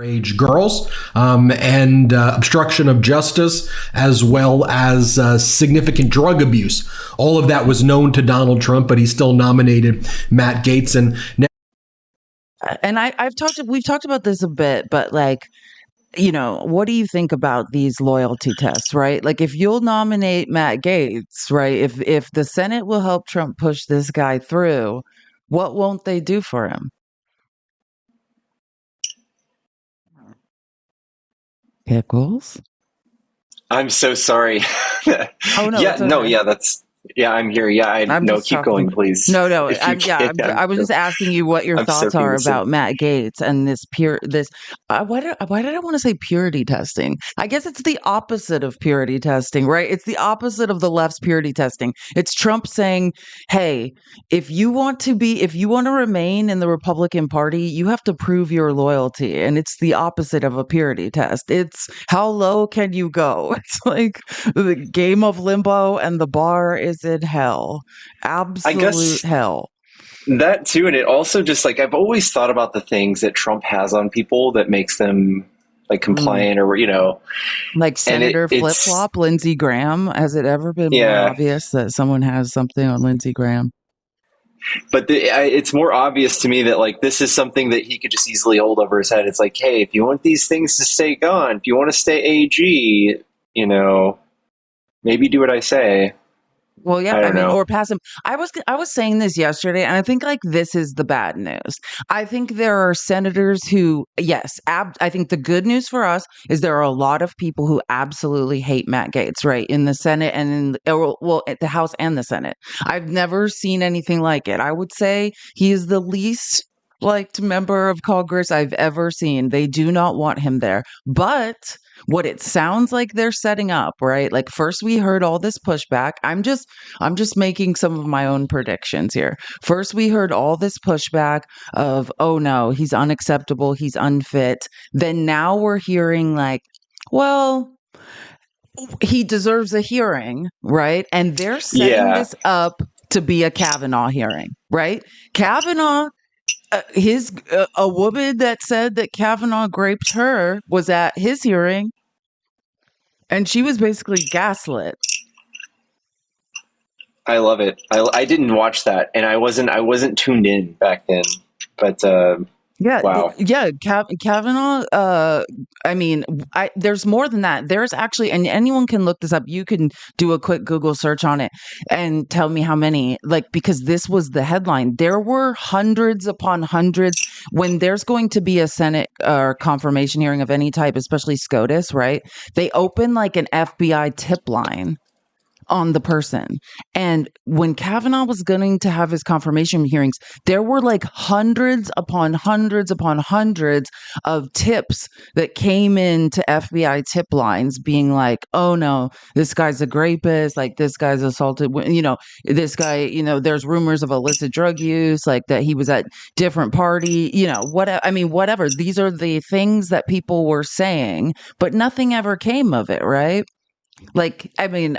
age girls and obstruction of justice, as well as significant drug abuse. All of that was known to Donald Trump, but he still nominated Matt Gaetz. And now, we've talked about this a bit, but like, what do you think about these loyalty tests, right? Like if you'll nominate Matt Gaetz, right? If the Senate will help Trump push this guy through, what won't they do for him? Pickles? I'm so sorry. Oh no, Yeah, it's no, okay. yeah, I'm here. Yeah, I'm no, just keep talking. going, please. No, no. If you can, I was just asking you what your I'm thoughts soaking are this in. about Matt Gaetz and this pure this. Why did I want to say purity testing? I guess it's the opposite of purity testing, right? It's the opposite of the left's purity testing. It's Trump saying, "Hey, if you want to remain in the Republican Party, you have to prove your loyalty." And it's the opposite of a purity test. It's how low can you go? It's like the game of limbo, and the bar is in hell. I Absolute guess hell. that too, and it also just like I've always thought about the things that Trump has on people that makes them like Mm. compliant or Like and Senator Flip it's Flop, Lindsey Graham. Has it ever been more yeah, obvious that someone has something on Lindsey Graham? but it's more obvious to me that like this is something that he could just easily hold over his head. It's like, hey, if you want these things to stay gone, if you want to stay AG, you know, maybe do what I say. Well, yeah, I I don't mean, know. or pass him. I was saying this yesterday, and I think like this is the bad news. I think there are senators who, yes, I think the good news for us is there are a lot of people who absolutely hate Matt Gaetz, right, in the Senate and at the House and the Senate. I've never seen anything like it. I would say he is the least liked member of Congress I've ever seen. They do not want him there, but what it sounds like they're setting up, right? Like first we heard all this pushback. I'm just making some of my own predictions here. First we heard all this pushback of, "Oh no, he's unacceptable, he's unfit." Then now we're hearing like, "Well, he deserves a hearing," right? And they're setting Yeah, this up to be a Kavanaugh hearing, right? Kavanaugh a woman that said that Kavanaugh raped her was at his hearing, and she was basically gaslit. I love it. I didn't watch that, and I wasn't tuned in back then. But wow, Yeah, Kavanaugh. I mean, there's more than that. There's actually, and anyone can look this up. You can do a quick Google search on it and tell me how many. Like, because this was the headline. There were hundreds upon hundreds. When there's going to be a Senate confirmation hearing of any type, especially SCOTUS, right? They open like an FBI tip line on the person. And when Kavanaugh was going to have his confirmation hearings, there were like hundreds upon hundreds upon hundreds of tips that came into FBI tip lines being like, "Oh no, this guy's a rapist, like this guy's assaulted, this guy, there's rumors of illicit drug use, like that he was at different party, whatever. These are the things that people were saying, but nothing ever came of it, right? Like, I mean,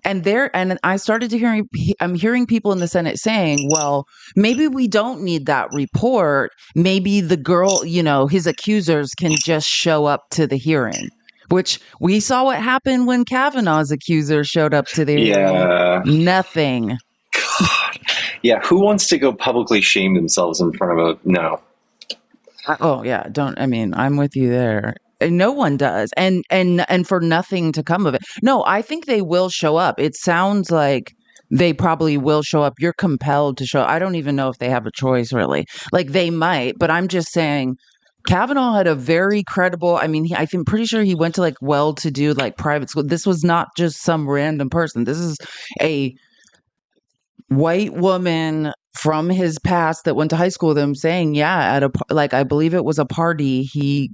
and I started to I'm hearing people in the Senate saying, "Well, maybe we don't need that report. Maybe the girl, his accusers can just show up to the hearing," which we saw what happened when Kavanaugh's accusers showed up to the hearing. yeah, Nothing. yeah. Who wants to go publicly shame themselves in front of a no? Oh yeah, don't I mean, I'm with you there. And no one does. And for nothing to come of it. No, I think they will show up. It sounds like they probably will show up. You're compelled to show. I don't even know if they have a choice really. Like they might, but I'm just saying Kavanaugh had a very credible, I mean, I think pretty sure he went to like well-to-do like private school. This was not just some random person. This is a white woman from his past that went to high school with him saying, yeah, like I believe it was a party, he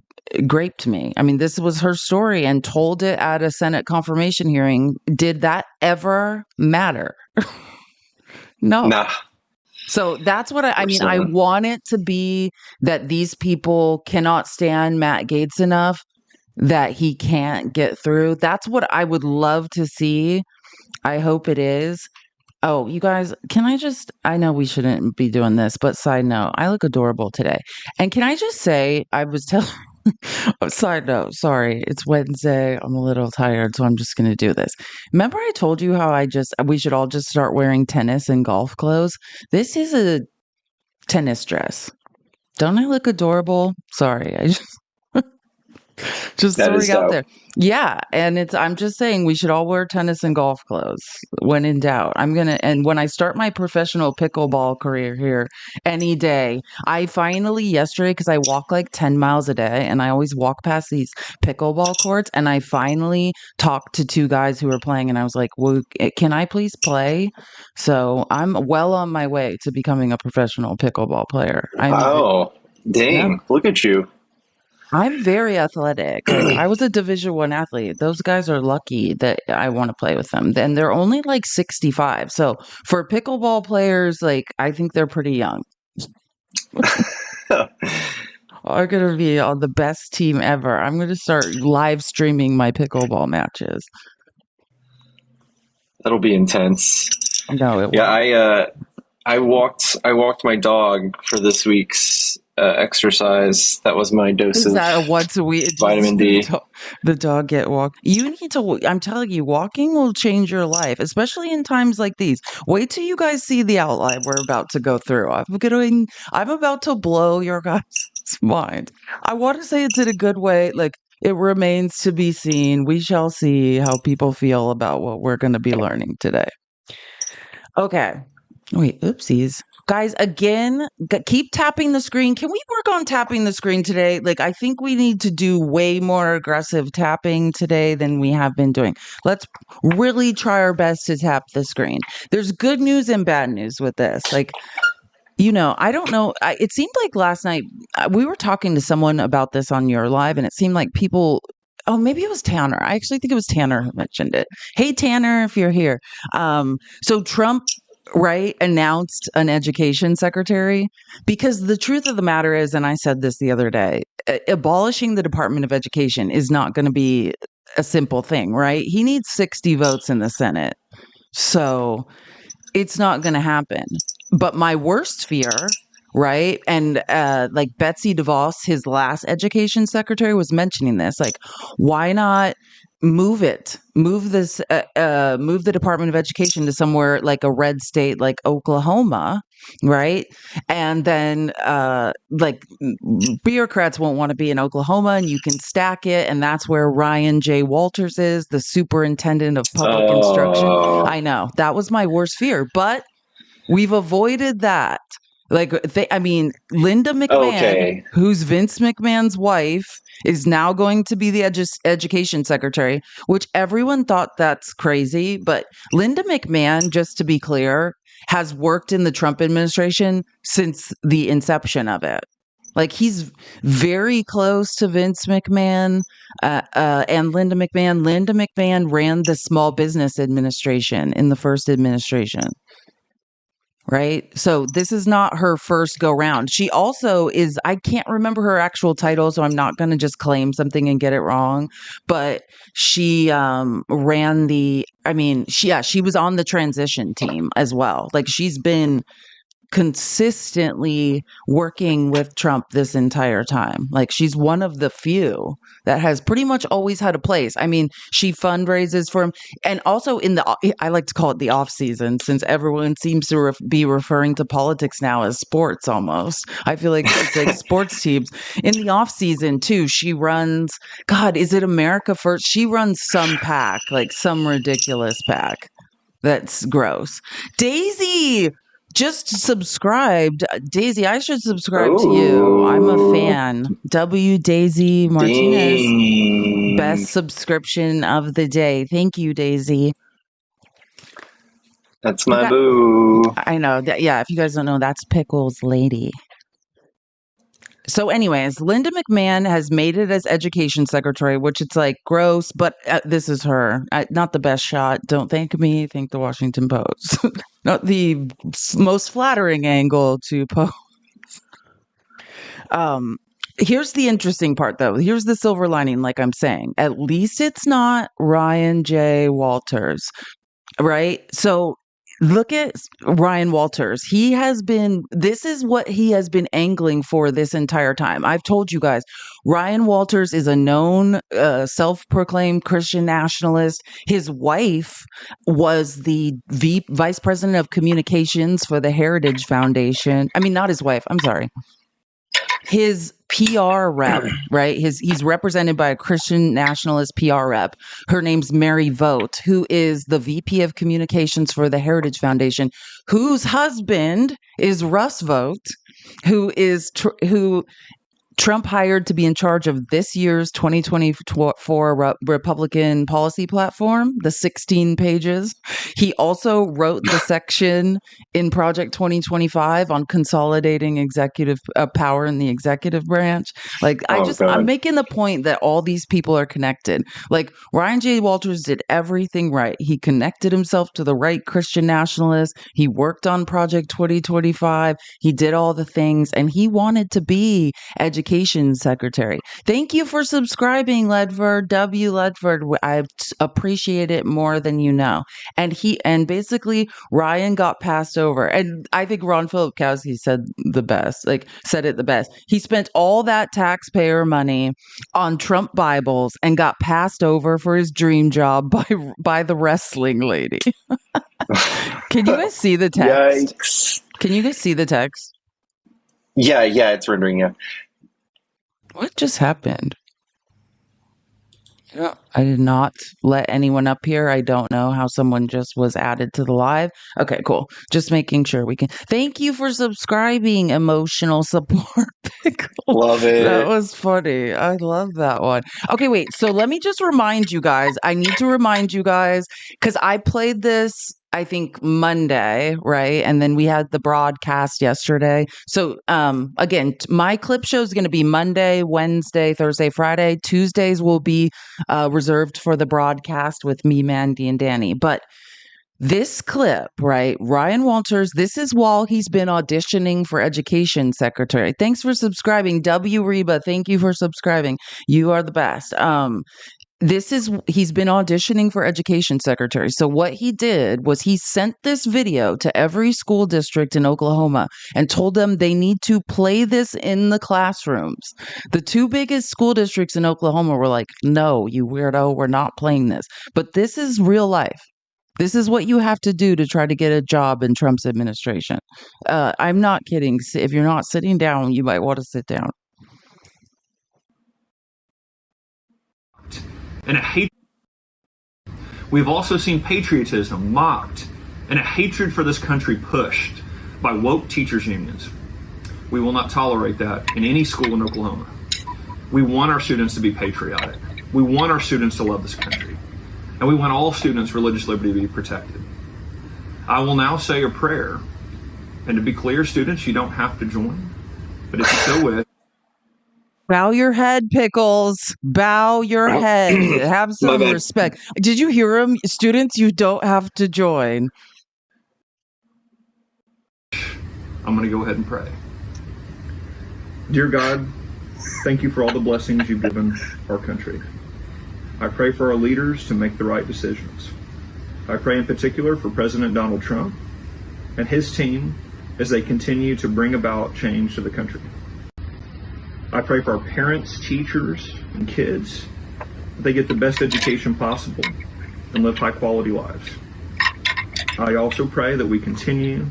raped me. I mean, this was her story and told it at a Senate confirmation hearing. Did that ever matter? No. Nah, So that's what of I course mean. I not. want it to be that these people cannot stand Matt Gaetz enough that he can't get through. That's what I would love to see. I hope it is. Oh, you guys, I know we shouldn't be doing this, but side note, I look adorable today. And can I just say, I was telling, side note, sorry, it's Wednesday. I'm a little tired, so I'm just going to do this. Remember, I told you how we should all just start wearing tennis and golf clothes? This is a tennis dress. Don't I look adorable? Sorry, I just That is throwing out dope. there. Yeah, and I'm just saying we should all wear tennis and golf clothes when in doubt. And when I start my professional pickleball career here any day, I finally yesterday, because I walk like 10 miles a day and I always walk past these pickleball courts, and I finally talked to two guys who were playing, and I was like, well, can I please play? So I'm well on my way to becoming a professional pickleball player. Oh, Yeah. dang! Look at you. I'm very athletic. Like I was a Division 1 athlete. Those guys are lucky that I want to play with them. And they're only like 65. So for pickleball players, like I think they're pretty young. Are going to be on the best team ever. I'm going to start live streaming my pickleball matches. That'll be intense. No, it Yeah, won't. I walked my dog for this week's exercise. That was my dose Is of that a once a week? vitamin D. The dog get walked. You need to. I'm telling you, walking will change your life, especially in times like these. Wait till you guys see the outline we're about to go through. I'm about to blow your guys' mind. I want to say it's in a good way. Like it remains to be seen. We shall see how people feel about what we're going to be learning today. Okay. Wait, oopsies. Guys, again, keep tapping the screen. Can we work on tapping the screen today? Like, I think we need to do way more aggressive tapping today than we have been doing. Let's really try our best to tap the screen. There's good news and bad news with this. Like, I don't know. It seemed like last night we were talking to someone about this on your live, and it seemed like people. Oh, maybe it was Tanner. I actually think it was Tanner who mentioned it. Hey, Tanner, if you're here. So Trump, right, announced an education secretary because the truth of the matter is, and I said this the other day, abolishing the Department of Education is not going to be a simple thing, right? He needs 60 votes in the Senate. So it's not going to happen. But my worst fear, right? And like Betsy DeVos, his last education secretary, was mentioning this. Like, why not move it? Move move the Department of Education to somewhere like a red state like Oklahoma, right? And then like bureaucrats won't want to be in Oklahoma, and you can stack it, and that's where Ryan J. Walters is, the superintendent of public instruction. Oh, I know that was my worst fear, but we've avoided that. Like Linda McMahon, okay. who's Vince McMahon's wife, is now going to be the education secretary, which everyone thought that's crazy. But Linda McMahon, just to be clear, has worked in the Trump administration since the inception of it. Like he's very close to Vince McMahon and Linda McMahon. Linda McMahon ran the Small Business Administration in the first administration. Right. So this is not her first go round. She also is, I can't remember her actual title, so I'm not going to just claim something and get it wrong. But she ran she was on the transition team as well. Like she's been consistently working with Trump this entire time. Like she's one of the few that has pretty much always had a place. I mean, she fundraises for him, and also I like to call it the off season, since everyone seems to be referring to politics now as sports almost. I feel like it's like sports teams in the off season too. She runs, God, is it America First? She runs some pack, like some ridiculous pack. That's gross. Daisy just subscribed. Daisy, I should subscribe to you. I'm a fan. W. Daisy Martinez, Dang. best subscription of the day. Thank you, Daisy. That's my boo. I know that. Yeah, if you guys don't know, that's Pickles Lady. So, anyways, Linda McMahon has made it as education secretary, which it's like gross, but this is her. Not the best shot. Don't thank me. Thank the Washington Post. Not the most flattering angle to pose. Here's the interesting part, though. Here's the silver lining, like I'm saying. At least it's not Ryan J. Walters, right? So Look at Ryan Walters. This is what he has been angling for this entire time. I've told you guys, Ryan Walters is a known self-proclaimed Christian nationalist. His wife was the vice president of communications for the Heritage Foundation. I mean, not his wife. I'm sorry. His PR rep, right? He's represented by a Christian nationalist PR rep. Her name's Mary Vogt, who is the VP of communications for the Heritage Foundation, whose husband is Russ Vogt, who Trump hired to be in charge of this year's 2024 Republican policy platform, the 16 pages. He also wrote the section in Project 2025 on consolidating executive power in the executive branch. Like, I'm making the point that all these people are connected. Like, Ryan J. Walters did everything right. He connected himself to the right Christian nationalists. He worked on Project 2025. He did all the things, and he wanted to be education secretary. Thank you for subscribing, Ledford. W. Ledford. I appreciate it more than you know. And basically Ryan got passed over. And I think Ron Filipkowski said it the best. He spent all that taxpayer money on Trump Bibles and got passed over for his dream job by the wrestling lady. Can you guys see the text? Yikes. Can you guys see the text? Yeah, it's rendering, yeah. What just happened? Yeah, I did not let anyone up here. I don't know how someone just was added to the live. Okay, cool. Just making sure we can. Thank you for subscribing, emotional support. Love it. That was funny. I love that one. Okay, wait. So let me just remind you guys. I need to remind you guys because I played this, I think, Monday, right? And then we had the broadcast yesterday. So again, my clip show is going to be Monday, Wednesday, Thursday, Friday. Tuesdays will be reserved for the broadcast with me, Mandy, and Danny. But this clip, right? Ryan Walters, this is while he's been auditioning for education secretary. Thanks for subscribing. W. Reba, thank you for subscribing. You are the best. He's been auditioning for education secretary. So what he did was he sent this video to every school district in Oklahoma and told them they need to play this in the classrooms. The two biggest school districts in Oklahoma were like, no, you weirdo, we're not playing this. But this is real life. This is what you have to do to try to get a job in Trump's administration. I'm not kidding. If you're not sitting down, you might want to sit down. And a hate. We've also seen patriotism mocked and a hatred for this country pushed by woke teachers unions. We will not tolerate that in any school in Oklahoma. We want our students to be patriotic. We want our students to love this country. And we want all students' religious liberty to be protected. I will now say a prayer. And to be clear, students, you don't have to join. But if you so wish, bow your head, Pickles. Bow your head. Have some respect. Did you hear him? Students, you don't have to join. I'm going to go ahead and pray. Dear God, thank you for all the blessings you've given our country. I pray for our leaders to make the right decisions. I pray in particular for President Donald Trump and his team as they continue to bring about change to the country. I pray for our parents, teachers, and kids that they get the best education possible and live high-quality lives. I also pray that we continue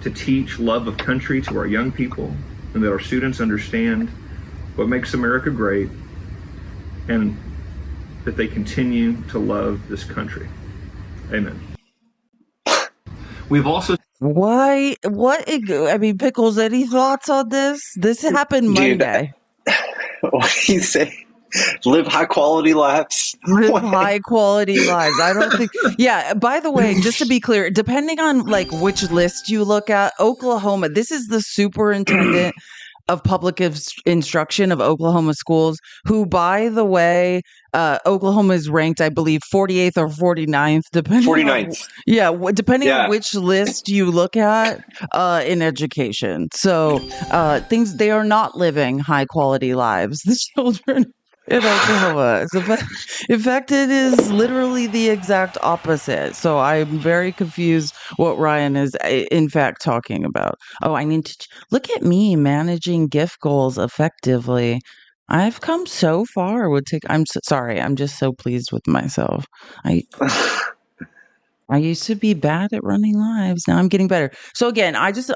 to teach love of country to our young people and that our students understand what makes America great and that they continue to love this country. Amen. We've also... Why? What? I mean, Pickles, any thoughts on this? This happened Monday. What do you say? Live high quality lives. Live high quality lives. I don't think. Yeah. By the way, just to be clear, depending on like which list you look at, Oklahoma. This is the superintendent of public instruction of Oklahoma schools, who, by the way, Oklahoma is ranked, I believe, 48th or 49th, depending 49th. Depending on which list you look at in education. So they are not living high quality lives, the children. in Oklahoma. In fact, it is literally the exact opposite. So I'm very confused what Ryan is in fact talking about. Oh, I need to look at me managing gift goals effectively. I've come so far. I'm so, sorry. I'm just so pleased with myself. I I used to be bad at running lives. Now I'm getting better. So again, I just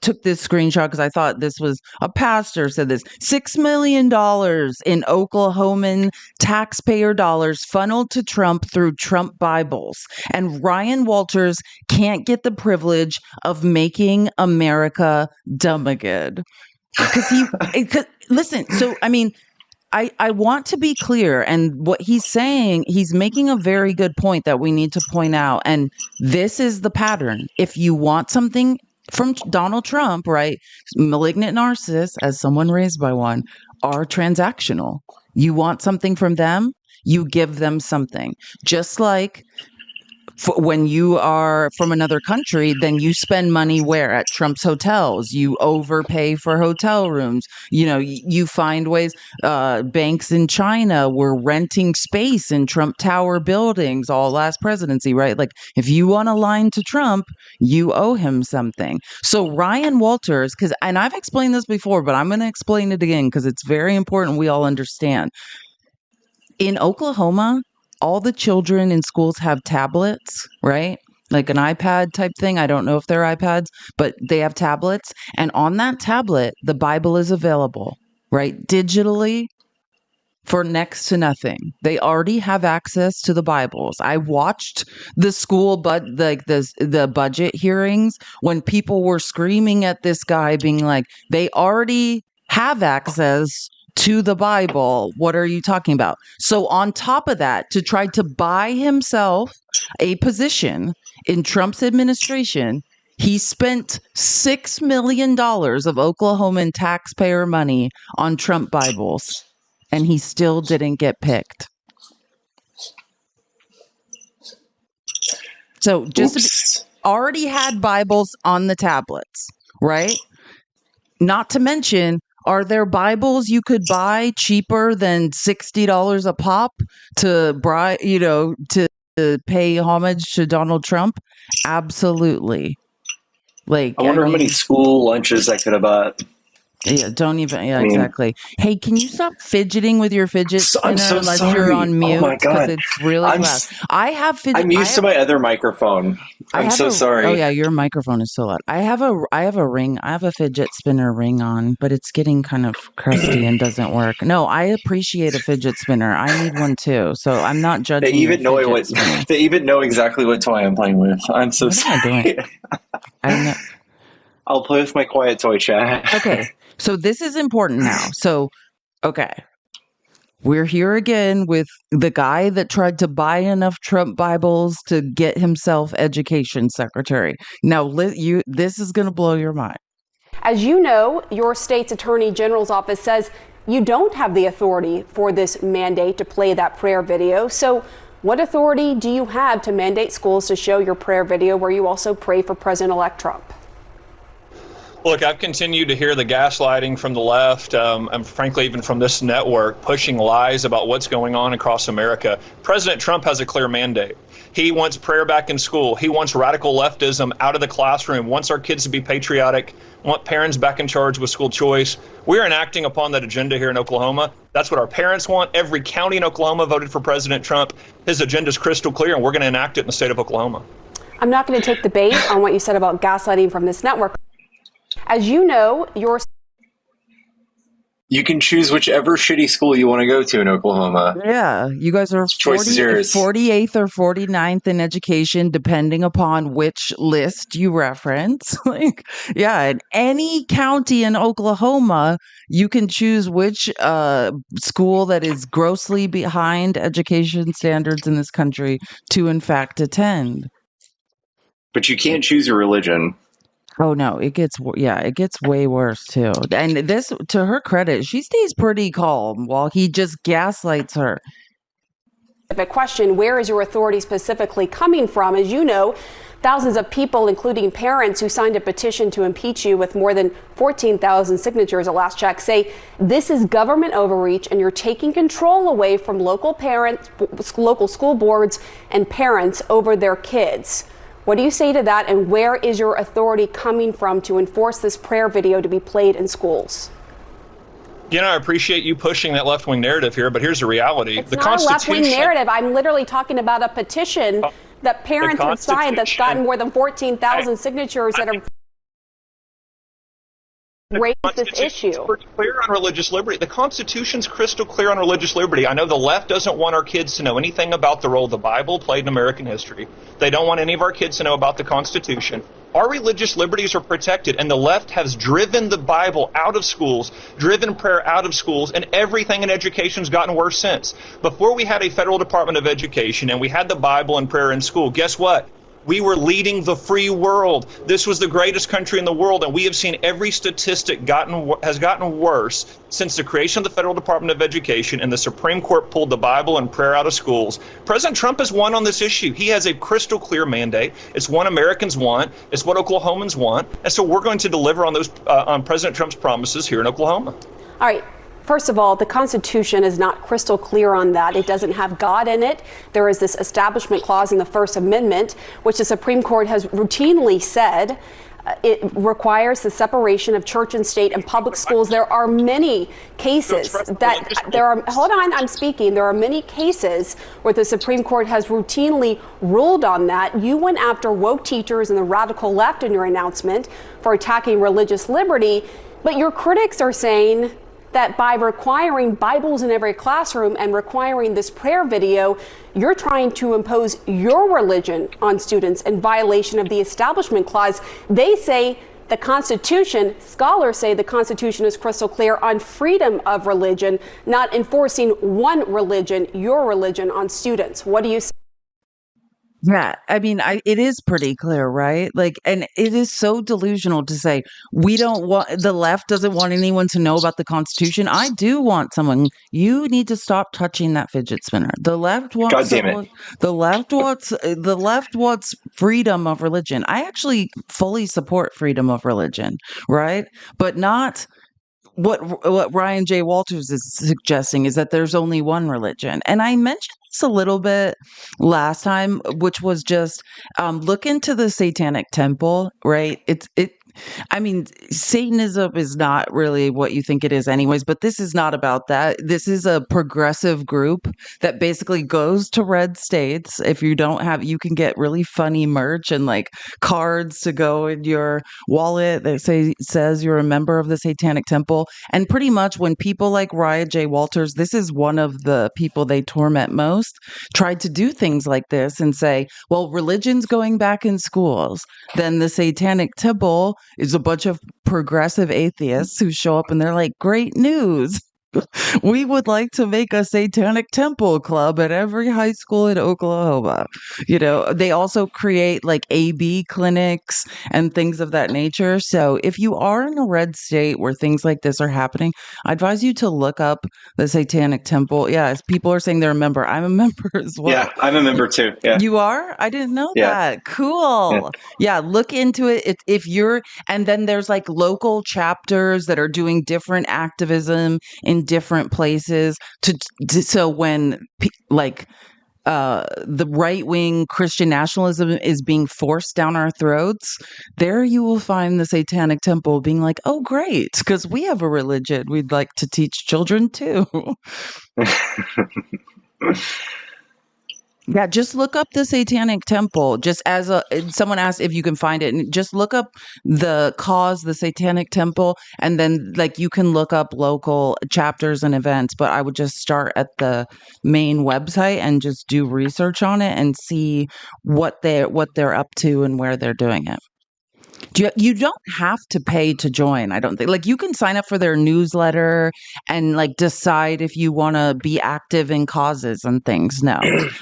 took this screenshot because I thought this was a pastor said this. $6 million in Oklahoman taxpayer dollars funneled to Trump through Trump Bibles. And Ryan Walters can't get the privilege of making America dumb again. Listen, so I mean, I want to be clear, and what he's saying, he's making a very good point that we need to point out. And this is the pattern. If you want something from Donald Trump, right? Malignant narcissists, as someone raised by one, are transactional. You want something from them, you give them something. Just like when you are from another country, then you spend money where? At Trump's hotels. You overpay for hotel rooms. You know, you find ways. Banks in China were renting space in Trump Tower buildings all last presidency, right? Like, if you want to line to Trump, you owe him something. So Ryan Walters, and I've explained this before, but I'm going to explain it again because it's very important we all understand. In Oklahoma, all the children in schools have tablets, right? Like an iPad type thing. I don't know if they're iPads, but they have tablets. And on that tablet, the Bible is available, right? Digitally for next to nothing. They already have access to the Bibles. I watched the school, but like the budget hearings when people were screaming at this guy being like, they already have access to the Bible. What are you talking about? So on top of that, to try to buy himself a position in Trump's administration, he spent $6 million of Oklahoman taxpayer money on Trump Bibles, and he still didn't get picked. So already had Bibles on the tablets, right? Not to mention, are there Bibles you could buy cheaper than $60 a pop to pay homage to Donald Trump? Absolutely. Like, I wonder how many school lunches I could have bought. Yeah, don't even. Yeah, exactly. Hey, can you stop fidgeting with your fidget spinner unless you're on mute? Oh my God. Because it's really loud. I have fidget. I'm used to my other microphone. I'm so sorry. Oh yeah, your microphone is so loud. I have a ring. I have a fidget spinner ring on, but it's getting kind of crusty and doesn't work. No, I appreciate a fidget spinner. I need one too. So I'm not judging. They even know exactly what toy I'm playing with. I'm so sorry. I know. I'll play with my quiet toy chat. Okay. So this is important now. So, okay. We're here again with the guy that tried to buy enough Trump Bibles to get himself education secretary. Now, this is going to blow your mind. As you know, your state's attorney general's office says you don't have the authority for this mandate to play that prayer video. So what authority do you have to mandate schools to show your prayer video where you also pray for President-elect Trump? Look, I've continued to hear the gaslighting from the left, and frankly, even from this network, pushing lies about what's going on across America. President Trump has a clear mandate. He wants prayer back in school. He wants radical leftism out of the classroom, wants our kids to be patriotic, want parents back in charge with school choice. We're enacting upon that agenda here in Oklahoma. That's what our parents want. Every county in Oklahoma voted for President Trump. His agenda is crystal clear, and we're going to enact it in the state of Oklahoma. I'm not going to take the bait on what you said about gaslighting from this network. As you know, you can choose whichever shitty school you want to go to in Oklahoma. Yeah, you guys are 48th or 49th in education, depending upon which list you reference. In any county in Oklahoma, you can choose which school that is grossly behind education standards in this country to, in fact, attend. But you can't choose your religion. Oh no, it gets way worse too. And this, to her credit, she stays pretty calm while he just gaslights her. The question, where is your authority specifically coming from? As you know, Thousands of people, including parents who signed a petition to impeach you with more than 14,000 signatures at last check, say this is government overreach and you're taking control away from local parents, local school boards and parents over their kids. What do you say to that, and where is your authority coming from to enforce this prayer video to be played in schools? You know, I appreciate you pushing that left-wing narrative here, but here's the reality. It's not a left-wing narrative. I'm literally talking about a petition that parents have signed that's gotten more than 14,000 signatures that are raise this issue. It's pretty clear on religious liberty. The Constitution's crystal clear on religious liberty. I know the left doesn't want our kids to know anything about the role the Bible played in American history. They don't want any of our kids to know about the Constitution. Our religious liberties are protected, and the left has driven the Bible out of schools, driven prayer out of schools, and everything in education has gotten worse since. Before we had a federal Department of Education and we had the Bible and prayer in school, guess what? We were leading the free world. This was the greatest country in the world, and we have seen every statistic has gotten worse since the creation of the Federal Department of Education and the Supreme Court pulled the Bible and prayer out of schools. President Trump has won on this issue. He has a crystal clear mandate. It's what Americans want. It's what Oklahomans want. And so we're going to deliver on those on President Trump's promises here in Oklahoma. All right. First of all, the Constitution is not crystal clear on that. It doesn't have God in it. There is this establishment clause in the First Amendment, which the Supreme Court has routinely said it requires the separation of church and state and public schools. There are many cases hold on, I'm speaking. There are many cases where the Supreme Court has routinely ruled on that. You went after woke teachers and the radical left in your announcement for attacking religious liberty, but your critics are saying that by requiring Bibles in every classroom and requiring this prayer video, you're trying to impose your religion on students in violation of the Establishment Clause. They say the Constitution, scholars say the Constitution is crystal clear on freedom of religion, not enforcing one religion, your religion, on students. What do you say? Yeah, I mean, it is pretty clear, right? Like, and it is so delusional to say the left doesn't want anyone to know about the Constitution. I do want someone. You need to stop touching that fidget spinner. The left wants. God damn it. The left wants freedom of religion. I actually fully support freedom of religion, right? But not. What Ryan J. Walters is suggesting is that there's only one religion. And I mentioned this a little bit last time, which was just look into the Satanic Temple, right? I mean, Satanism is not really what you think it is anyways, but this is not about that. This is a progressive group that basically goes to red states. If you don't have, you can get really funny merch and like cards to go in your wallet that says you're a member of the Satanic Temple. And pretty much when people like Ryan J. Walters, this is one of the people they torment most, tried to do things like this and say, well, religion's going back in schools. Then the Satanic Temple is a bunch of progressive atheists who show up and they're like, great news. We would like to make a Satanic Temple club at every high school in Oklahoma. You know, they also create like AB clinics and things of that nature. So if you are in a red state where things like this are happening, I advise you to look up the Satanic Temple. Yeah, people are saying they're a member. I'm a member as well. Yeah, I'm a member too. Yeah. You are? I didn't know that. Cool. Yeah, look into it. And then there's like local chapters that are doing different activism in different places so when the right-wing Christian nationalism is being forced down our throats, there you will find the Satanic Temple being like, oh great, because we have a religion we'd like to teach children too. Yeah, just look up the Satanic Temple. Just as someone asked if you can find it, and just look up the Satanic Temple, and then like you can look up local chapters and events. But I would just start at the main website and just do research on it and see what they're up to and where they're doing it. You don't have to pay to join, I don't think. Like, you can sign up for their newsletter and, like, decide if you want to be active in causes and things. No.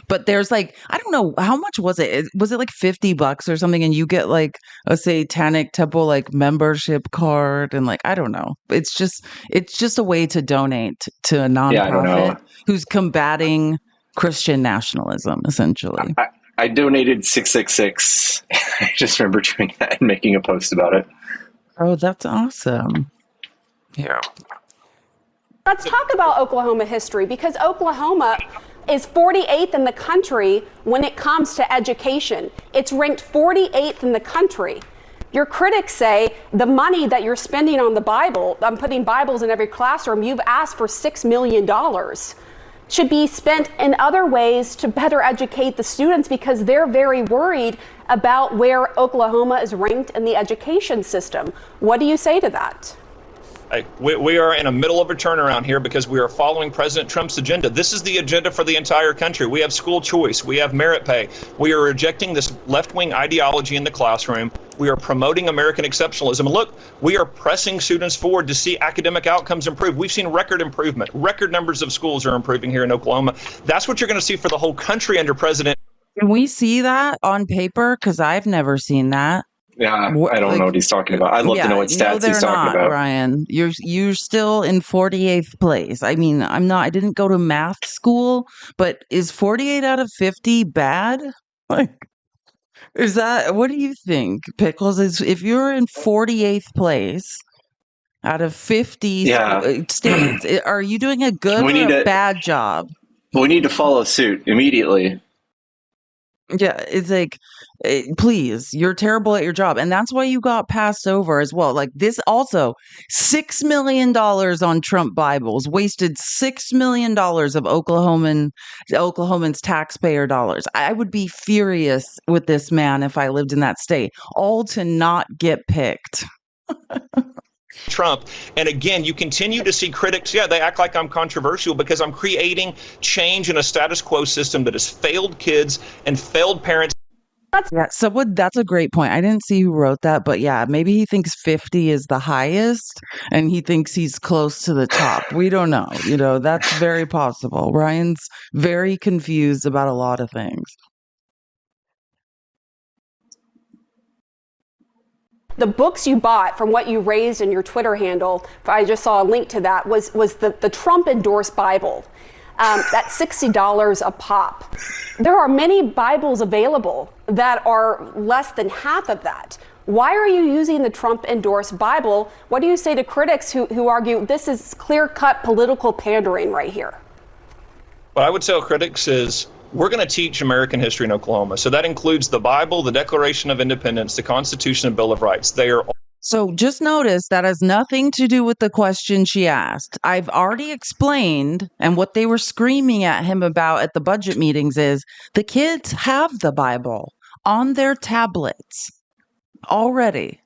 But there's, like, I don't know, how much was it? Was it, like, $50 or something? And you get, like, a Satanic Temple, like, membership card and, like, I don't know. It's just a way to donate to a nonprofit who's combating Christian nationalism, essentially. I donated 666. I just remember doing that and making a post about it. Oh, that's awesome. Yeah. Let's talk about Oklahoma history, because Oklahoma is 48th in the country when it comes to education. It's ranked 48th in the country. Your critics say the money that you're spending on the Bible, I'm putting Bibles in every classroom, you've asked for $6 million, should be spent in other ways to better educate the students, because they're very worried about where Oklahoma is ranked in the education system. What do you say to that? We are in the middle of a turnaround here because we are following President Trump's agenda. This is the agenda for the entire country. We have school choice. We have merit pay. We are rejecting this left-wing ideology in the classroom. We are promoting American exceptionalism. And look, we are pressing students forward to see academic outcomes improve. We've seen record improvement. Record numbers of schools are improving here in Oklahoma. That's what you're going to see for the whole country under President. Can we see that on paper? Because I've never seen that. Yeah, I don't know what he's talking about. I'd love to know what stats he's talking about. Ryan, you're still in 48th place. I mean, I didn't go to math school, but is 48 out of 50 bad? Like, is that, what do you think, Pickles? If you're in 48th place out of 50 states, are you doing a good or a bad job? We need to follow suit immediately. Yeah, it's like, please, you're terrible at your job. And that's why you got passed over as well. Like this also, $6 million on Trump Bibles, wasted $6 million of Oklahomans' taxpayer dollars. I would be furious with this man if I lived in that state, all to not get picked. Trump. And again, you continue to see critics, they act like I'm controversial because I'm creating change in a status quo system that has failed kids and failed parents. Yeah, so that's a great point. I didn't see who wrote that, but yeah, maybe he thinks 50 is the highest and he thinks he's close to the top. We don't know. That's very possible. Ryan's very confused about a lot of things. The books you bought from what you raised in your Twitter handle, I just saw a link to that, was the Trump-endorsed Bible. That's $60 a pop. There are many Bibles available that are less than half of that. Why are you using the Trump-endorsed Bible? What do you say to critics who argue this is clear-cut political pandering right here? What I would tell critics is, we're going to teach American history in Oklahoma. So that includes the Bible, the Declaration of Independence, the Constitution, and Bill of Rights. They are. So just notice that has nothing to do with the question she asked. I've already explained, and what they were screaming at him about at the budget meetings is the kids have the Bible on their tablets already.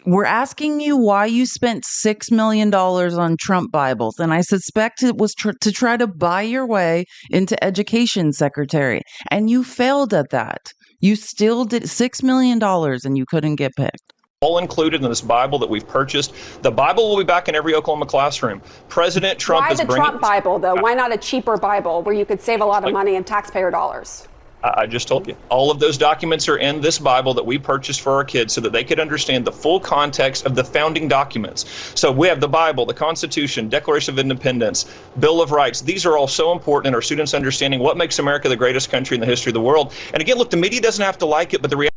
We're asking you why you spent $6 million on Trump Bibles, and I suspect it was to try to buy your way into education secretary, and you failed at that. You still did $6 million, and you couldn't get picked. All included in this Bible that we've purchased. The Bible will be back in every Oklahoma classroom. President Trump is bringing... Why the Trump Bible, though? Why not a cheaper Bible where you could save a lot of money in taxpayer dollars? I just told you. All of those documents are in this Bible that we purchased for our kids so that they could understand the full context of the founding documents. So we have the Bible, the Constitution, Declaration of Independence, Bill of Rights. These are all so important in our students understanding what makes America the greatest country in the history of the world. And again, look, the media doesn't have to like it, but the reality...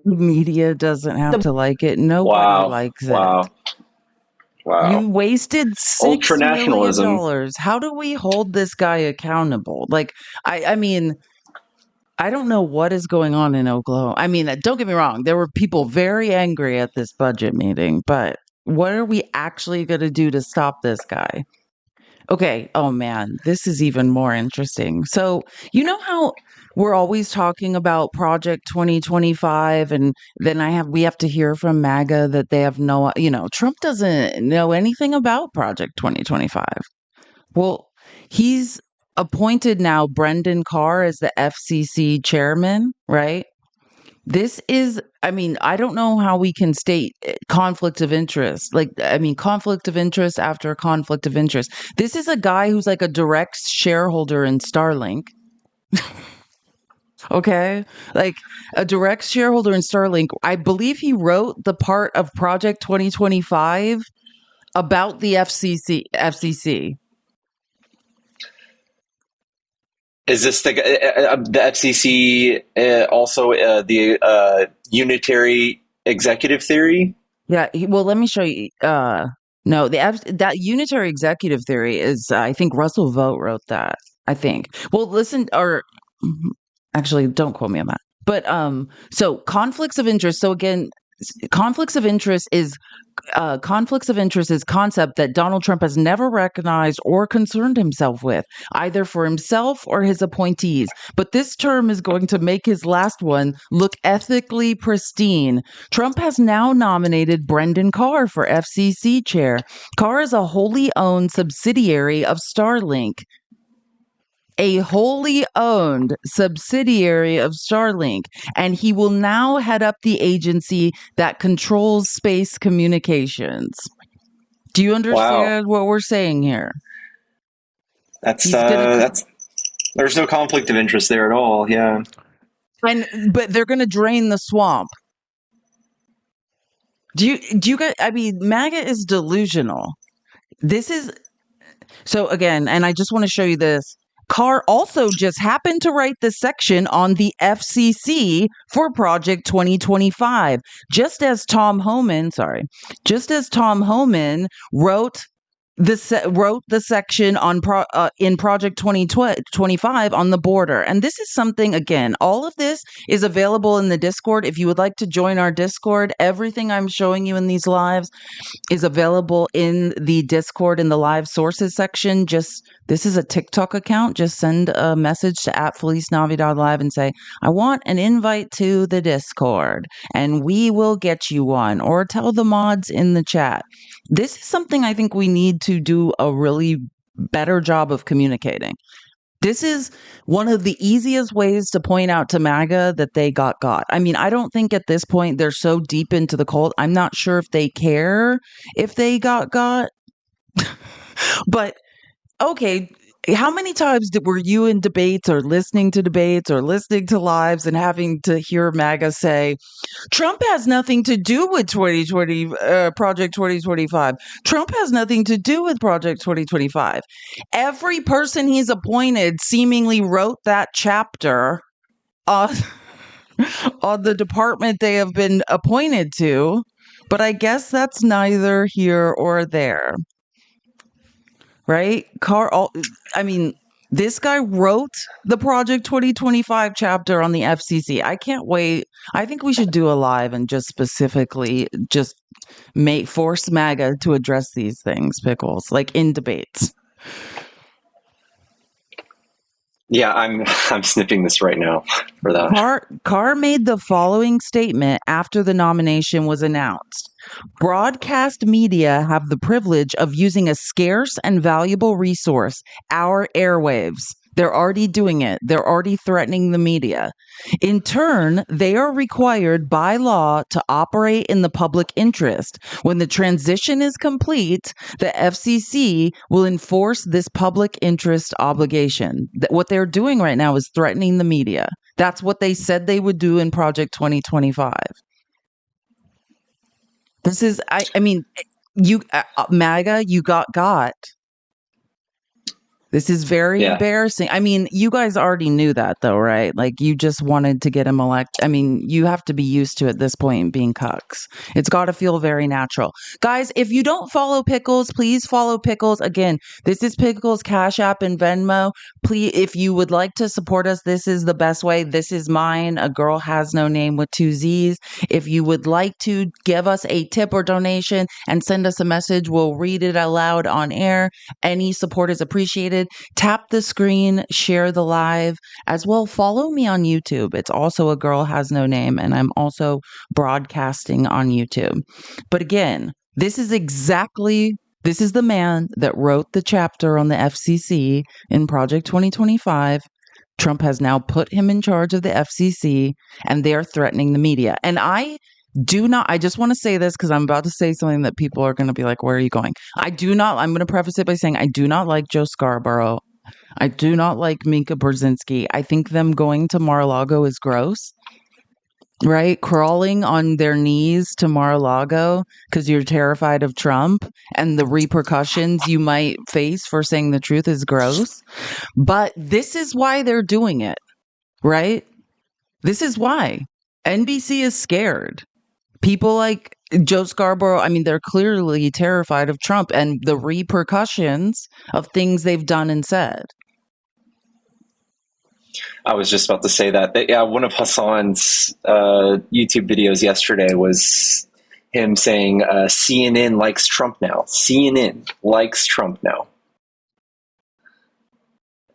Media doesn't have to like it. Nobody likes it. Wow. You wasted $6 million. How do we hold this guy accountable? Like, I mean... I don't know what is going on in Oklahoma. I mean, don't get me wrong. There were people very angry at this budget meeting, but what are we actually going to do to stop this guy? Okay. Oh man, this is even more interesting. So, you know how we're always talking about Project 2025, and then we have to hear from MAGA that they have Trump doesn't know anything about Project 2025. Well, he's appointed now Brendan Carr as the FCC chairman, right? This is, I don't know how we can state conflict of interest. Conflict of interest after conflict of interest. This is a guy who's like a direct shareholder in Starlink. Okay? Like a direct shareholder in Starlink. I believe he wrote the part of Project 2025 about the FCC. Is this the FCC also the unitary executive theory? Yeah. Well, let me show you. No, that unitary executive theory is, I think Russell Vogt wrote that. I think. Well, listen, or actually, don't quote me on that. But so conflicts of interest. So again, conflicts of interest is concept that Donald Trump has never recognized or concerned himself with, either for himself or his appointees. But this term is going to make his last one look ethically pristine. Trump has now nominated Brendan Carr for FCC chair. Carr is a wholly owned subsidiary of Starlink. A wholly owned subsidiary of Starlink, and he will now head up the agency that controls space communications. Do you understand what we're saying here? That's there's no conflict of interest there at all. Yeah, but they're going to drain the swamp. Do you guys? I mean, MAGA is delusional. This is so again, and I just want to show you this. Carr also just happened to write the section on the FCC for Project 2025, just as Tom Homan wrote the section on in Project 2025 on the border. And this is something, again, all of this is available in the Discord. If you would like to join our Discord, everything I'm showing you in these lives is available in the Discord in the live sources section. This is a TikTok account. Just send a message to @FeliceNavi.live and say, I want an invite to the Discord, and we will get you one, or tell the mods in the chat. This is something I think we need to do a really better job of communicating. This is one of the easiest ways to point out to MAGA that they got. I mean, I don't think at this point they're so deep into the cult. I'm not sure if they care if they got. But okay, how many times were you in debates or listening to lives and having to hear MAGA say, Trump has nothing to do with 2020, Project 2025. Trump has nothing to do with Project 2025. Every person he's appointed seemingly wrote that chapter on the department they have been appointed to, but I guess that's neither here or there. Right? This guy wrote the Project 2025 chapter on the FCC. I can't wait. I think we should do a live and just specifically force MAGA to address these things, Pickles, like in debates. Yeah, I'm snipping this right now for that. Carr made the following statement after the nomination was announced. Broadcast media have the privilege of using a scarce and valuable resource, our airwaves. They're already doing it. They're already threatening the media. In turn, they are required by law to operate in the public interest. When the transition is complete, the FCC will enforce this public interest obligation. What they're doing right now is threatening the media. That's what they said they would do in Project 2025. This is, you, MAGA, you got. This is very embarrassing. I mean, you guys already knew that though, right? Like you just wanted to get him elected. I mean, you have to be used to at this point being cucks. It's got to feel very natural. Guys, if you don't follow Pickles, please follow Pickles. Again, this is Pickles Cash App and Venmo. Please, if you would like to support us, this is the best way. This is mine. A girl has no name with 2 Z's. If you would like to give us a tip or donation and send us a message, we'll read it aloud on air. Any support is appreciated. Tap the screen, share the live as well. Follow me on YouTube. It's also A Girl Has No Name, and I'm also broadcasting on YouTube. But again, this is the man that wrote the chapter on the FCC in Project 2025. Trump has now put him in charge of the FCC, and they're threatening the media. And I just want to say this because I'm about to say something that people are going to be like, where are you going? I'm going to preface it by saying I do not like Joe Scarborough. I do not like Minka Brzezinski. I think them going to Mar-a-Lago is gross. right? Crawling on their knees to Mar-a-Lago because you're terrified of Trump and the repercussions you might face for saying the truth is gross. But this is why they're doing it, right? This is why. NBC is scared. People like Joe Scarborough, I mean, they're clearly terrified of Trump and the repercussions of things they've done and said. I was just about to say that. Yeah, one of Hassan's YouTube videos yesterday was him saying CNN likes Trump now. CNN likes Trump now.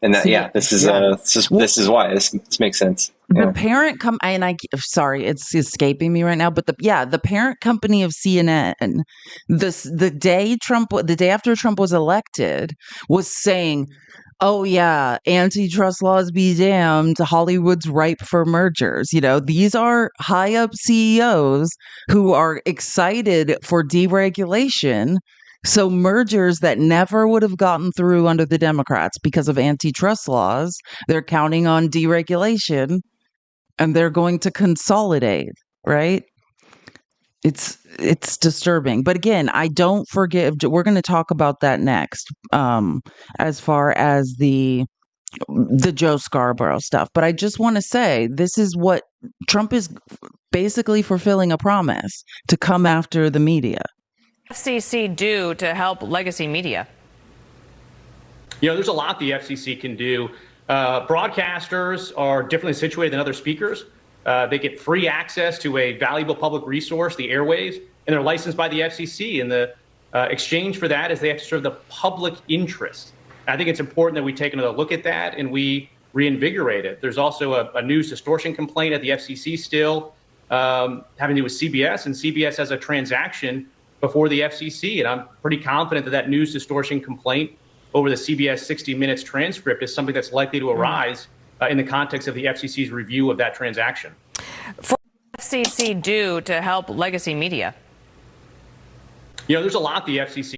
And that, this is why this makes sense. The parent sorry, it's escaping me right now, but the parent company of CNN, the day after Trump was elected, was saying, "Oh yeah, antitrust laws be damned. Hollywood's ripe for mergers." You know, these are high up CEOs who are excited for deregulation. So mergers that never would have gotten through under the Democrats because of antitrust laws, they're counting on deregulation and they're going to consolidate, right? It's disturbing. But again, I don't forgive. We're going to talk about that next, as far as the Joe Scarborough stuff. But I just want to say this is what Trump is basically fulfilling a promise to come after the media. FCC do to help legacy media? You know, there's a lot the FCC can do. Broadcasters are differently situated than other speakers. They get free access to a valuable public resource, the airwaves, and they're licensed by the FCC. And the exchange for that is they have to serve the public interest. I think it's important that we take another look at that and we reinvigorate it. There's also a news distortion complaint at the FCC still having to do with CBS, and CBS has a transaction before the FCC. And I'm pretty confident that news distortion complaint over the CBS 60 Minutes transcript is something that's likely to arise in the context of the FCC's review of that transaction. For FCC do to help legacy media? You know, there's a lot the FCC.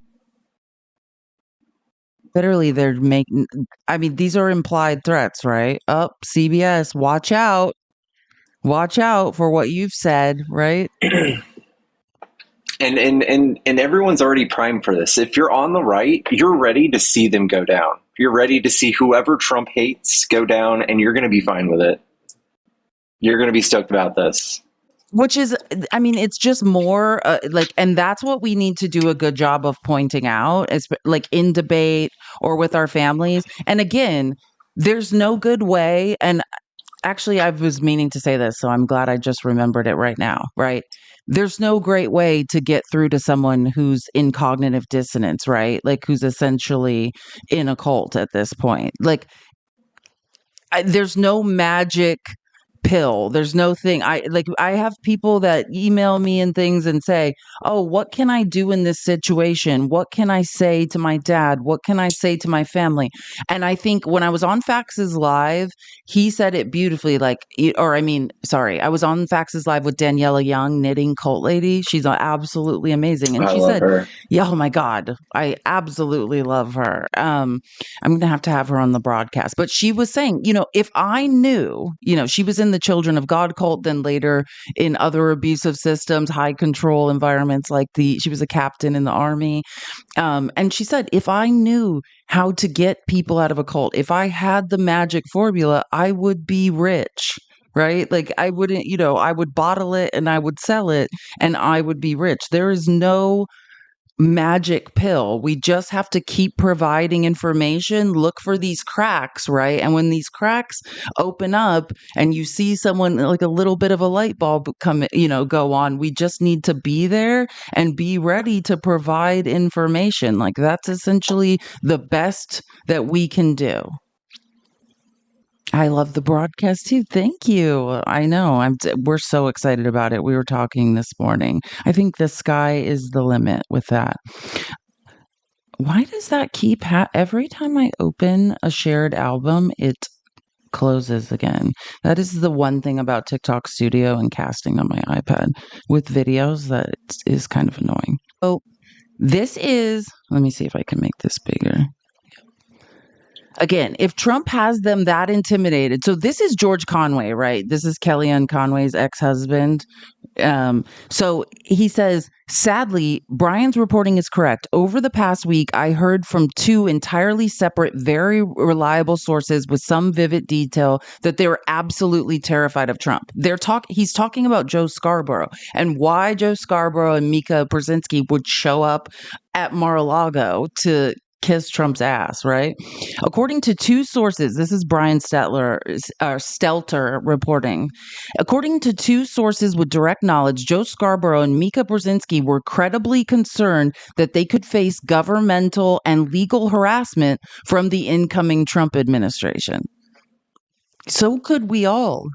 Literally, they're making, I mean, these are implied threats, right? CBS, watch out. Watch out for what you've said, right? And everyone's already primed for this. If you're on the right, you're ready to see them go down. You're ready to see whoever Trump hates go down, and you're going to be fine with it. You're going to be stoked about this. Which is, I mean, it's just more and that's what we need to do a good job of pointing out, is like in debate or with our families. And again, there's no good way. And actually, I was meaning to say this, so I'm glad I just remembered it right now, right? There's no great way to get through to someone who's in cognitive dissonance, right? Like who's essentially in a cult at this point. Like there's no magic pill. There's no thing. I have people that email me and things and say, "Oh, what can I do in this situation? What can I say to my dad? What can I say to my family?" And I think when I was on Faxes Live, he said it beautifully. I was on Faxes Live with Daniela Young, knitting cult lady. She's absolutely amazing. And she said, her. "Yeah, oh my God, I absolutely love her." I'm going to have her on the broadcast. But she was saying, if I knew, she was in the Children of God cult, then later in other abusive systems, high control environments, she was a captain in the army. And she said, if I knew how to get people out of a cult, if I had the magic formula, I would be rich. Right? Like I wouldn't, I would bottle it and I would sell it and I would be rich. There is no magic pill. We just have to keep providing information, look for these cracks, right? And when these cracks open up and you see someone, like a little bit of a light bulb go on, we just need to be there and be ready to provide information. Like that's essentially the best that we can do. I love the broadcast too. Thank you. I know. We're so excited about it. We were talking this morning. I think the sky is the limit with that. Why does that keep every time I open a shared album, it closes again? That is the one thing about TikTok Studio and casting on my iPad with videos that is kind of annoying. So this is, let me see if I can make this bigger. Again, if Trump has them that intimidated, so this is George Conway, right? This is Kellyanne Conway's ex-husband. So he says, sadly, Brian's reporting is correct. Over the past week, I heard from two entirely separate, very reliable sources with some vivid detail that they were absolutely terrified of Trump. He's talking about Joe Scarborough and why Joe Scarborough and Mika Brzezinski would show up at Mar-a-Lago to kiss Trump's ass, right? According to two sources, this is Brian Stelter reporting. According to two sources with direct knowledge, Joe Scarborough and Mika Brzezinski were credibly concerned that they could face governmental and legal harassment from the incoming Trump administration. So could we all.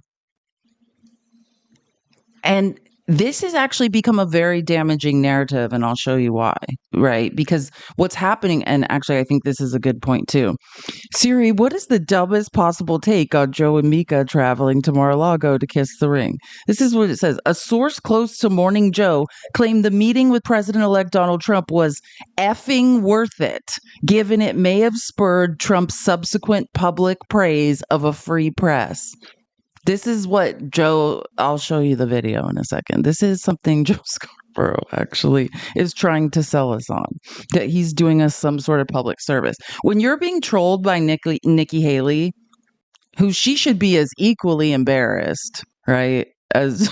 And this has actually become a very damaging narrative, and I'll show you why, right? Because what's happening, and actually I think this is a good point too. Siri, what is the dumbest possible take on Joe and Mika traveling to Mar-a-Lago to kiss the ring? This is what it says. A source close to Morning Joe claimed the meeting with President-elect Donald Trump was effing worth it, given it may have spurred Trump's subsequent public praise of a free press. This is what Joe, I'll show you the video in a second. This is something Joe Scarborough actually is trying to sell us on, that he's doing us some sort of public service. When you're being trolled by Nikki Haley, who she should be as equally embarrassed, right, as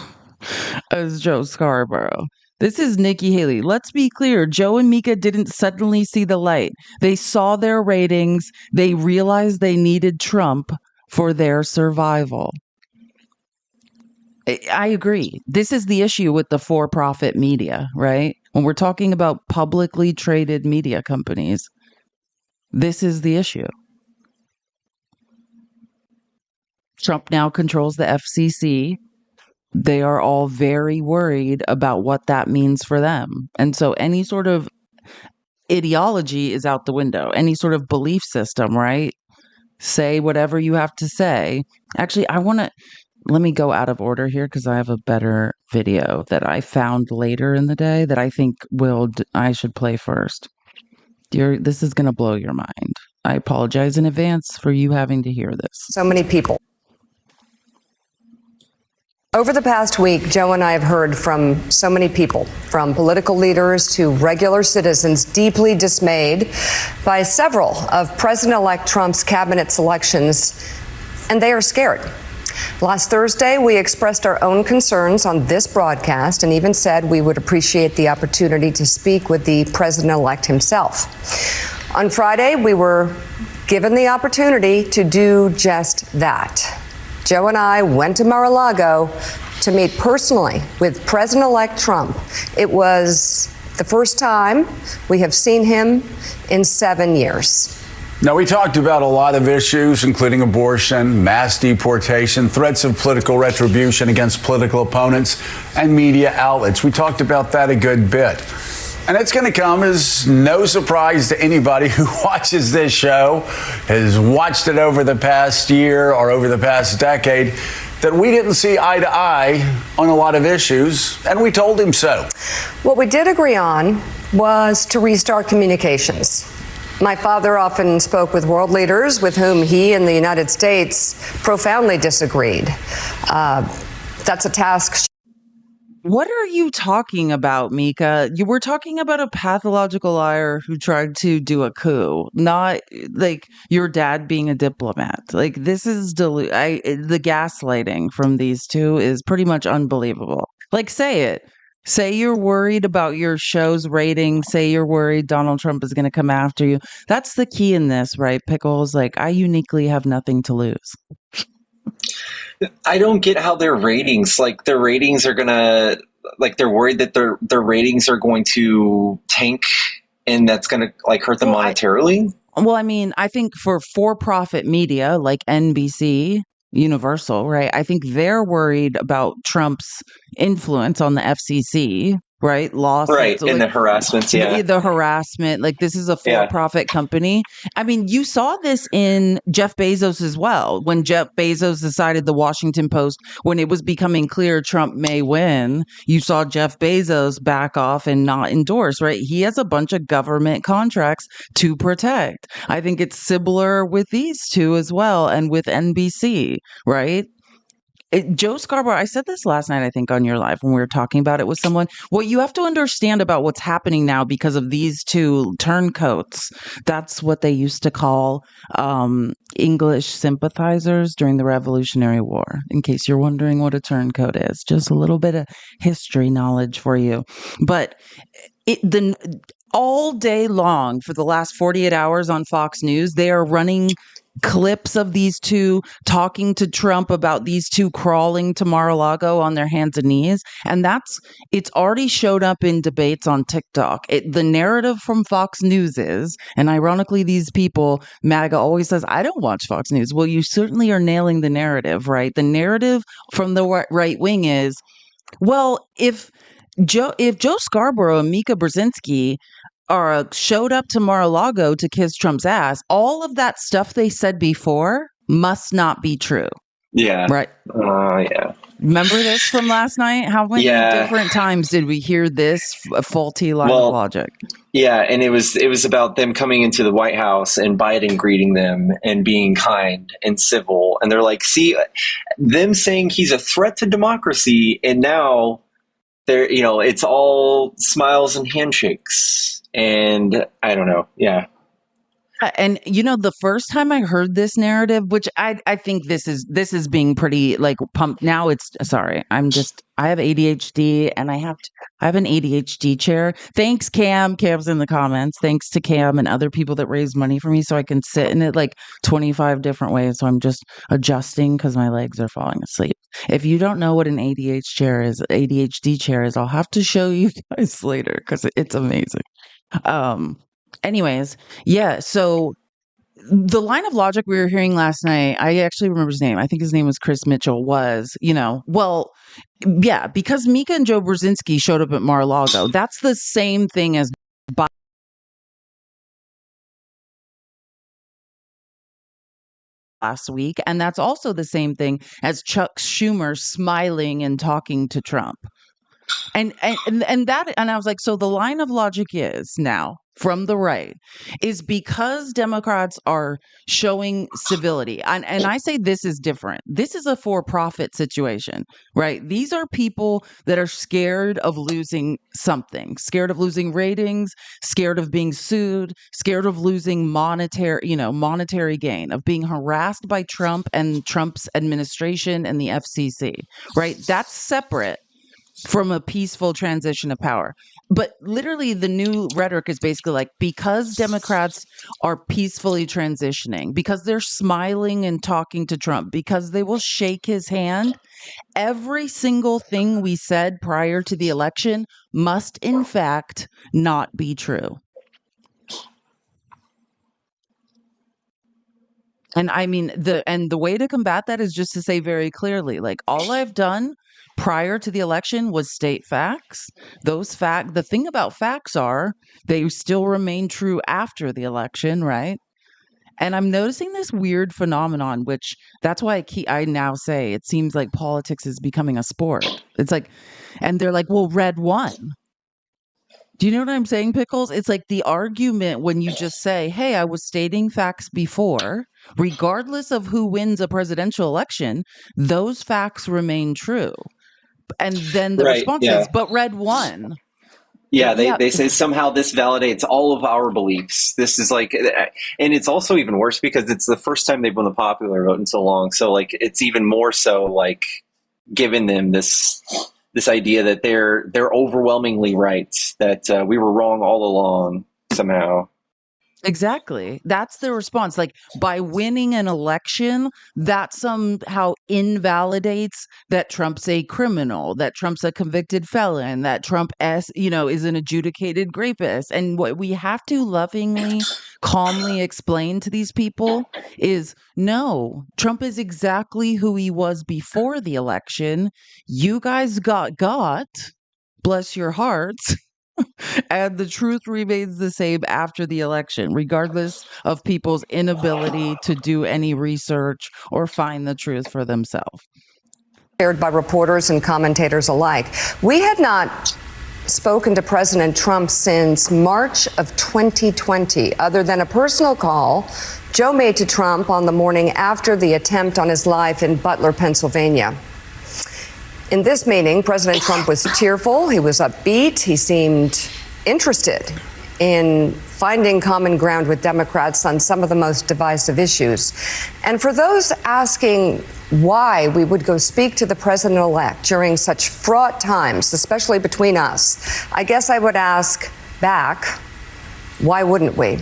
Joe Scarborough. This is Nikki Haley. Let's be clear. Joe and Mika didn't suddenly see the light. They saw their ratings. They realized they needed Trump for their survival. I agree. This is the issue with the for-profit media, right? When we're talking about publicly traded media companies, this is the issue. Trump now controls the FCC. They are all very worried about what that means for them. And so any sort of ideology is out the window. Any sort of belief system, right? Say whatever you have to say. Actually, let me go out of order here because I have a better video that I found later in the day that I think I should play first. This is going to blow your mind. I apologize in advance for you having to hear this. So many people. Over the past week, Joe and I have heard from so many people, from political leaders to regular citizens, deeply dismayed by several of President-elect Trump's cabinet selections, and they are scared. Last Thursday, we expressed our own concerns on this broadcast and even said we would appreciate the opportunity to speak with the president-elect himself. On Friday, we were given the opportunity to do just that. Joe and I went to Mar-a-Lago to meet personally with President-elect Trump. It was the first time we have seen him in 7 years. Now, we talked about a lot of issues, including abortion, mass deportation, threats of political retribution against political opponents, and media outlets. We talked about that a good bit. And it's going to come as no surprise to anybody who watches this show, has watched it over the past year or over the past decade, that we didn't see eye to eye on a lot of issues, and we told him so. What we did agree on was to restart communications. My father often spoke with world leaders with whom he and the United States profoundly disagreed. That's a task. What are you talking about, Mika? You were talking about a pathological liar who tried to do a coup, not like your dad being a diplomat. Like, this is the gaslighting from these two is pretty much unbelievable. Like, say it. Say you're worried about your show's rating. Say you're worried Donald Trump is going to come after you. That's the key in this, right, Pickles? Like, I uniquely have nothing to lose. I don't get how their ratings are gonna, like, they're worried that their ratings are going to tank and that's gonna hurt them monetarily. I mean, I think for-profit media like NBC, Universal, right? I think they're worried about Trump's influence on the FCC, right? Lawsuits, Right. And like the harassments. Yeah. the harassment, like this is a Yeah. for-profit company. I mean, you saw this in Jeff Bezos as well. When Jeff Bezos decided the Washington Post, when it was becoming clear Trump may win, you saw Jeff Bezos back off and not endorse, right? He has a bunch of government contracts to protect. I think it's similar with these two as well, and with NBC, right? Joe Scarborough, I said this last night, I think, on your live when we were talking about it with someone. What you have to understand about what's happening now because of these two turncoats, that's what they used to call English sympathizers during the Revolutionary War. In case you're wondering what a turncoat is, just a little bit of history knowledge for you. But all day long for the last 48 hours on Fox News, they are running clips of these two talking to Trump about these two crawling to Mar-a-Lago on their hands and knees. And it's already showed up in debates on TikTok. The narrative from Fox News is, and ironically, these people, MAGA always says, I don't watch Fox News. Well, you certainly are nailing the narrative, right? The narrative from the right wing is, well, if Joe Scarborough and Mika Brzezinski showed up to Mar-a-Lago to kiss Trump's ass, all of that stuff they said before must not be true. Yeah. Right. Yeah. Remember this from last night? How many different times did we hear this faulty line of logic? Yeah, and it was about them coming into the White House and Biden greeting them and being kind and civil. And they're like, see, them saying he's a threat to democracy, and now it's all smiles and handshakes. And I don't know. Yeah. And the first time I heard this narrative, which I think this is being pretty like pumped now. I have ADHD and I have an ADHD chair. Thanks, Cam. Cam's in the comments. Thanks to Cam and other people that raised money for me so I can sit in it like 25 different ways. So I'm just adjusting because my legs are falling asleep. If you don't know what an ADHD chair is, I'll have to show you guys later because it's amazing. Anyways, yeah, so the line of logic we were hearing last night, I actually remember his name. I think his name was Chris Mitchell, because Mika and Joe Brzezinski showed up at Mar-a-Lago. That's the same thing as last week. And that's also the same thing as Chuck Schumer smiling and talking to Trump. And I was like, so the line of logic is now from the right is because Democrats are showing civility. And I say this is different. This is a for-profit situation, right? These are people that are scared of losing something, scared of losing ratings, scared of being sued, scared of losing monetary gain, of being harassed by Trump and Trump's administration and the FCC, right? That's separate from a peaceful transition of power. But literally the new rhetoric is basically like, because Democrats are peacefully transitioning, because they're smiling and talking to Trump, because they will shake his hand, every single thing we said prior to the election must in fact not be true. And I mean, the way to combat that is just to say very clearly, like, all I've done prior to the election was state facts. The thing about facts are they still remain true after the election, right? And I'm noticing this weird phenomenon, which that's why I now say it seems like politics is becoming a sport. It's like, and they're like, well, red won. Do you know what I'm saying, Pickles? It's like the argument when you just say, hey, I was stating facts before, regardless of who wins a presidential election, those facts remain true. And then the response is, but red won. Yeah, they say somehow this validates all of our beliefs. This is like, and it's also even worse because it's the first time they've won the popular vote in so long. So like, it's even more so like giving them this idea that they're overwhelmingly right, that we were wrong all along somehow. Exactly. That's the response. Like, by winning an election, that somehow invalidates that Trump's a criminal, that Trump's a convicted felon, that Trump is an adjudicated rapist. And what we have to lovingly, calmly explain to these people is, no, Trump is exactly who he was before the election. You guys got bless your hearts. And the truth remains the same after the election, regardless of people's inability to do any research or find the truth for themselves. Shared by reporters and commentators alike. We had not spoken to President Trump since March of 2020, other than a personal call Joe made to Trump on the morning after the attempt on his life in Butler, Pennsylvania. In this meeting, President Trump was cheerful, he was upbeat, he seemed interested in finding common ground with Democrats on some of the most divisive issues. And for those asking why we would go speak to the president-elect during such fraught times, especially between us, I guess I would ask back, why wouldn't we?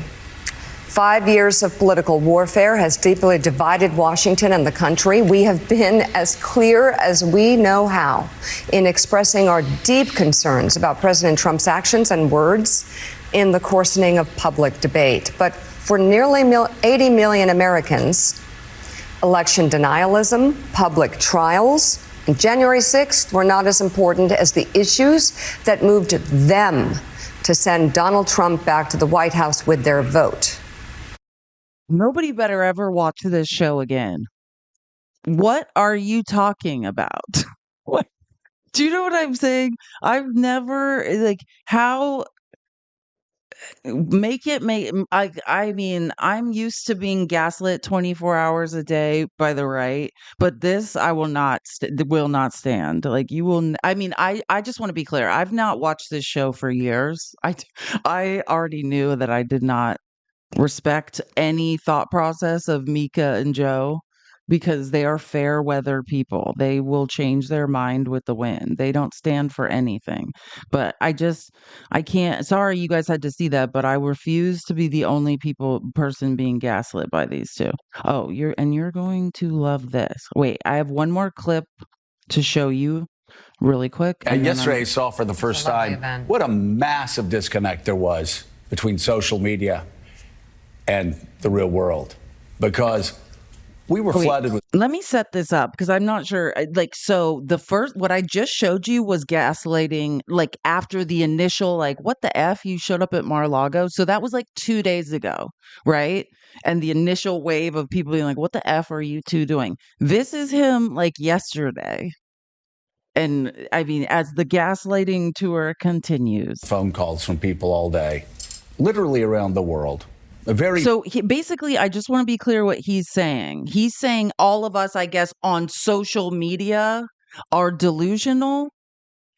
5 years of political warfare has deeply divided Washington and the country. We have been as clear as we know how in expressing our deep concerns about President Trump's actions and words in the coarsening of public debate. But for nearly 80 million Americans, election denialism, public trials, and January 6th were not as important as the issues that moved them to send Donald Trump back to the White House with their vote. Nobody better ever watch this show again. What are you talking about? What? Do you know what I'm saying? I've never, like, how make it make I mean, I'm used to being gaslit 24 hours a day by the right, but this I will not stand. Like, you will I mean, I just want to be clear. I've not watched this show for years. I already knew that I did not respect any thought process of Mika and Joe, because they are fair weather people. They will change their mind with the wind. They don't stand for anything. But I can't. Sorry you guys had to see that, but I refuse to be the only person being gaslit by these two. Oh, you're going to love this. Wait, I have one more clip to show you really quick. And yesterday I saw for the first time what a massive disconnect there was between social media and the real world, because we were flooded with. Let me set this up, because I'm not sure. Like, so what I just showed you was gaslighting, like, after the initial, like, what the F, you showed up at Mar-a-Lago. So that was like 2 days ago, right? And the initial wave of people being like, what the F are you two doing? This is him, like, yesterday. And I mean, as the gaslighting tour continues. Phone calls from people all day, literally around the world. So basically, I just want to be clear what he's saying. He's saying all of us, I guess, on social media are delusional,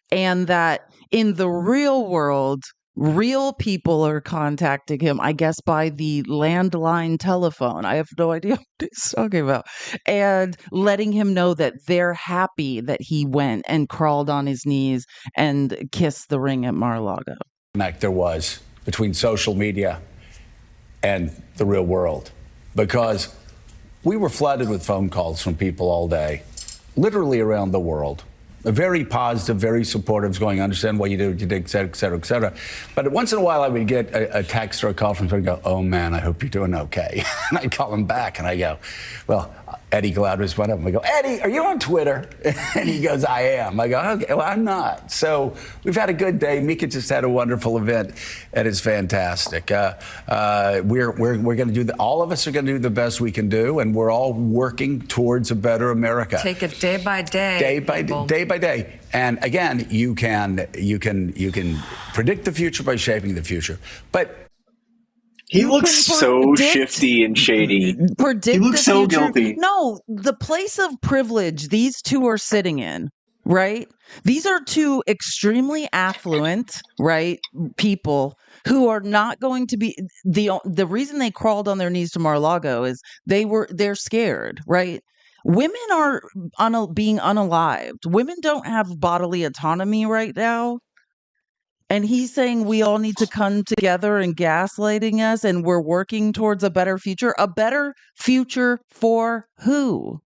and that in the real world, real people are contacting him, I guess, by the landline telephone. I have no idea what he's talking about. And letting him know that they're happy that he went and crawled on his knees and kissed the ring at Mar-a-Lago. There was between social media and the real world, because we were flooded with phone calls from people all day, literally around the world. Very positive, very supportive, going, understand what you did, et cetera, et cetera, et cetera. But once in a while I would get a text or a call from someone and go, oh man, I hope you're doing okay. And I call him back and I go, well, Eddie Glaude was one of them. I go, Eddie, are you on Twitter? And he goes, I am. I go, okay, well, I'm not. So we've had a good day. Mika just had a wonderful event, and it's fantastic. We're going to do all of us are going to do the best we can do, and we're all working towards a better America. Take it day by day. Day by day. And again, you can predict the future by shaping the future. But he looks so shifty and shady. He looks so guilty. No, the place of privilege these two are sitting in, right? These are two extremely affluent, right, people who are not going to be the reason they crawled on their knees to Mar-a-Lago is they're scared, right? Women are being unalived. Women don't have bodily autonomy right now. And he's saying we all need to come together and gaslighting us, and we're working towards a better future. A better future for who?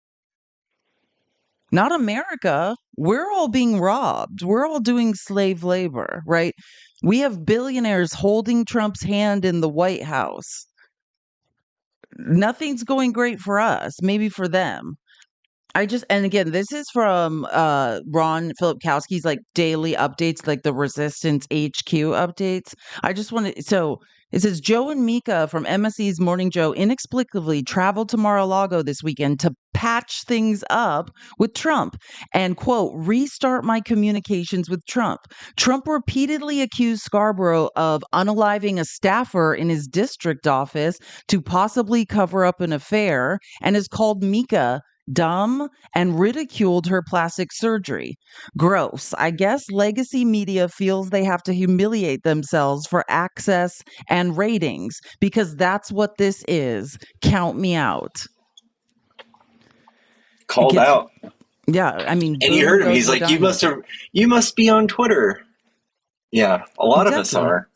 Not America. We're all being robbed. We're all doing slave labor, right? We have billionaires holding Trump's hand in the White House. Nothing's going great for us, maybe for them. And again, this is from Ron Filipkowski's like daily updates, like the Resistance HQ updates. I just want to, so it says Joe and Mika from MSE's Morning Joe inexplicably traveled to Mar-a-Lago this weekend to patch things up with Trump and, quote, restart my communications with Trump. Trump repeatedly accused Scarborough of unaliving a staffer in his district office to possibly cover up an affair and has called Mika dumb and ridiculed her plastic surgery. Gross. I guess legacy media feels they have to humiliate themselves for access and ratings because that's what this is. Count me out. Called out. Yeah, I mean, And you heard him. He's like, you must be on Twitter. Yeah, a lot of us are.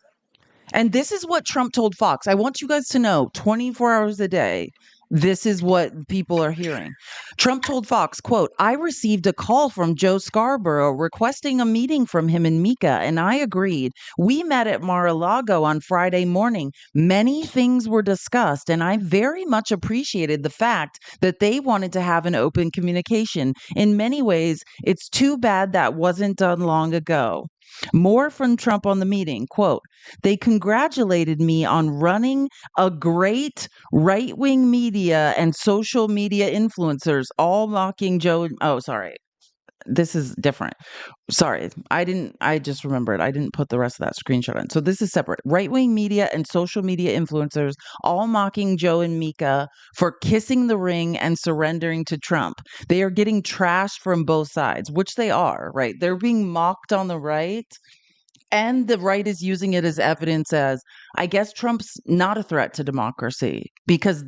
And this is what Trump told Fox. I want you guys to know 24 hours a day, this is what people are hearing. Trump told Fox, quote, I received a call from Joe Scarborough requesting a meeting from him and Mika, and I agreed. We met at Mar-a-Lago on Friday morning. Many things were discussed, and I very much appreciated the fact that they wanted to have an open communication. In many ways, it's too bad that wasn't done long ago. More from Trump on the meeting, quote, they congratulated me on running a great right-wing media and social media influencers, all mocking Joe. Oh, sorry. This is different. Sorry. I just remembered. I didn't put the rest of that screenshot in. So this is separate. Right-wing media and social media influencers all mocking Joe and Mika for kissing the ring and surrendering to Trump. They are getting trashed from both sides, which they are, right? They're being mocked on the right. And the right is using it as evidence as, I guess Trump's not a threat to democracy because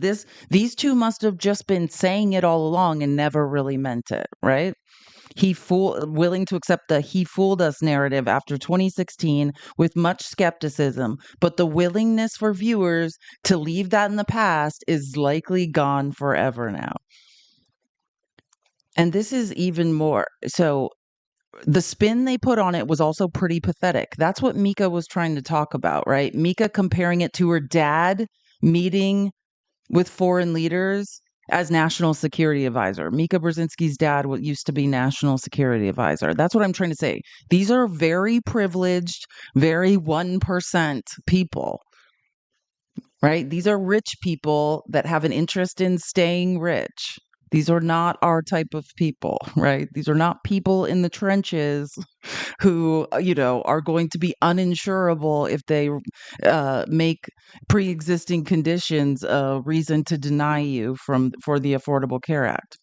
these two must have just been saying it all along and never really meant it, right? Willing to accept the he fooled us narrative after 2016 with much skepticism, but the willingness for viewers to leave that in the past is likely gone forever now. And this is even more. So the spin they put on it was also pretty pathetic. That's what Mika was trying to talk about, right? Mika comparing it to her dad meeting with foreign leaders as national security advisor. Mika Brzezinski's dad used to be national security advisor. That's what I'm trying to say. These are very privileged, very 1% people, right? These are rich people that have an interest in staying rich. These are not our type of people, right? These are not people in the trenches who, are going to be uninsurable if they make pre-existing conditions a reason to deny you for the Affordable Care Act.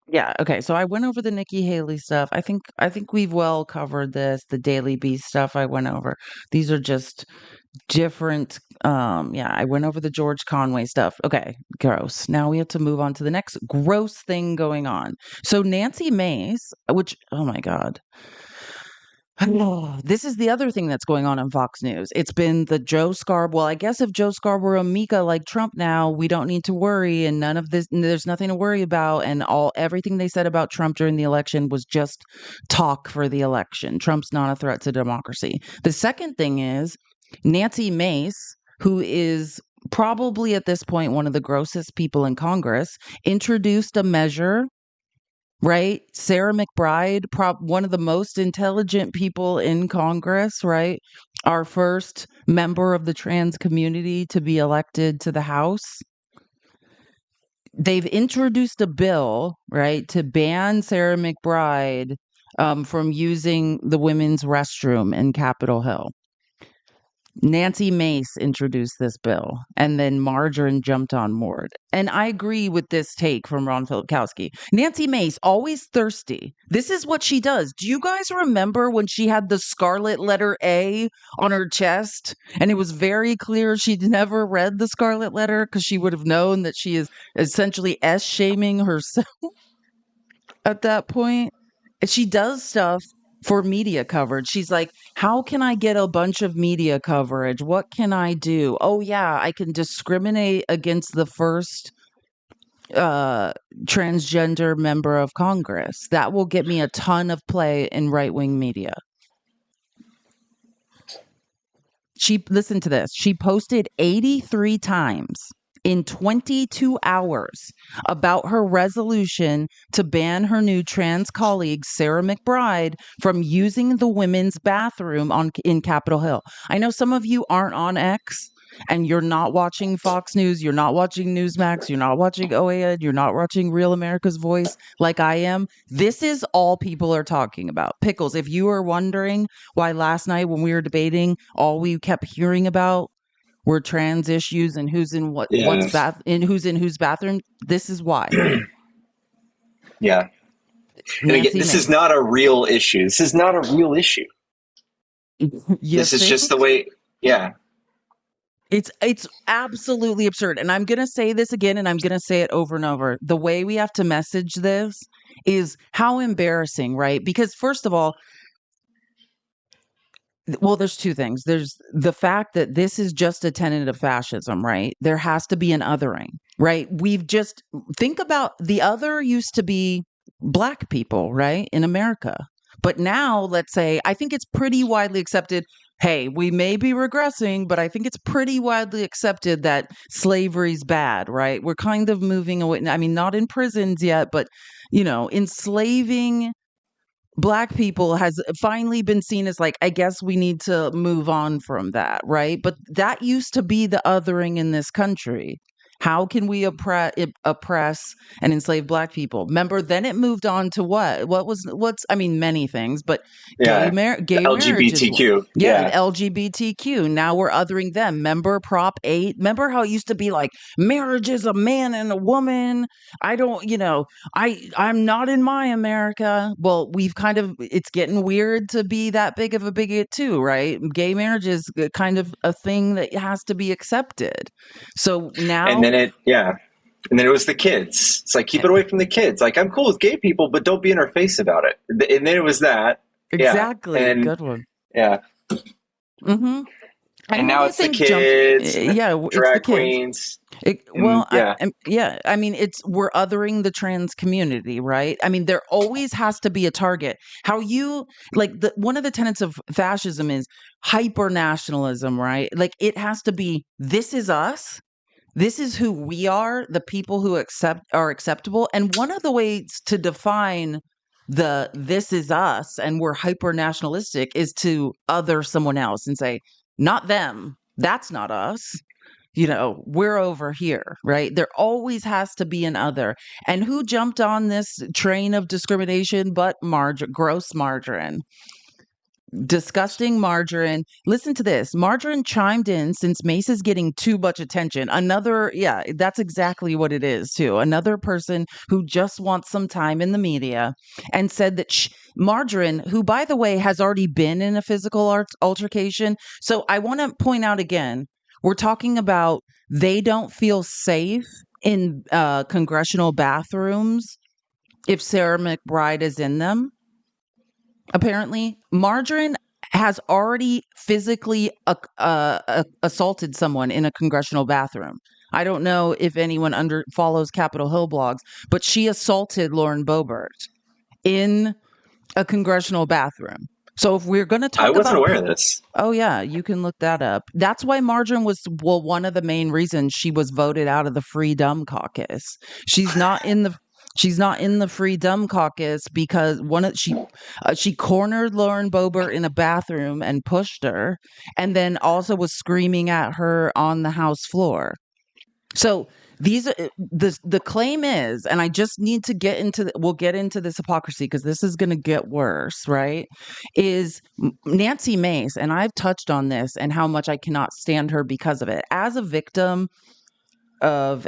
Yeah. Okay. So I went over the Nikki Haley stuff. I think we've well covered this. The Daily Beast stuff I went over. These are just different. I went over the George Conway stuff. Okay, gross. Now we have to move on to the next gross thing going on. So Nancy Mace, which, oh my God. This is the other thing that's going on Fox News. It's been the Joe Scarborough. Well, I guess if Joe Scarborough and Mika like Trump now, we don't need to worry, and none of this. There's nothing to worry about, and everything they said about Trump during the election was just talk for the election. Trump's not a threat to democracy. The second thing is Nancy Mace, who is probably at this point one of the grossest people in Congress, introduced a measure. Right? Sarah McBride, one of the most intelligent people in Congress, right? Our first member of the trans community to be elected to the House. They've introduced a bill, right, to ban Sarah McBride from using the women's restroom in Capitol Hill. Nancy Mace introduced this bill, and then Margarine jumped on board. And I agree with this take from Ron Filipkowski. Nancy Mace, always thirsty. This is what she does. Do you guys remember when she had the scarlet letter A on her chest? And it was very clear she'd never read the scarlet letter because she would have known that she is essentially S-shaming herself at that point. And she does stuff for media coverage. She's like, how can I get a bunch of media coverage? What can I do? Oh, yeah, I can discriminate against the first transgender member of Congress. That will get me a ton of play in right-wing media. Listen to this. She posted 83 times in 22 hours about her resolution to ban her new trans colleague, Sarah McBride, from using the women's bathroom in Capitol Hill. I know some of you aren't on X and you're not watching Fox News, you're not watching Newsmax, you're not watching OAN, you're not watching Real America's Voice like I am. This is all people are talking about. Pickles, if you are wondering why last night when we were debating, all we kept hearing about were trans issues and who's in who's in whose bathroom, this is why. Yeah. And again, Nancy this Mace. is not a real issue. This is not a real issue. This is just the way, yeah. It's absolutely absurd. And I'm going to say this again, and I'm going to say it over and over. The way we have to message this is how embarrassing, right? Because first of all, well, there's two things. There's the fact that this is just a tenet of fascism, right? There has to be an othering, right? Think about the other used to be Black people, right? In America. But now, let's say, I think it's pretty widely accepted. Hey, we may be regressing, but I think it's pretty widely accepted that slavery's bad, right? We're kind of moving away. I mean, not in prisons yet, but, enslaving Black people has finally been seen as like, I guess we need to move on from that, right? But that used to be the othering in this country. How can we oppress and enslave Black people? Remember, then it moved on to many things, but Yeah. gay marriage is one. LGBTQ. Yeah, LGBTQ. Now we're othering them. Remember Prop 8? Remember how it used to be like marriage is a man and a woman? I'm not in my America. Well, it's getting weird to be that big of a bigot too, right? Gay marriage is kind of a thing that has to be accepted. So now. And then it was the kids. It's like, keep it away from the kids. Like, I'm cool with gay people, but don't be in our face about it. And then it was that. Exactly. Yeah. And, good one. Yeah. Mm-hmm. And now it's the kids. Drag queens. We're othering the trans community, right? I mean, there always has to be a target. One of the tenets of fascism is hyper nationalism, right? Like, it has to be, this is us. This is who we are, the people who are acceptable. And one of the ways to define this is us and we're hyper nationalistic is to other someone else and say, not them. That's not us. We're over here, right? There always has to be an other. And who jumped on this train of discrimination but gross margarine? Disgusting margarine. Listen to this. Margarine chimed in since Mace is getting too much attention. That's exactly what it is too. Another person who just wants some time in the media and said that Margarine, who by the way has already been in a physical altercation. So I want to point out again, we're talking about they don't feel safe in congressional bathrooms if Sarah McBride is in them. Apparently, Margarine has already physically assaulted someone in a congressional bathroom. I don't know if anyone follows Capitol Hill blogs, but she assaulted Lauren Boebert in a congressional bathroom. So if we're going to talk about... I wasn't aware of this. Oh, yeah, you can look that up. That's why Margarine was, one of the main reasons she was voted out of the Freedom Caucus. She's not in the Freedom Caucus because she cornered Lauren Boebert in a bathroom and pushed her, and then also was screaming at her on the House floor. So the claim is, and I just need to get into we'll get into this hypocrisy because this is going to get worse, right? Is Nancy Mace, and I've touched on this and how much I cannot stand her because of it. As a victim of,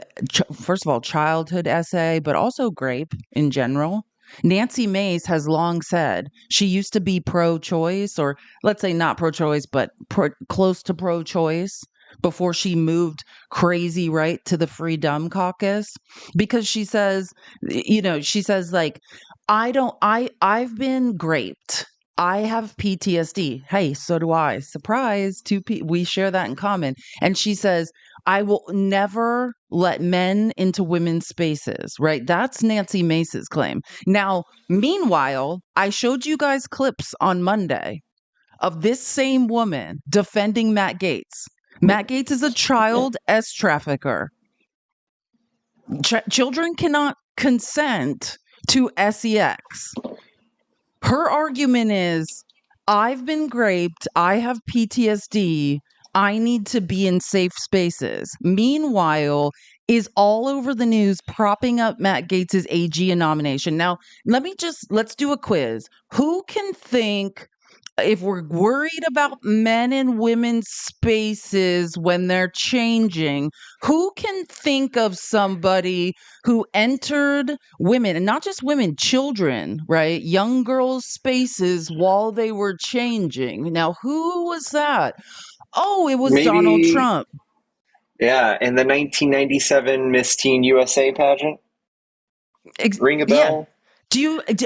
first of all, childhood essay, but also grape in general, Nancy Mace has long said she used to be pro-choice, or let's say not pro-choice, but close to pro-choice before she moved crazy right to the Freedom Caucus, because she says like, I've been graped. I have PTSD. Hey, so do I. Surprise. We share that in common. And she says, I will never let men into women's spaces, right? That's Nancy Mace's claim. Now, meanwhile, I showed you guys clips on Monday of this same woman defending Matt Gaetz. Matt Gaetz is a child trafficker. Children cannot consent to sex. Her argument is, I've been raped, I have PTSD, I need to be in safe spaces. Meanwhile, is all over the news propping up Matt Gaetz's AG nomination. Now, let's do a quiz. Who can think, if we're worried about men and women's spaces when they're changing, who can think of somebody who entered women, and not just women, children, right? Young girls' spaces while they were changing. Now, who was that? Oh, it was Donald Maybe, Trump. yeah, in the 1997 Miss Teen USA pageant. Ring a Yeah. bell?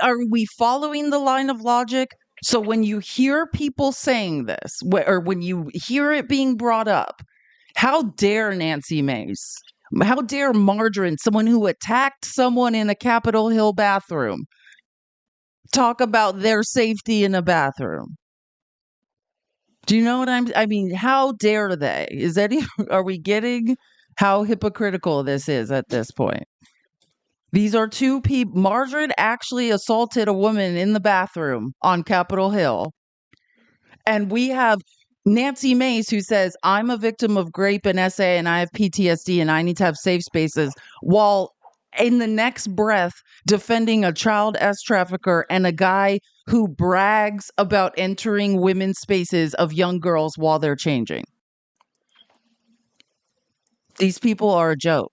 Are we following the line of logic? So when you hear people saying this, or when you hear it being brought up, how dare Nancy Mace? How dare Margarine, someone who attacked someone in a Capitol Hill bathroom, talk about their safety in a bathroom? Do you know what I mean, how dare they? Are we getting how hypocritical this is at this point? These are two people. Margaret actually assaulted a woman in the bathroom on Capitol Hill. And we have Nancy Mace, who says, I'm a victim of rape and SA and I have PTSD and I need to have safe spaces, while in the next breath defending a child trafficker and a guy who brags about entering women's spaces of young girls while they're changing. These people are a joke.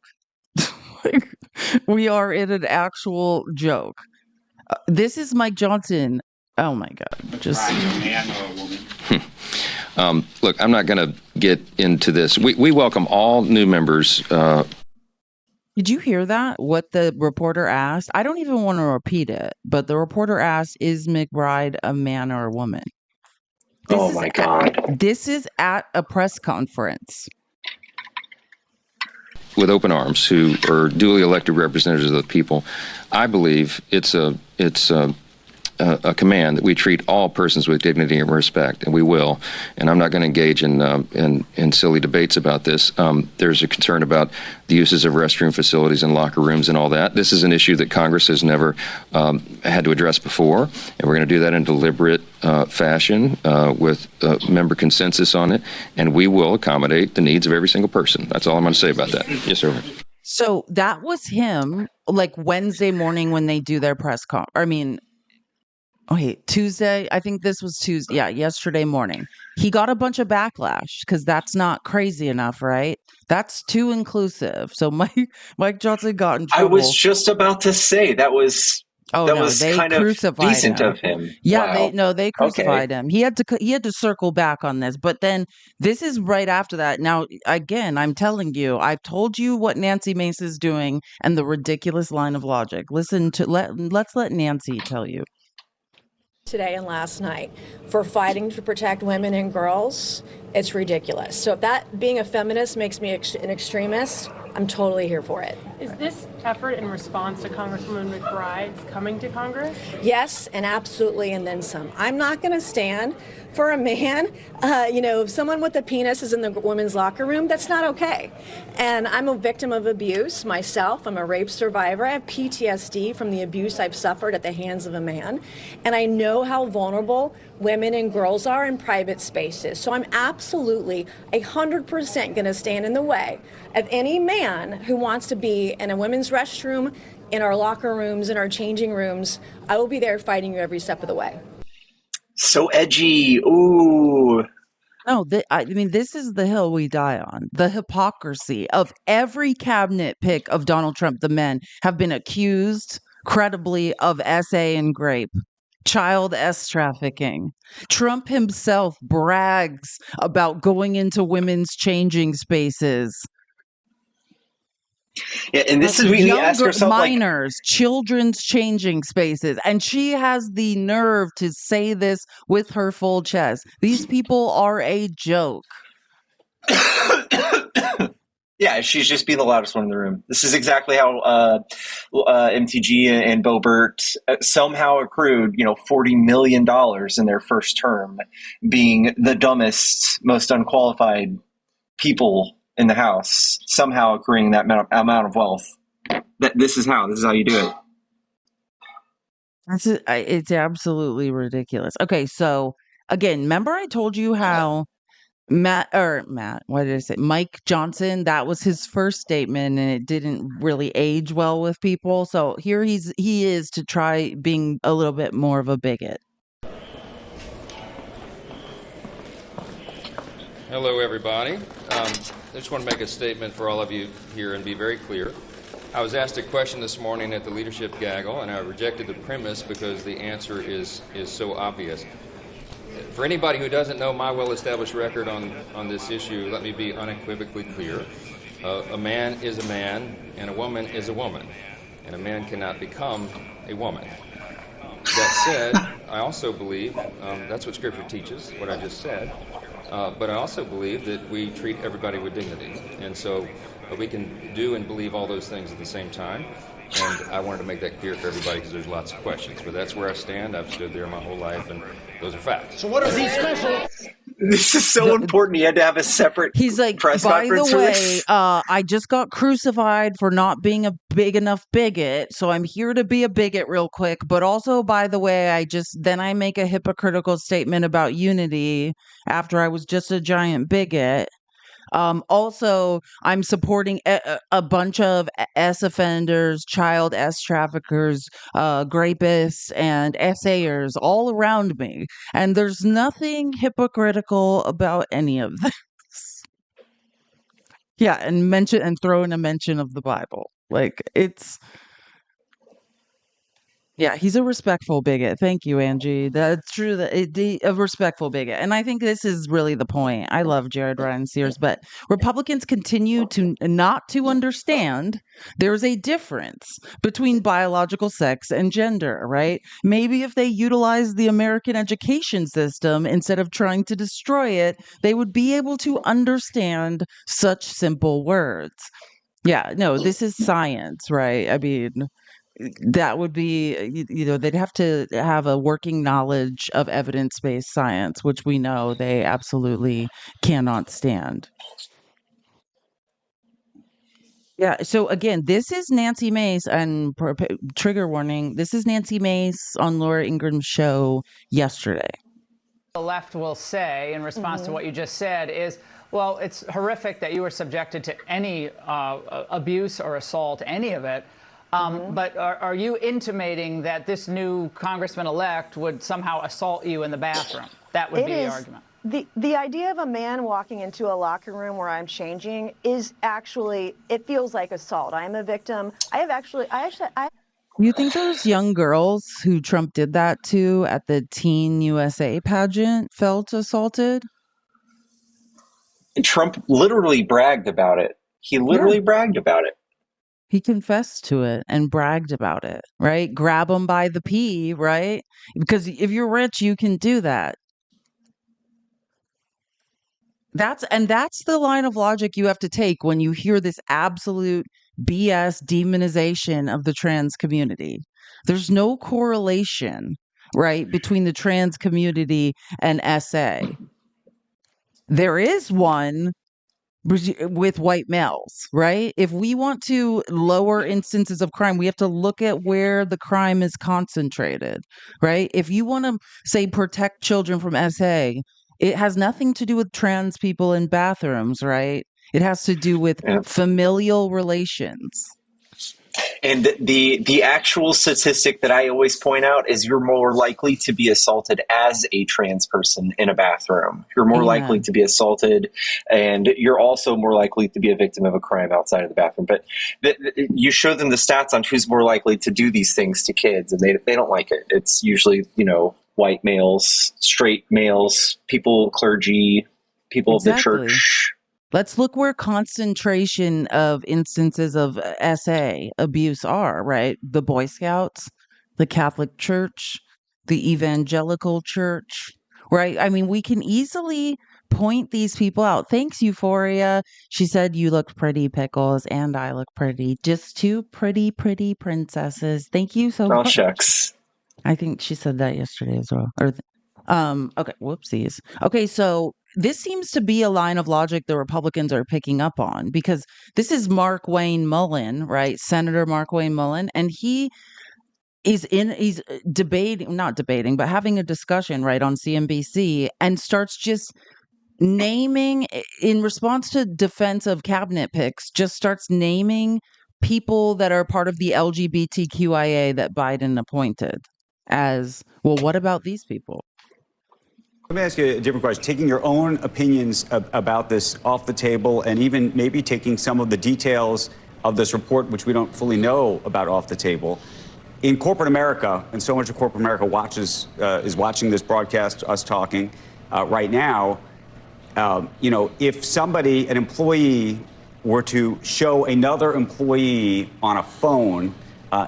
We are in an actual joke. This is Mike Johnson. Oh my God. Just. Look, I'm not going to get into this. We welcome all new members. Did you hear that? What the reporter asked? I don't even want to repeat it, but the reporter asked, is McBride a man or a woman? Oh my God. This is at a press conference. With open arms, who are duly elected representatives of the people. I believe it's a command that we treat all persons with dignity and respect, and we will. And I'm not going to engage in silly debates about this. There's a concern about the uses of restroom facilities and locker rooms and all that. This is an issue that Congress has never had to address before, and we're going to do that in deliberate fashion with member consensus on it, and we will accommodate the needs of every single person. That's all I'm going to say about that. Yes, sir. So that was him, like Wednesday morning when they do their press conference. Tuesday. I think this was Tuesday. Yeah, yesterday morning. He got a bunch of backlash because that's not crazy enough, right? That's too inclusive. So Mike Johnson got in trouble. I was just about to say that was they kind of crucified decent him. of him. Yeah, Wow. they crucified him. He had to circle back on this, but then this is right after that. Now, again, I'm telling you, I've told you what Nancy Mace is doing and the ridiculous line of logic. Let's let Nancy tell you. Today and last night for fighting to protect women and girls, it's ridiculous. So if that being a feminist makes me an extremist, I'm totally here for it. Is this effort in response to Congresswoman McBride's coming to Congress? Yes, and absolutely, and then some. I'm not going to stand for a man, if someone with a penis is in the women's locker room, that's not okay. And I'm a victim of abuse myself. I'm a rape survivor. I have PTSD from the abuse I've suffered at the hands of a man. And I know how vulnerable women and girls are in private spaces. So I'm absolutely 100% going to stand in the way of any man who wants to be in a women's restroom, in our locker rooms, in our changing rooms. I will be there fighting you every step of the way. So edgy. Ooh. No, this is the hill we die on. The hypocrisy of every cabinet pick of Donald Trump. The men have been accused credibly of SA and rape, child trafficking. Trump himself brags about going into women's changing spaces. Yeah, and this is we ask ourselves, minors, children's changing spaces, and she has the nerve to say this with her full chest. These people are a joke. Yeah, she's just being the loudest one in the room. This is exactly how MTG and Boebert somehow accrued, $40 million in their first term, being the dumbest, most unqualified people in the House, somehow accruing that amount of wealth. This is how you do it. It's absolutely ridiculous. Okay, so again, remember I told you how Matt, what did I say? Mike Johnson, that was his first statement and it didn't really age well with people. So here he is to try being a little bit more of a bigot. Hello, everybody. I just want to make a statement for all of you here and be very clear. I was asked a question this morning at the leadership gaggle, and I rejected the premise because the answer is so obvious. For anybody who doesn't know my well-established record on this issue, let me be unequivocally clear. A man is a man, and a woman is a woman, and a man cannot become a woman. That said, I also believe, that's what Scripture teaches, what I just said, but I also believe that we treat everybody with dignity. And so we can do and believe all those things at the same time. And I wanted to make that clear for everybody because there's lots of questions. But that's where I stand. I've stood there my whole life, and those are facts. So what is he special? This is so important. He had to have a separate press conference by the for way, this. I just got crucified for not being a big enough bigot, so I'm here to be a bigot real quick. But also, by the way, I make a hypocritical statement about unity after I was just a giant bigot. Also, I'm supporting a bunch of S offenders, child S traffickers, grapists, and SAers all around me. And there's nothing hypocritical about any of this. Yeah, and throw in a mention of the Bible. Yeah, he's a respectful bigot. Thank you, Angie. That's true. A respectful bigot. And I think this is really the point. I love Jared Ryan Sears, but Republicans continue to not to understand there's a difference between biological sex and gender, right? Maybe if they utilize the American education system instead of trying to destroy it, they would be able to understand such simple words. Yeah, no, this is science, right? I mean, that would be, they'd have to have a working knowledge of evidence-based science, which we know they absolutely cannot stand. Yeah. So again, this is Nancy Mace, and trigger warning, this is Nancy Mace on Laura Ingram's show yesterday. The left will say in response to what you just said is, well, it's horrific that you were subjected to any abuse or assault, any of it. But are you intimating that this new congressman-elect would somehow assault you in the bathroom? That would be the argument. The idea of a man walking into a locker room where I'm changing is actually, it feels like assault. I'm a victim. You think those young girls who Trump did that to at the Teen USA pageant felt assaulted? Trump literally bragged about it. He literally bragged about it. He confessed to it and bragged about it, right? Grab them by the pee, right? Because if you're rich, you can do that. That's the line of logic you have to take when you hear this absolute BS demonization of the trans community. There's no correlation, right, between the trans community and SA. There is one with white males, right? If we want to lower instances of crime, we have to look at where the crime is concentrated, right? If you want to say protect children from SA, it has nothing to do with trans people in bathrooms, right? It has to do with familial relations. And the actual statistic that I always point out is you're more likely to be assaulted as a trans person in a bathroom. You're more likely to be assaulted, and you're also more likely to be a victim of a crime outside of the bathroom. But you show them the stats on who's more likely to do these things to kids, and they don't like it. It's usually, white males, straight males, people, clergy, people of the church. Let's look where concentration of instances of SA abuse are, right? The Boy Scouts, the Catholic Church, the Evangelical Church, right? I mean, we can easily point these people out. Thanks, Euphoria. She said, you look pretty, Pickles, and I look pretty. Just two pretty, pretty princesses. Thank you so much. Oh, shucks. I think she said that yesterday as well. Okay, whoopsies. Okay, so this seems to be a line of logic the Republicans are picking up on, because this is Mark Wayne Mullen, right? Senator Mark Wayne Mullen, and he's debating, not debating, but having a discussion, right, on CNBC, and starts just naming, in response to defense of cabinet picks, just starts naming people that are part of the LGBTQIA that Biden appointed as, well, what about these people? Let me ask you a different question. Taking your own opinions about this off the table, and even maybe taking some of the details of this report, which we don't fully know about, off the table. In corporate America, and so much of corporate America is watching this broadcast, us talking right now. If somebody, an employee, were to show another employee on a phone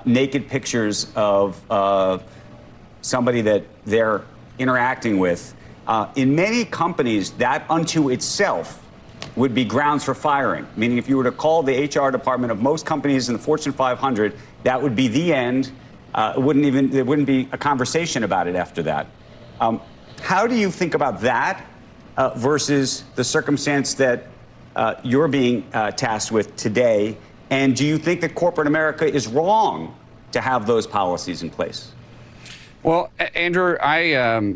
naked pictures of somebody that they're interacting with, in many companies, that unto itself would be grounds for firing. Meaning, if you were to call the HR department of most companies in the Fortune 500, that would be the end. There wouldn't be a conversation about it after that. How do you think about that versus the circumstance that you're being tasked with today? And do you think that corporate America is wrong to have those policies in place? Well, Andrew, I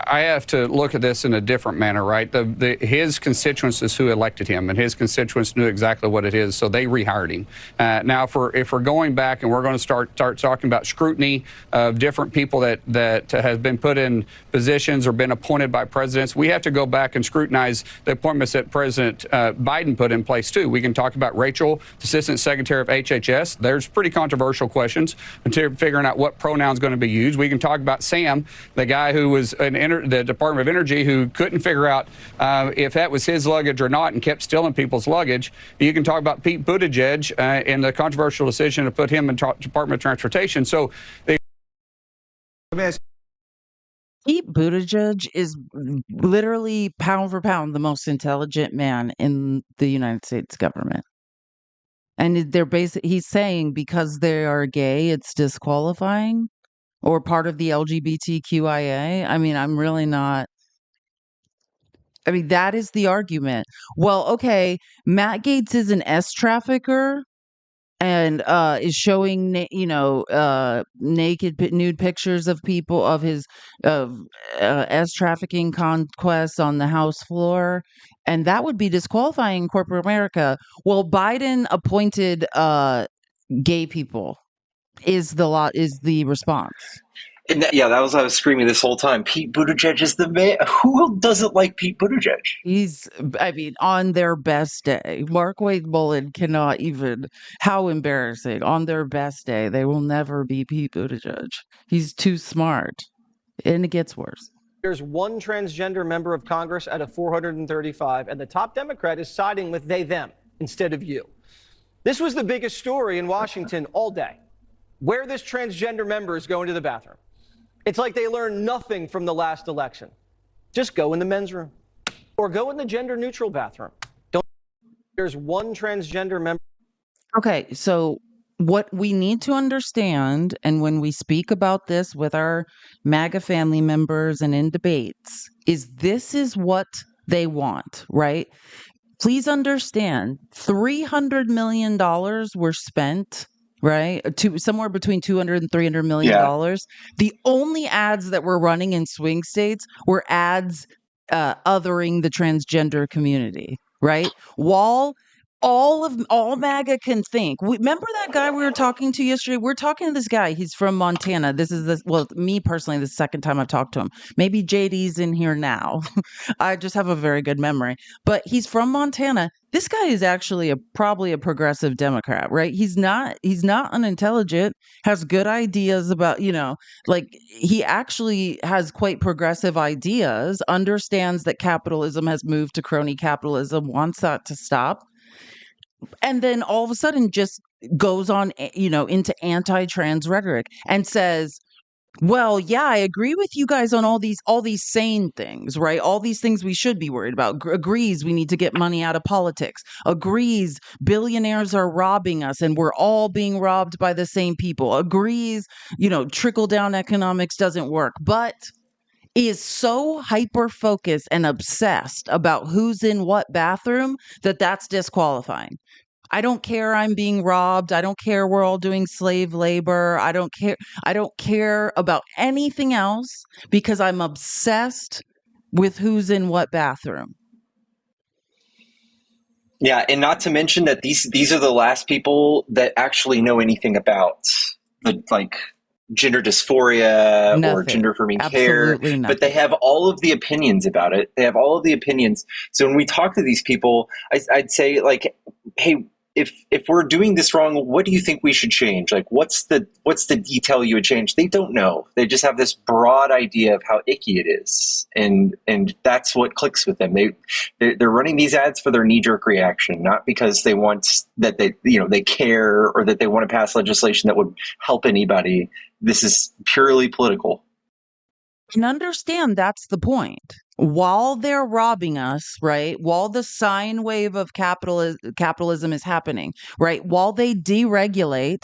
have to look at this in a different manner, right? His constituents is who elected him, and his constituents knew exactly what it is, so they rehired him. Now, if we're going back and we're going to start talking about scrutiny of different people that have been put in positions or been appointed by presidents, we have to go back and scrutinize the appointments that President Biden put in place too. We can talk about Rachel, Assistant Secretary of HHS. There's pretty controversial questions into figuring out what pronouns going to be used. We can talk about Sam, the guy who was the Department of Energy, who couldn't figure out if that was his luggage or not and kept stealing people's luggage. You can talk about Pete Buttigieg and the controversial decision to put him in Department of Transportation. So Pete Buttigieg is literally, pound for pound, the most intelligent man in the United States government. And he's saying because they are gay, it's disqualifying, or part of the LGBTQIA. I mean, I'm really not. I mean, that is the argument. Well, okay, Matt Gaetz is an S trafficker and is showing, naked, nude pictures of people of his S trafficking conquests on the House floor, and that would be disqualifying in corporate America. Well, Biden appointed gay people. Is the response. And that was I was screaming this whole time. Pete Buttigieg is the man. Who doesn't like Pete Buttigieg? On their best day, Mark Wayne Mullen cannot even. How embarrassing! On their best day, they will never be Pete Buttigieg. He's too smart, and it gets worse. There's one transgender member of Congress out of 435, and the top Democrat is siding with they/them instead of you. This was the biggest story in Washington all day. Where this transgender member is going to the bathroom. It's like they learned nothing from the last election. Just go in the men's room or go in the gender neutral bathroom. There's one transgender member. Okay, so what we need to understand, and when we speak about this with our MAGA family members and in debates, this is what they want, right? Please understand, $300 million were spent, right? Somewhere between $200 and $300 million. Yeah. The only ads that were running in swing states were ads othering the transgender community, right? While all MAGA can think. Remember that guy we were talking to yesterday? We're talking to this guy. He's from Montana. Me personally, the second time I've talked to him. Maybe JD's in here now. I just have a very good memory. But he's from Montana. This guy is actually probably a progressive Democrat, right? He's not unintelligent, has good ideas about, he actually has quite progressive ideas, understands that capitalism has moved to crony capitalism, wants that to stop. And then all of a sudden just goes on, into anti-trans rhetoric and says, well, yeah, I agree with you guys on all these sane things, right? All these things we should be worried about. Agrees we need to get money out of politics. Agrees billionaires are robbing us and we're all being robbed by the same people. Agrees, trickle down economics doesn't work. But is so hyper focused and obsessed about who's in what bathroom that that's disqualifying. I don't care I'm being robbed. I don't care we're all doing slave labor. I don't care. I don't care about anything else because I'm obsessed with who's in what bathroom. Yeah, and not to mention that these are the last people that actually know anything about the gender dysphoria or Nothing. gender affirming care, Absolutely but they nothing. have all of the opinions about it. They have all of the opinions. So when we talk to these people, I'd say like, hey, if we're doing this wrong, what do you think we should change? Like, what's the detail you would change? They don't know. They just have this broad idea of how icky it is, and that's what clicks with them. They're running these ads for their knee jerk reaction, not because they want that they care or that they want to pass legislation that would help anybody. This is purely political. And understand that's the point. While they're robbing us, right? While the sine wave of capitalism is happening, right? While they deregulate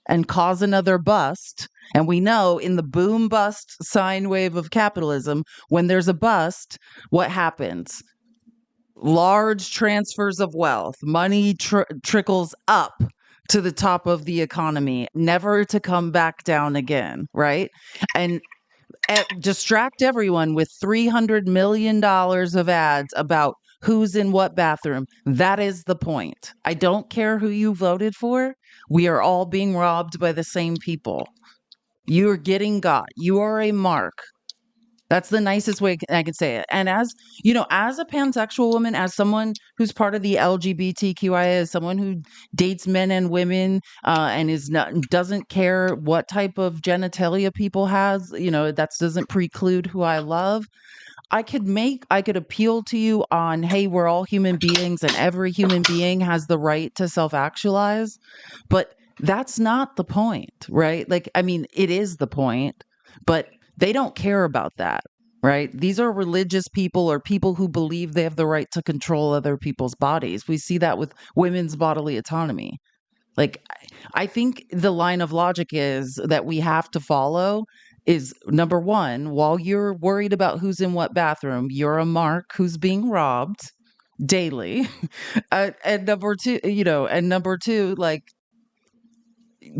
and cause another bust, and we know in the boom bust sine wave of capitalism, when there's a bust, what happens? Large transfers of wealth, money trickles up to the top of the economy, never to come back down again, right? And distract everyone with $300 million of ads about who's in what bathroom. That is the point. I don't care who you voted for. We are all being robbed by the same people. You are getting got. You are a mark. That's the nicest way I can say it. And as you know, as a pansexual woman, as someone who's part of the LGBTQIA, as someone who dates men and women, and doesn't care what type of genitalia people has, that doesn't preclude who I love. I could appeal to you on, hey, we're all human beings, and every human being has the right to self-actualize, but that's not the point, right? Like, I mean, it is the point, but they don't care about that, right? These are religious people or people who believe they have the right to control other people's bodies. We see that with women's bodily autonomy. Like, I think the line of logic is that we have to follow is number one, while you're worried about who's in what bathroom, you're a mark who's being robbed daily. And number two, like,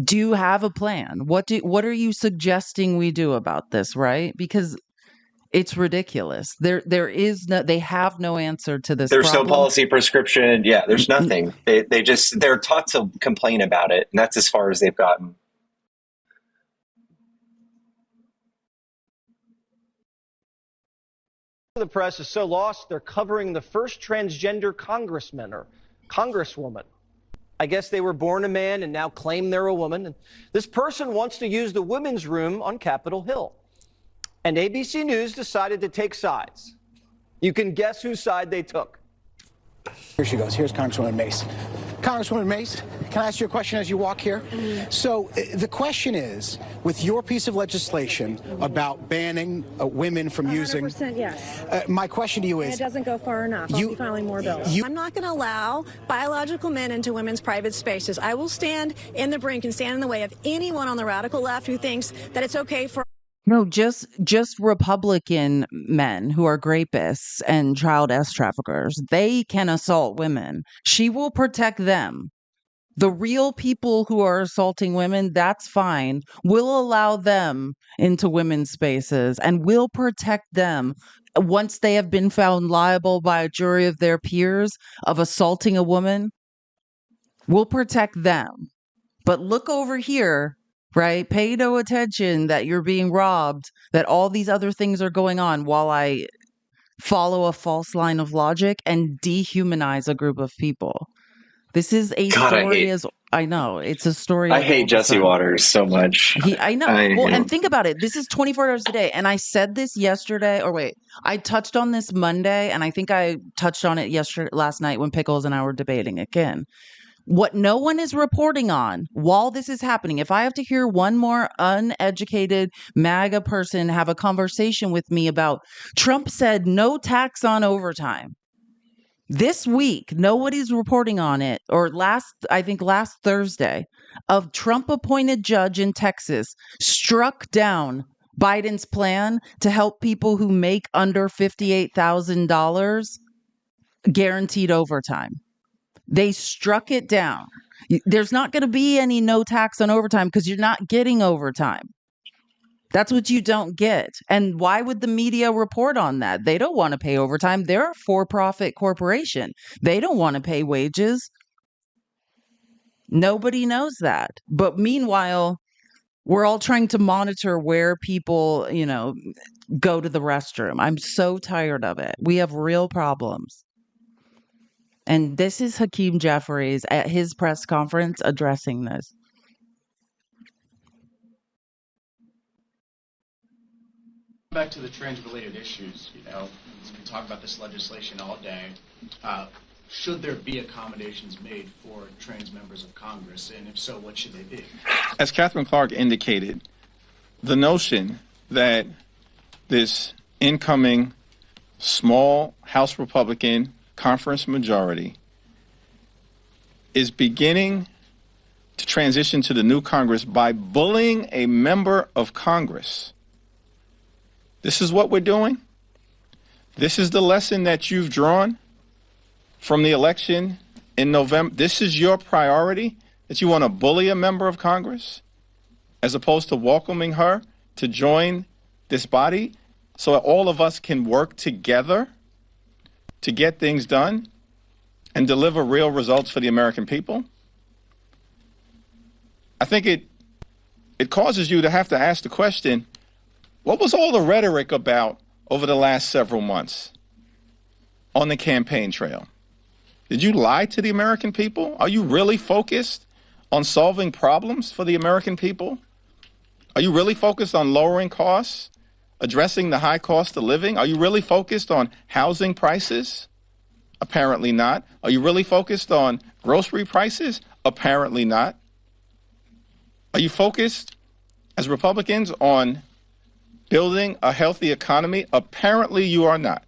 do you have a plan? What are you suggesting we do about this, right? Because it's ridiculous. They have no answer to this There's no problem. policy prescription. Yeah, there's nothing. They're taught to complain about it, and that's as far as they've gotten. The press is so lost, they're covering the first transgender congressman or congresswoman. I guess they were born a man and now claim they're a woman. And this person wants to use the women's room on Capitol Hill. And ABC News decided to take sides. You can guess whose side they took. Here she goes. Here's Congresswoman Mace. Congresswoman Mace, can I ask you a question as you walk here? So the question is, with your piece of legislation about banning women from using... 100% yes. My question to you is... It doesn't go far enough. I'll be filing more bills. I'm not going to allow biological men into women's private spaces. I will stand in the brink and stand in the way of anyone on the radical left who thinks that it's okay for... No, just Republican men who are rapists and child traffickers. They can assault women. She will protect them. The real people who are assaulting women, that's fine. We'll allow them into women's spaces and we'll protect them once they have been found liable by a jury of their peers of assaulting a woman. We'll protect them. But look over here. Right? Pay no attention that you're being robbed, that all these other things are going on while I follow a false line of logic and dehumanize a group of people. This is a story I know. It's a story. I hate Jesse Waters so much. I know. And think about it. This is 24 hours a day. And I said this yesterday, I touched on this Monday, and I think I touched on it last night when Pickles and I were debating again. What no one is reporting on while this is happening, if I have to hear one more uneducated MAGA person have a conversation with me about Trump said no tax on overtime. This week, nobody's reporting on it, or last Thursday, a Trump-appointed judge in Texas struck down Biden's plan to help people who make under $58,000 guaranteed overtime. They struck it down. There's not going to be any no tax on overtime because you're not getting overtime. That's what you don't get. And why would the media report on that? They don't want to pay overtime. They're a for-profit corporation. They don't want to pay wages. Nobody knows that. But meanwhile, we're all trying to monitor where people, go to the restroom. I'm so tired of it. We have real problems. And this is Hakeem Jeffries at his press conference addressing this. Back to the trans-related issues, we talk about this legislation all day. Should there be accommodations made for trans members of Congress, and if so, what should they be? As Catherine Clark indicated, the notion that this incoming small House Republican conference majority is beginning to transition to the new Congress by bullying a member of Congress. This is what we're doing. This is the lesson that you've drawn from the election in November. This is your priority, that you want to bully a member of Congress as opposed to welcoming her to join this body so that all of us can work together to get things done and deliver real results for the American people. I think it causes you to have to ask the question, what was all the rhetoric about over the last several months on the campaign trail? Did you lie to the American people? Are you really focused on solving problems for the American people? Are you really focused on lowering costs, addressing the high cost of living? Are you really focused on housing prices? Apparently not. Are you really focused on grocery prices? Apparently not. Are you focused, as Republicans, on building a healthy economy? Apparently you are not.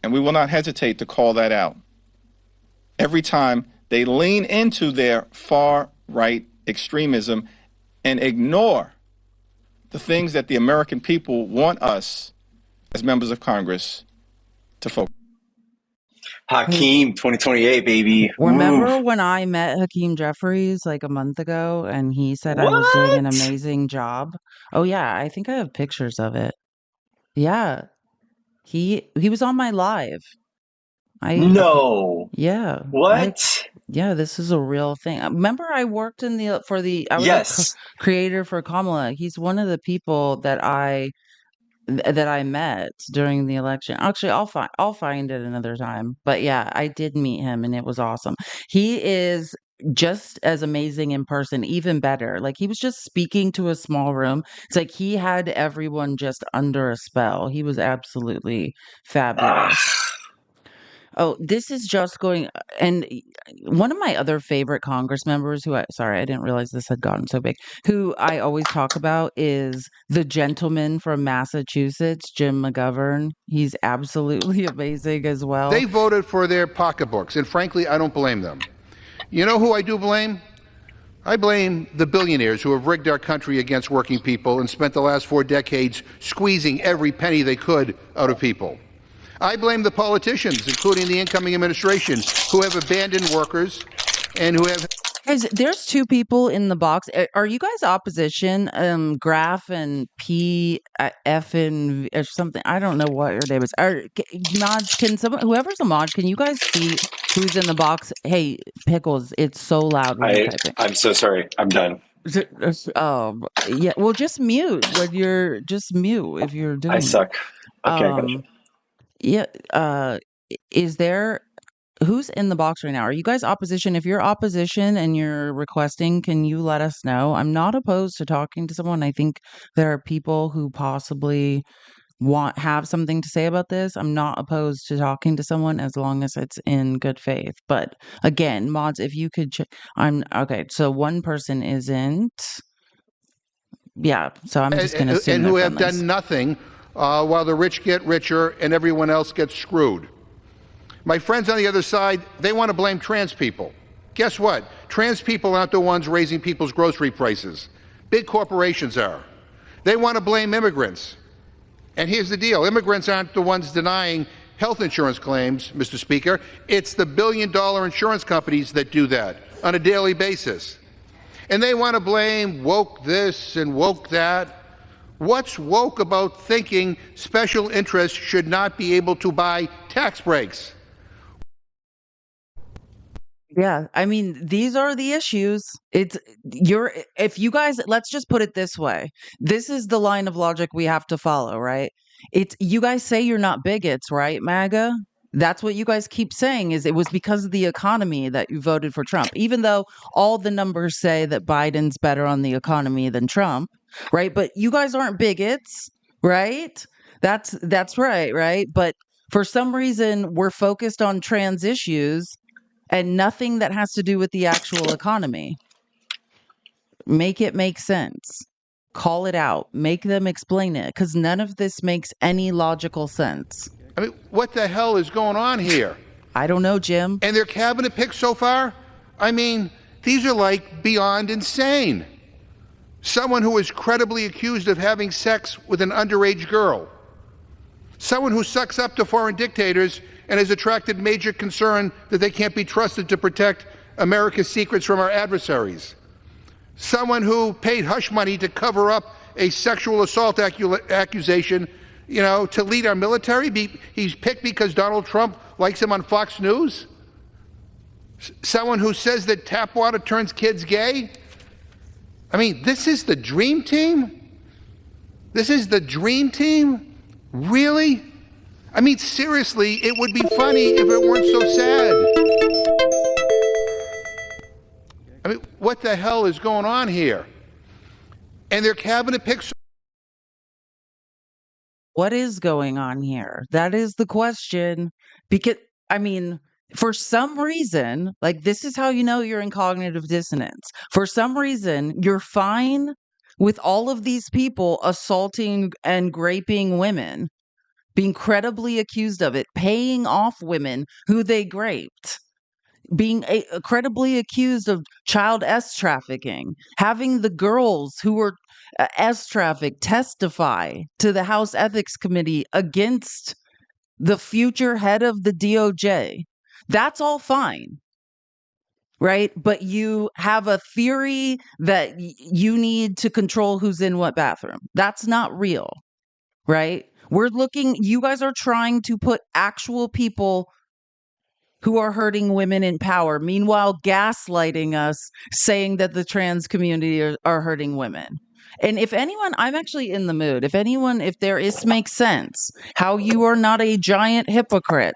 And we will not hesitate to call that out every time they lean into their far-right extremism and ignore the things that the American people want us as members of Congress to focus. Hakeem 2028, baby. Remember Ooh. when I met Hakeem Jeffries like a month ago and he said I was doing an amazing job? Oh yeah, I think I have pictures of it. Yeah. He was on my live. No. Yeah. What? Yeah, this is a real thing. Remember I worked I was Yes. a creator for Kamala. He's one of the people that I met during the election. Actually, I'll find it another time. But yeah, I did meet him and it was awesome. He is just as amazing in person, even better. Like he was just speaking to a small room. It's like he had everyone just under a spell. He was absolutely fabulous. Oh, this is just going, and one of my other favorite Congress members sorry, I didn't realize this had gotten so big, who I always talk about is the gentleman from Massachusetts, Jim McGovern. He's absolutely amazing as well. They voted for their pocketbooks, and frankly, I don't blame them. You know who I do blame? I blame the billionaires who have rigged our country against working people and spent the last 4 decades squeezing every penny they could out of people. I blame the politicians, including the incoming administration, who have abandoned workers and who have... Guys, there's 2 people in the box. Are you guys opposition? Graf and P, F and or something. I don't know what your name is. Mods, can someone, whoever's a mod, can you guys see who's in the box? Hey, Pickles, it's so loud when you're typing. I'm so sorry. I'm done. Yeah. Well, just mute when you're mute if you're doing. I suck. Okay. Gotcha. Yeah. Is there? Who's in the box right now? Are you guys opposition? If you're opposition and you're requesting, can you let us know? I'm not opposed to talking to someone. I think there are people who possibly have something to say about this. I'm not opposed to talking to someone as long as it's in good faith. But again, mods, if you could, I'm okay. So one person isn't. Yeah. So I'm just going to assume and who have done nothing while the rich get richer and everyone else gets screwed. My friends on the other side, they want to blame trans people. Guess what? Trans people aren't the ones raising people's grocery prices. Big corporations are. They want to blame immigrants. And here's the deal. Immigrants aren't the ones denying health insurance claims, Mr. Speaker. It's the billion-dollar insurance companies that do that on a daily basis. And they want to blame woke this and woke that. What's woke about thinking special interests should not be able to buy tax breaks? Yeah, I mean, these are the issues. If you guys, let's just put it this way. This is the line of logic we have to follow, right? You guys say you're not bigots, right, MAGA? That's what you guys keep saying is it was because of the economy that you voted for Trump, even though all the numbers say that Biden's better on the economy than Trump, right? But you guys aren't bigots, right? That's right, right? But for some reason, we're focused on trans issues and nothing that has to do with the actual economy. Make it make sense. Call it out. Make them explain it, because none of this makes any logical sense. I mean, what the hell is going on here? I don't know, Jim. And their cabinet picks so far? I mean, these are like beyond insane. Someone who is credibly accused of having sex with an underage girl. Someone who sucks up to foreign dictators and has attracted major concern that they can't be trusted to protect America's secrets from our adversaries. Someone who paid hush money to cover up a sexual assault accusation, to lead our military. He's picked because Donald Trump likes him on Fox News. Someone who says that tap water turns kids gay. I mean, this is the dream team? This is the dream team? Really? I mean, seriously, it would be funny if it weren't so sad. I mean, what the hell is going on here? And their cabinet picks. What is going on here? That is the question. Because, I mean, for some reason, like this is how you know you're in cognitive dissonance. For some reason, you're fine with all of these people assaulting and raping women, being credibly accused of it, paying off women who they raped, being credibly accused of child S trafficking, having the girls who were S trafficked testify to the House Ethics Committee against the future head of the DOJ. That's all fine, right? But you have a theory that you need to control who's in what bathroom. That's not real, right? You guys are trying to put actual people who are hurting women in power, meanwhile gaslighting us, saying that the trans community are hurting women. And if anyone, I'm actually in the mood. If there makes sense how you are not a giant hypocrite,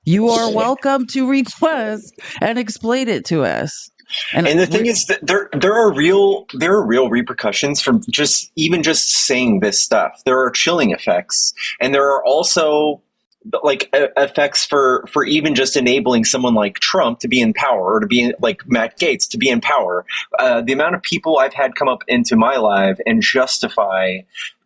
you are welcome to request and explain it to us. And the thing is that there are real repercussions from just saying this stuff. There are chilling effects, and there are also like effects for even just enabling someone like Trump to be in power, or to be like Matt Gaetz to be in power. The amount of people I've had come up into my live and justify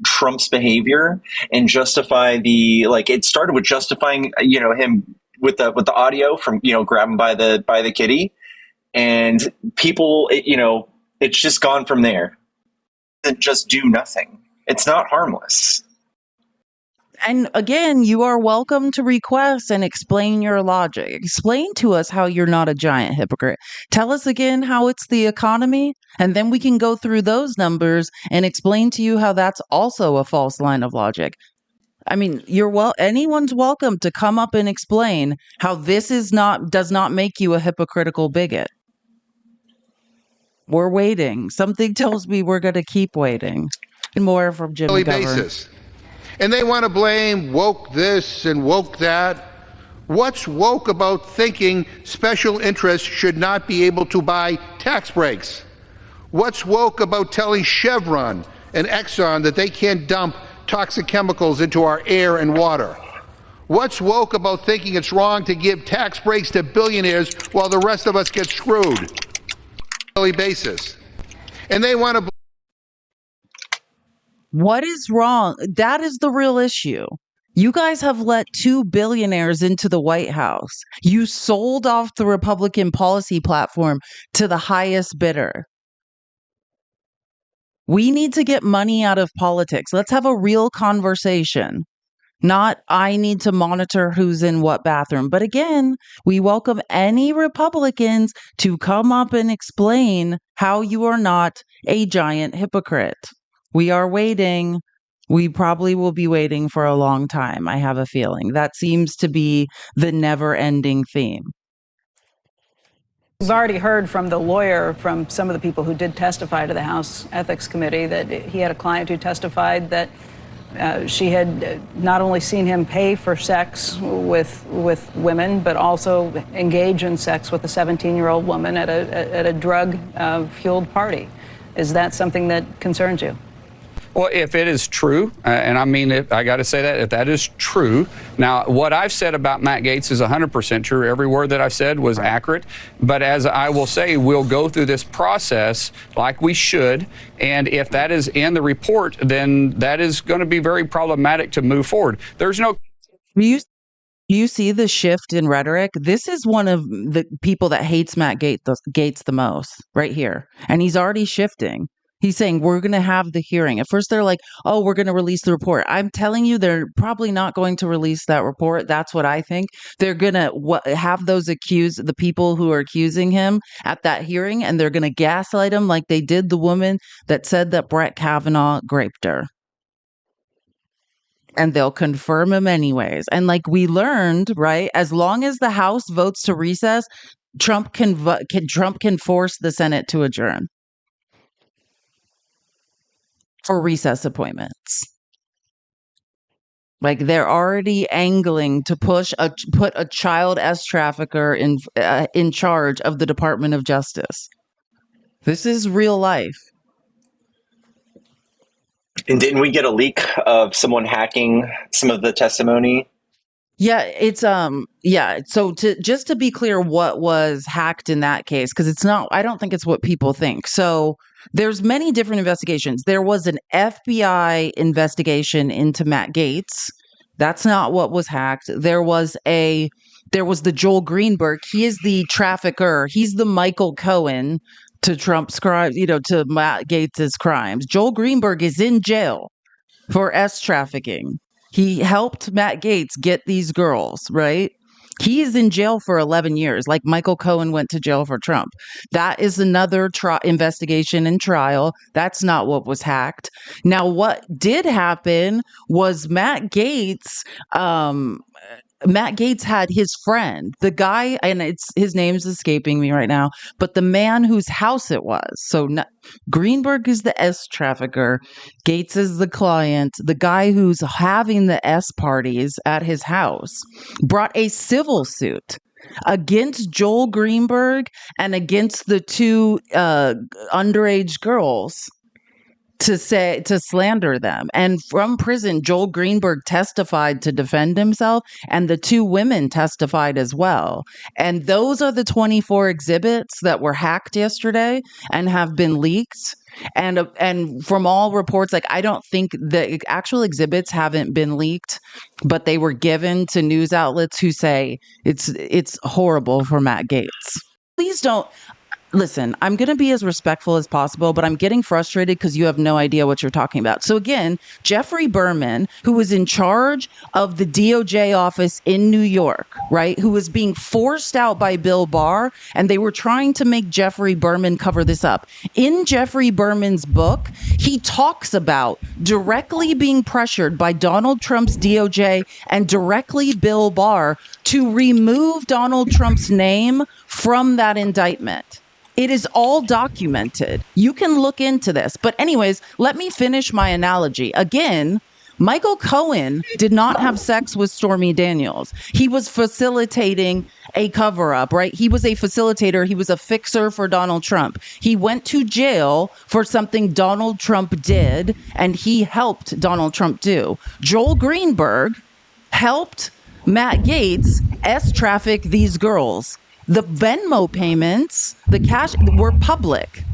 Trump's behavior and justify it started with justifying him with the audio from grabbing by the kitty, and people it's just gone from there. And just do nothing. It's not harmless. And again, you are welcome to request and explain your logic. Explain to us how you're not a giant hypocrite. Tell us again how it's the economy, and then we can go through those numbers and explain to you how that's also a false line of logic. I mean, anyone's welcome to come up and explain how this does not make you a hypocritical bigot. We're waiting. Something tells me we're going to keep waiting. And more from Jim McGovern. And they want to blame woke this and woke that. What's woke about thinking special interests should not be able to buy tax breaks? What's woke about telling Chevron and Exxon that they can't dump toxic chemicals into our air and water? What's woke about thinking it's wrong to give tax breaks to billionaires while the rest of us get screwed on a daily basis? And they want to. What is wrong? That is the real issue. You guys have let 2 billionaires into the White House. You sold off the Republican policy platform to the highest bidder. We need to get money out of politics. Let's have a real conversation. Not, I need to monitor who's in what bathroom. But again, we welcome any Republicans to come up and explain how you are not a giant hypocrite. We are waiting. We probably will be waiting for a long time. I have a feeling that seems to be the never ending theme. We've already heard from the lawyer, from some of the people who did testify to the House Ethics Committee, that he had a client who testified that she had not only seen him pay for sex with women, but also engage in sex with a 17-year-old woman at a drug-fueled party. Is that something that concerns you? Well, if it is true, and I mean it, I got to say that, if that is true. Now, what I've said about Matt Gaetz is 100% true. Every word that I've said was accurate. But as I will say, we'll go through this process like we should. And if that is in the report, then that is going to be very problematic to move forward. There's no... Do you see the shift in rhetoric? This is one of the people that hates Matt Gaetz the most right here. And he's already shifting. He's saying, we're going to have the hearing. At first, they're like, oh, we're going to release the report. I'm telling you, they're probably not going to release that report. That's what I think. They're going to have those the people who are accusing him at that hearing, and they're going to gaslight him like they did the woman that said that Brett Kavanaugh raped her. And they'll confirm him anyways. And like we learned, right, as long as the House votes to recess, Trump can force the Senate to adjourn for recess appointments. Like they're already angling to put a child trafficker in charge of the Department of Justice. This is real life. And didn't we get a leak of someone hacking some of the testimony? Yeah, it's So just to be clear, what was hacked in that case? Because it's not. I don't think it's what people think. So there's many different investigations. There was an FBI investigation into Matt Gaetz. That's not what was hacked. There was the Joel Greenberg. He is the trafficker. He's the Michael Cohen to Trump's crimes, to Matt Gaetz's crimes. Joel Greenberg is in jail for trafficking. He helped Matt Gaetz get these girls, right? He is in jail for 11 years, like Michael Cohen went to jail for Trump. That is another investigation and trial. That's not what was hacked. Now, what did happen was Matt Gaetz had his friend, the guy, and his name's escaping me right now, but the man whose house it was. So Greenberg is the trafficker. Gaetz is the client. The guy who's having the parties at his house brought a civil suit against Joel Greenberg and against the two underage girls to slander them. And from prison, Joel Greenberg testified to defend himself, and the two women testified as well. And those are the 24 exhibits that were hacked yesterday and have been leaked. And from all reports, I don't think the actual exhibits haven't been leaked, but they were given to news outlets who say it's horrible for Matt Gaetz. Please don't. Listen, I'm going to be as respectful as possible, but I'm getting frustrated because you have no idea what you're talking about. So again, Jeffrey Berman, who was in charge of the DOJ office in New York, right, who was being forced out by Bill Barr, and they were trying to make Jeffrey Berman cover this up. In Jeffrey Berman's book, he talks about directly being pressured by Donald Trump's DOJ and directly Bill Barr to remove Donald Trump's name from that indictment. It is all documented. You can look into this. But anyways, let me finish my analogy. Again, Michael Cohen did not have sex with Stormy Daniels. He was facilitating a cover-up, right? He was a facilitator. He was a fixer for Donald Trump. He went to jail for something Donald Trump did, and he helped Donald Trump do. Joel Greenberg helped Matt Gaetz traffic these girls. The Venmo payments, the cash, were public.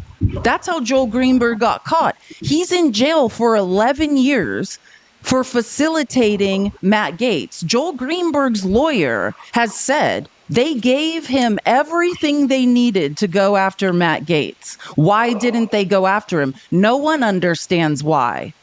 That's how Joel Greenberg got caught. He's in jail for 11 years. for facilitating Matt Gaetz. Joel Greenberg's lawyer has said they gave him everything they needed to go after Matt Gaetz. Why didn't they go after him? No one understands why.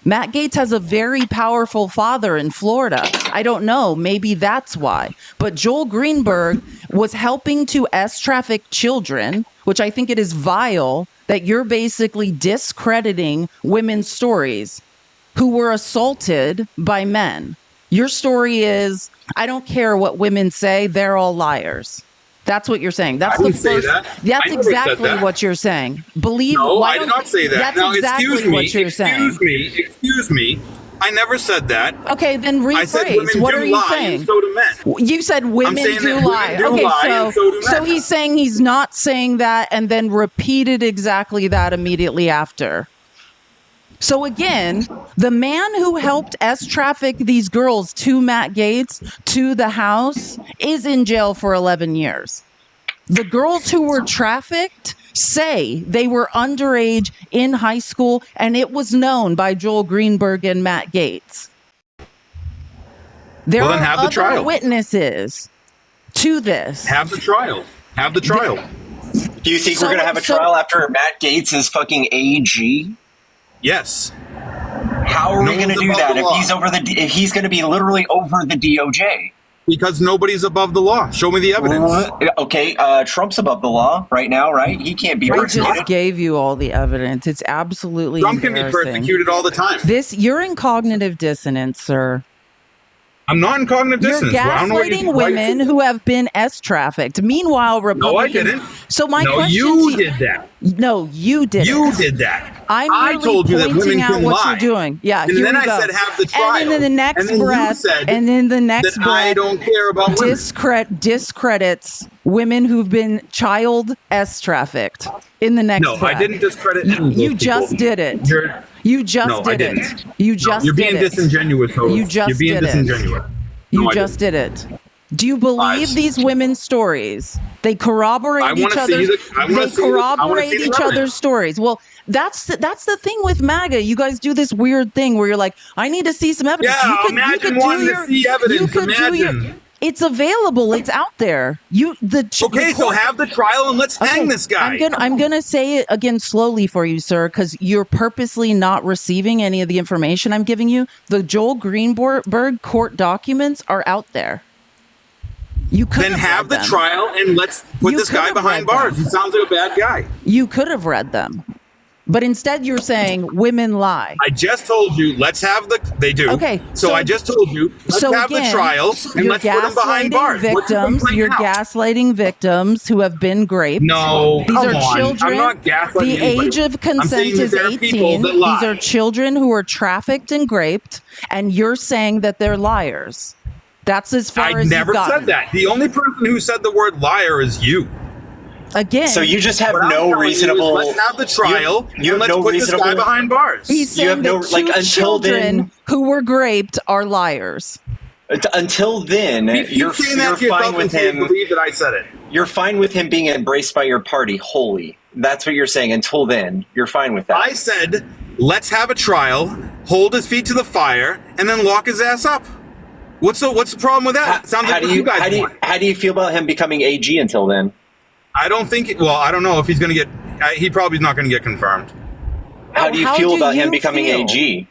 Matt Gaetz has a very powerful father in Florida. I don't know. Maybe that's why. But Joel Greenberg was helping to traffic children, which I think it is vile that you're basically discrediting women's stories who were assaulted by men. Your story is, I don't care what women say, they're all liars. That's what you're saying. That's I didn't say that. That's I never said exactly that. what you're saying. Believe. No, why I did don't- not say that. That's Now, exactly excuse me. what you're saying. Excuse me. I never said that. Okay, then rephrase. I said women What do are you lie, saying? and so do men. You said women saying do that women lie. do Okay, lie, so and so do men. he's saying he's not saying that, and then repeated exactly that immediately after. So again, the man who helped traffic these girls to Matt Gaetz, to the house, is in jail for 11 years. The girls who were trafficked say they were underage in high school, and it was known by Joel Greenberg and Matt Gaetz. There Well, then are have the other trial. witnesses to this. Have the trial. Have the trial. Do you think we're going to have a trial after Matt Gaetz is fucking AG? Yes. How are No we going to one's do above that the if law. he's going to be literally over the DOJ? Because nobody's above the law. Show me the evidence. Okay, Trump's above the law right now, right? He can't be I persecuted. just gave you all the evidence. It's absolutely Trump can be embarrassing. persecuted all the time. You're in cognitive dissonance, sir. I'm not in cognitive dissonance. You're Well, I don't know what gaslighting you- women who have been trafficked. Meanwhile, Republicans. didn't. So my No, question you to did that. No, you did. You did that. I I told you that women out can what lie. you're doing. Yeah, And here then we I go. said have the trial. And then in the next And then you breath, said and then the next that breath, I don't care about women. discredits women who've been child trafficked. In the next No, breath. I didn't discredit any of those You people. just did it. You're- You just No, I did it. didn't. You just You're did being it. disingenuous, host. You just You're being did it. disingenuous. You No, I just didn't. did it. Do you believe these women's stories? They corroborate I wanna each see other's. the- I wanna They see the- I wanna corroborate see the each evidence. other's stories. Well, that's the thing with MAGA. You guys do this weird thing where you're like, I need to see some evidence. Yeah, you could imagine do wanting to your. see evidence. You could do your. Imagine. It's available. It's out there. Okay, so have the trial and let's hang this guy. I'm gonna say it again slowly for you, sir, because you're purposely not receiving any of the information I'm giving you. The Joel Greenberg court documents are out there. You could Then have the read them. trial and let's put You this could guy have behind read them. bars. He sounds like a bad guy. You could have read them, but instead you're saying women lie. I just told you, let's have the. They do. Okay, So I just told you, let's have the trial and you're let's put him behind gaslighting bars. What's the victims. complaint You're now? gaslighting victims who have been raped. No, these come are on. children. I'm not gaslighting The anybody. age of I'm consent saying that is there are people 18. that lie. These are children who are trafficked and raped, and you're saying that they're liars. That's as far I as never you've gotten. said that. The only person who said the word liar is you. Again. So you just have What I'm no telling you is reasonable. let's have the trial You and have let's no put this guy reasonable. behind bars. He's You saying have no that like two until children then. who were raped are liars. Until then, you're saying that to yourself fine with until you him. believe that I said it. You're fine with him being embraced by your party wholly. That's what you're saying. Until then, you're fine with that. I said, let's have a trial, hold his feet to the fire, and then lock his ass up. What's the problem with that? Sounds like what you guys want. How do you feel about him becoming AG until then? I don't think. Well, I don't know if he's going to get. He probably is not going to get confirmed. How do you feel about him becoming AG?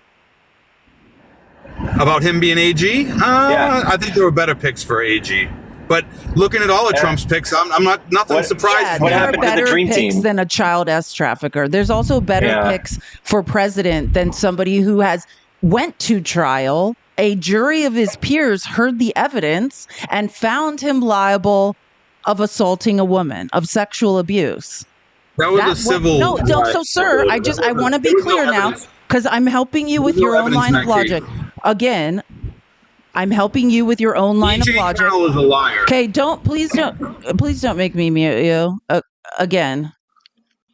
About him being AG? I think there were better picks for AG. But looking at all of Trump's picks, I'm not nothing surprised. There are better picks than a child trafficker. There's also better picks for president than somebody who has went to trial. A jury of his peers heard the evidence and found him liable of assaulting a woman, of sexual abuse. That was a civil. No, so sir, I want to be clear now because I'm helping you with your own line of logic. Again, I'm helping you with your own line of logic. Carroll is a liar. Okay, please don't make me mute you. Again,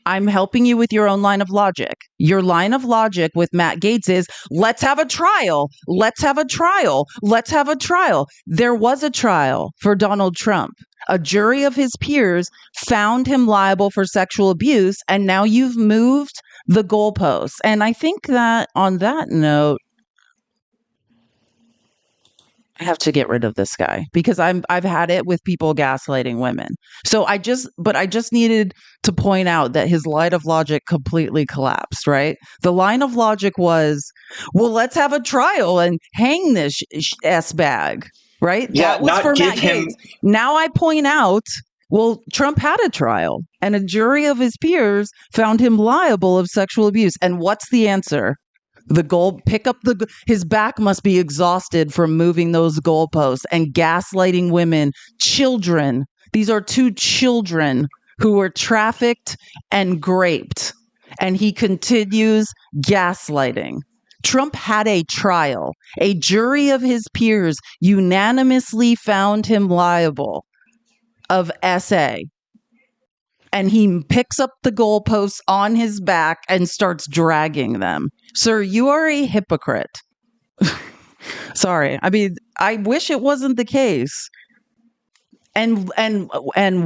I'm helping you with your own line of logic. Your line of logic with Matt Gaetz is, let's have a trial. Let's have a trial. Let's have a trial. There was a trial for Donald Trump. A jury of his peers found him liable for sexual abuse, and now you've moved the goalposts. And I think that on that note, I have to get rid of this guy because I've had it with people gaslighting women. So I just needed to point out that his line of logic completely collapsed, right? The line of logic was, well, let's have a trial and hang this S bag, right? Yeah, That was not for give Matt him. Gaetz. Now I point out, well, Trump had a trial and a jury of his peers found him liable of sexual abuse. And what's the answer? His back must be exhausted from moving those goalposts and gaslighting women, children. These are 2 children who were trafficked and raped. And he continues gaslighting. Trump had a trial. A jury of his peers unanimously found him liable of SA. And he picks up the goalposts on his back and starts dragging them. Sir, you are a hypocrite. Sorry. I mean, I wish it wasn't the case. And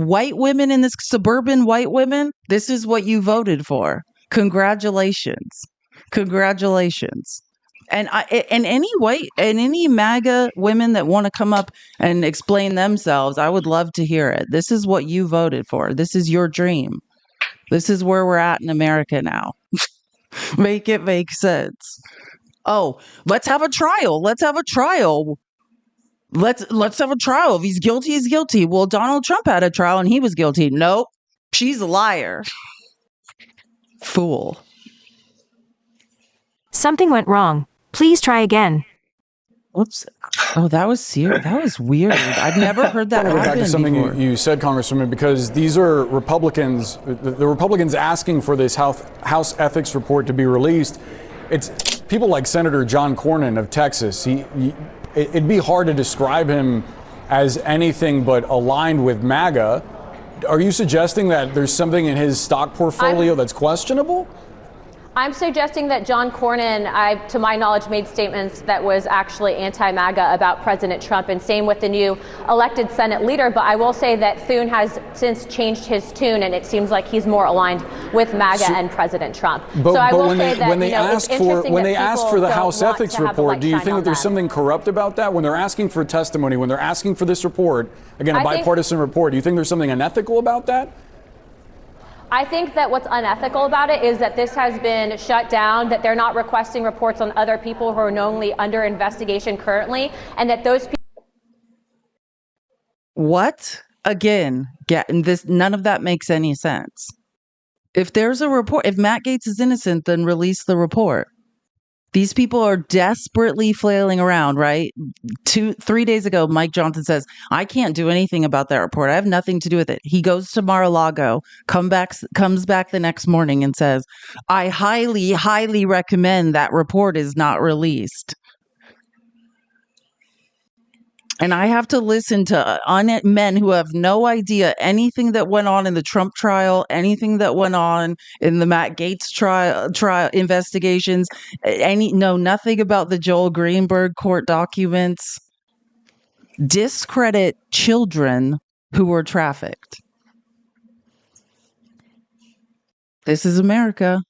white women in this, suburban white women, this is what you voted for. Congratulations. Congratulations. And any MAGA women that want to come up and explain themselves, I would love to hear it. This is what you voted for. This is your dream. This is where we're at in America now. Make it make sense. Oh, let's have a trial. Let's have a trial. Let's have a trial. If he's guilty, he's guilty. Well, Donald Trump had a trial and he was guilty. Nope. She's a liar. Fool. Something went wrong. Please try again. Whoops. Oh, that was serious. That was weird. I've never heard that happen back to something before. you said, Congresswoman, because these are Republicans, the Republicans asking for this House ethics report to be released. It's people like Senator John Cornyn of Texas. It'd be hard to describe him as anything but aligned with MAGA. Are you suggesting that there's something in his stock portfolio that's questionable? I'm suggesting that John Cornyn, to my knowledge, made statements that was actually anti-MAGA about President Trump, and same with the new elected Senate leader. But I will say that Thune has since changed his tune, and it seems like he's more aligned with MAGA and President Trump. But, so I will when say they, that when they ask for the House ethics report, do you think that there's something corrupt about that? When they're asking for testimony, when they're asking for this report, again, a bipartisan report, do you think there's something unethical about that? I think that what's unethical about it is that this has been shut down, that they're not requesting reports on other people who are knowingly under investigation currently, and that those people. What? Again, none of that makes any sense. If there's a report, if Matt Gaetz is innocent, then release the report. These people are desperately flailing around, right? 3 days ago, Mike Johnson says, I can't do anything about that report. I have nothing to do with it. He goes to Mar-a-Lago, comes back the next morning and says, I highly, highly recommend that report is not released. And I have to listen to men who have no idea anything that went on in the Trump trial, anything that went on in the Matt Gaetz trial investigations, know nothing about the Joel Greenberg court documents. Discredit children who were trafficked. This is America.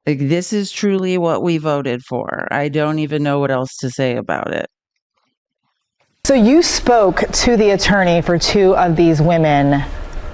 Like, this is truly what we voted for. I don't even know what else to say about it. So you spoke to the attorney for 2 of these women.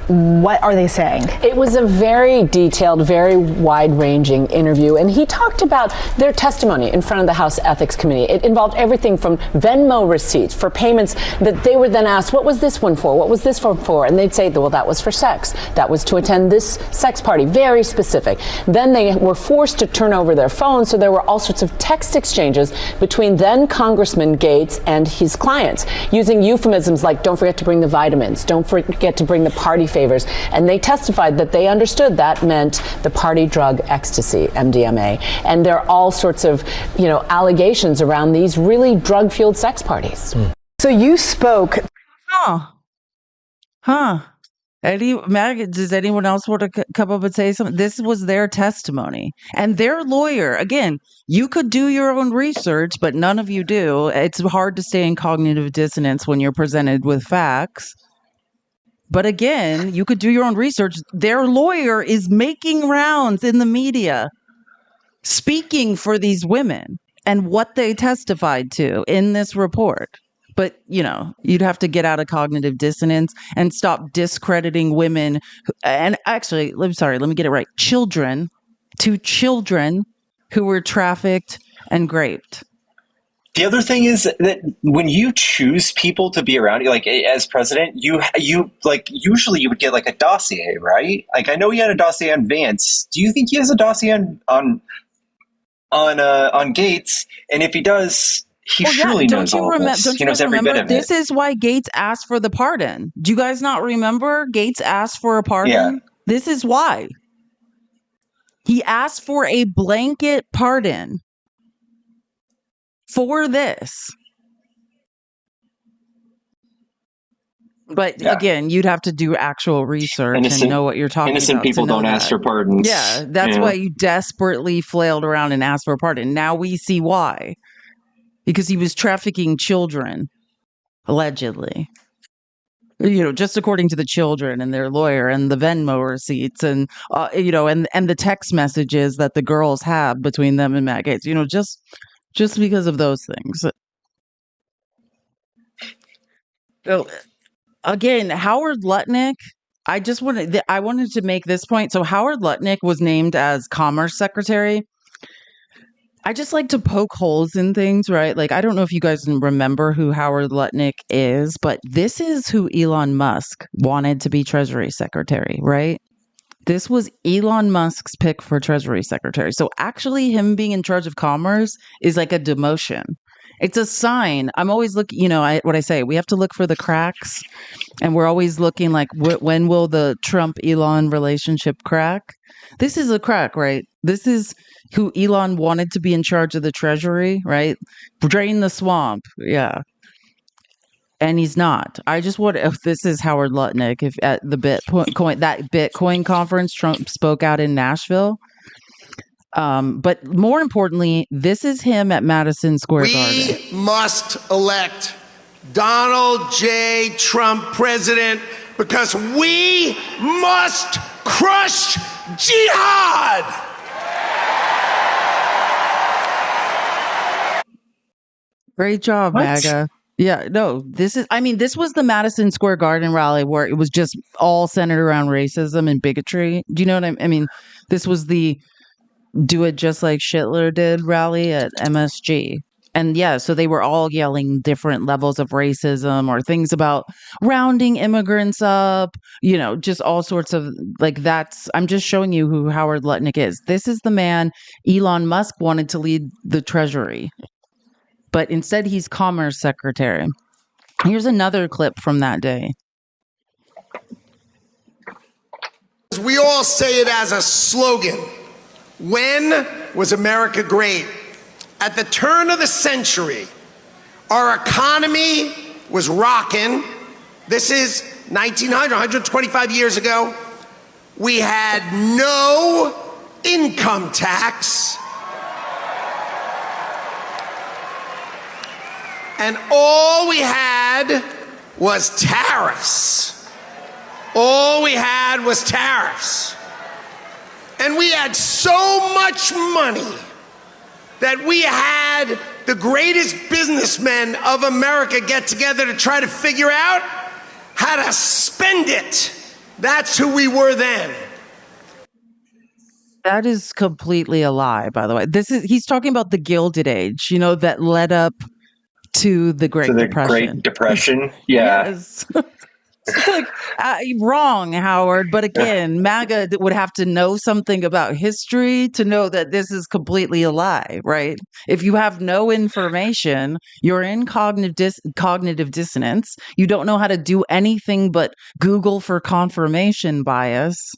What are they saying? It was a very detailed, very wide-ranging interview, and he talked about their testimony in front of the House Ethics Committee. It involved everything from Venmo receipts for payments that they were then asked, what was this one for? What was this one for? And they'd say, well, that was for sex. That was to attend this sex party. Very specific. Then they were forced to turn over their phones, so there were all sorts of text exchanges between then Congressman Gaetz and his clients, using euphemisms like, don't forget to bring the vitamins, don't forget to bring the party favors. And they testified that they understood that meant the party drug ecstasy, MDMA. And there are all sorts of, allegations around these really drug-fueled sex parties. So you spoke. Does anyone else want to come up and say something? This was their testimony. And their lawyer, again, you could do your own research, but none of you do. It's hard to stay in cognitive dissonance when you're presented with facts. But again, you could do your own research. Their lawyer is making rounds in the media, speaking for these women. and what they testified to in this report. But, you'd have to get out of cognitive dissonance and stop discrediting women. And actually, I'm sorry, let me get it right. Children who were trafficked and raped. The other thing is that when you choose people to be around you, like as president, you like usually you would get like a dossier, right? Like I know he had a dossier on Vance. Do you think he has a dossier on Gates? And if he does, he surely knows all of this. He knows every bit of it. This is why Gates asked for the pardon. Do you guys not remember? Gates asked for a pardon. Yeah. This is why. He asked for a blanket pardon for this. But again, you'd have to do actual research and know what you're talking about. Innocent people don't ask for pardons. Yeah, that's why you desperately flailed around and asked for a pardon. Now we see why. Because he was trafficking children, allegedly. Just according to the children and their lawyer and the Venmo receipts and, and the text messages that the girls have between them and Matt Gaetz, just because of those things. So, again, Howard Lutnick, I wanted to make this point. So Howard Lutnick was named as Commerce Secretary. I just like to poke holes in things, right? Like, I don't know if you guys remember who Howard Lutnick is, but this is who Elon Musk wanted to be Treasury Secretary, right? This was Elon Musk's pick for Treasury Secretary. So actually him being in charge of commerce is like a demotion. It's a sign. I'm always looking, what I say, we have to look for the cracks. And we're always looking like, when will the Trump-Elon relationship crack? This is a crack, right? This is who Elon wanted to be in charge of the Treasury, right? Drain the swamp. Yeah. And he's not. I just want, if this is Howard Lutnick, if at the Bitcoin conference, Trump spoke out in Nashville. But more importantly, this is him at Madison Square Garden. We must elect Donald J. Trump president because we must crush jihad. Great job, MAGA. Yeah, no, this was the Madison Square Garden rally where it was just all centered around racism and bigotry. Do you know what I mean? This was the Do It Just Like Hitler Did rally at MSG. And yeah, so they were all yelling different levels of racism or things about rounding immigrants up, just all sorts of I'm just showing you who Howard Lutnick is. This is the man Elon Musk wanted to lead the Treasury. But instead, he's Commerce Secretary. Here's another clip from that day. We all say it as a slogan. When was America great? At the turn of the century, our economy was rocking. This is 1900, 125 years ago. We had no income tax. And all we had was tariffs. All we had was tariffs. And we had so much money that we had the greatest businessmen of America get together to try to figure out how to spend it. That's who we were then. That is completely a lie, by the way. He's talking about the Gilded Age, that led up to the Great Depression. Great Depression, yeah. Yes. Wrong, Howard. But again, MAGA would have to know something about history to know that this is completely a lie, right? If you have no information, you're in cognitive dissonance. You don't know how to do anything but Google for confirmation bias,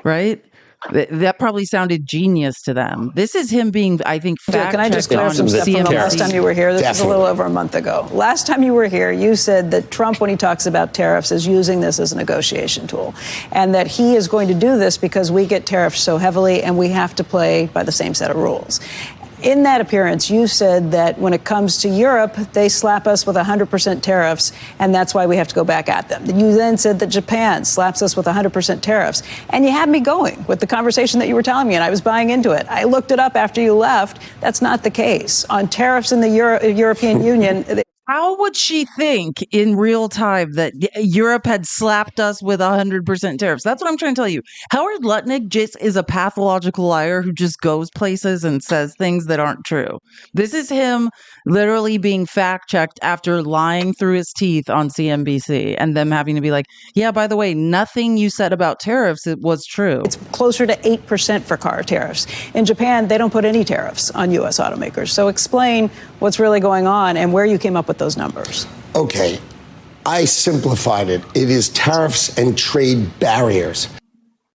right? That probably sounded genius to them. This is him being, I think, fact-checked. Can I just clear some stuff from the last time you were here? This was a little over a month ago. Last time you were here, you said that Trump, when he talks about tariffs, is using this as a negotiation tool, and that he is going to do this because we get tariffed so heavily and we have to play by the same set of rules. In that appearance, you said that when it comes to Europe, they slap us with 100% tariffs, and that's why we have to go back at them. You then said that Japan slaps us with 100% tariffs, and you had me going with the conversation that you were telling me, and I was buying into it. I looked it up after you left. That's not the case. On tariffs in the European Union... How would she think in real time that Europe had slapped us with 100% tariffs? That's what I'm trying to tell you. Howard Lutnick just is a pathological liar who just goes places and says things that aren't true. This is him literally being fact checked after lying through his teeth on CNBC and them having to be like, yeah, by the way, nothing you said about tariffs it was true. It's closer to 8% for car tariffs. In Japan, they don't put any tariffs on U.S. automakers. So explain what's really going on and where you came up with those numbers. Okay, I simplified it. It is tariffs and trade barriers.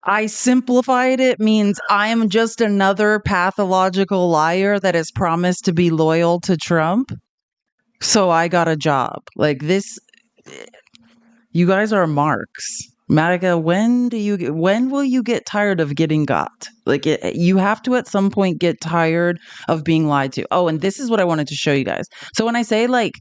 I simplified it means I am just another pathological liar that has promised to be loyal to Trump. So I got a job. Like this, you guys are marks. MAGA, when will you get tired of getting got? Like you have to at some point get tired of being lied to. Oh, and this is what I wanted to show you guys. So when I say like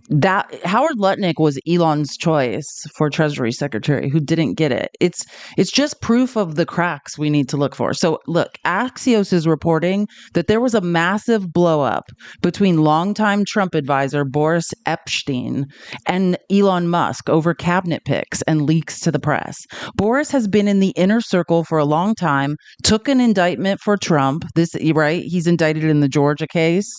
that Howard Lutnick was Elon's choice for Treasury Secretary who didn't get it. It's just proof of the cracks we need to look for. So look, Axios is reporting that there was a massive blow up between longtime Trump advisor Boris Epshteyn and Elon Musk over cabinet picks and leaks to the press. Boris has been in the inner circle for a long time, took an indictment for Trump. He's indicted in the Georgia case.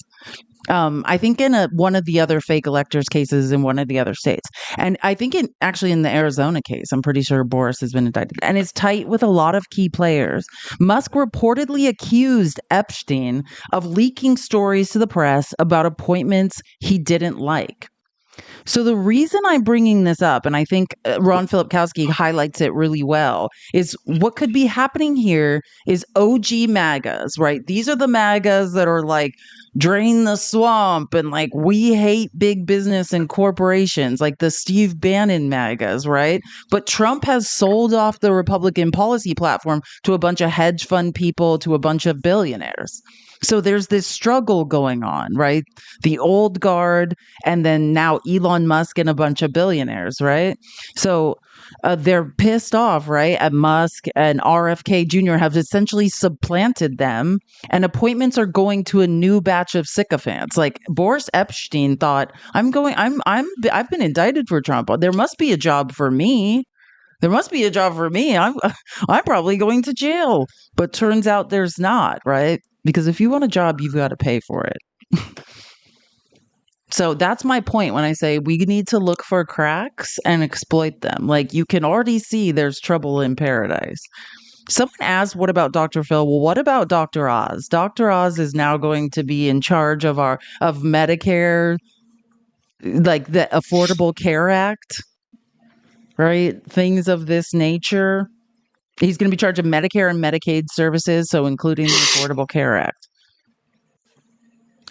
I think in one of the other fake electors cases in one of the other states. And I think in the Arizona case, I'm pretty sure Boris has been indicted and is tight with a lot of key players. Musk reportedly accused Epshteyn of leaking stories to the press about appointments he didn't like. So the reason I'm bringing this up, and I think Ron Filipkowski highlights it really well, is what could be happening here is OG MAGAs, right? These are the MAGAs that are like, drain the swamp and like, we hate big business and corporations, like the Steve Bannon MAGAs, right? But Trump has sold off the Republican policy platform to a bunch of hedge fund people, to a bunch of billionaires. So there's this struggle going on, right? The old guard, and then now Elon Musk and a bunch of billionaires, right? So they're pissed off, right? At Musk and RFK Jr. have essentially supplanted them, and appointments are going to a new batch of sycophants. Like Boris Epshteyn thought, I've been indicted for Trump. There must be a job for me. I'm probably going to jail. But turns out there's not, right? Because if you want a job, you've got to pay for it. So that's my point when I say we need to look for cracks and exploit them. Like you can already see there's trouble in paradise. Someone asked, what about Dr. Phil? Well, what about Dr. Oz? Dr. Oz is now going to be in charge of Medicare, like the Affordable Care Act, right? Things of this nature. He's going to be in charge of Medicare and Medicaid services, so including the Affordable Care Act.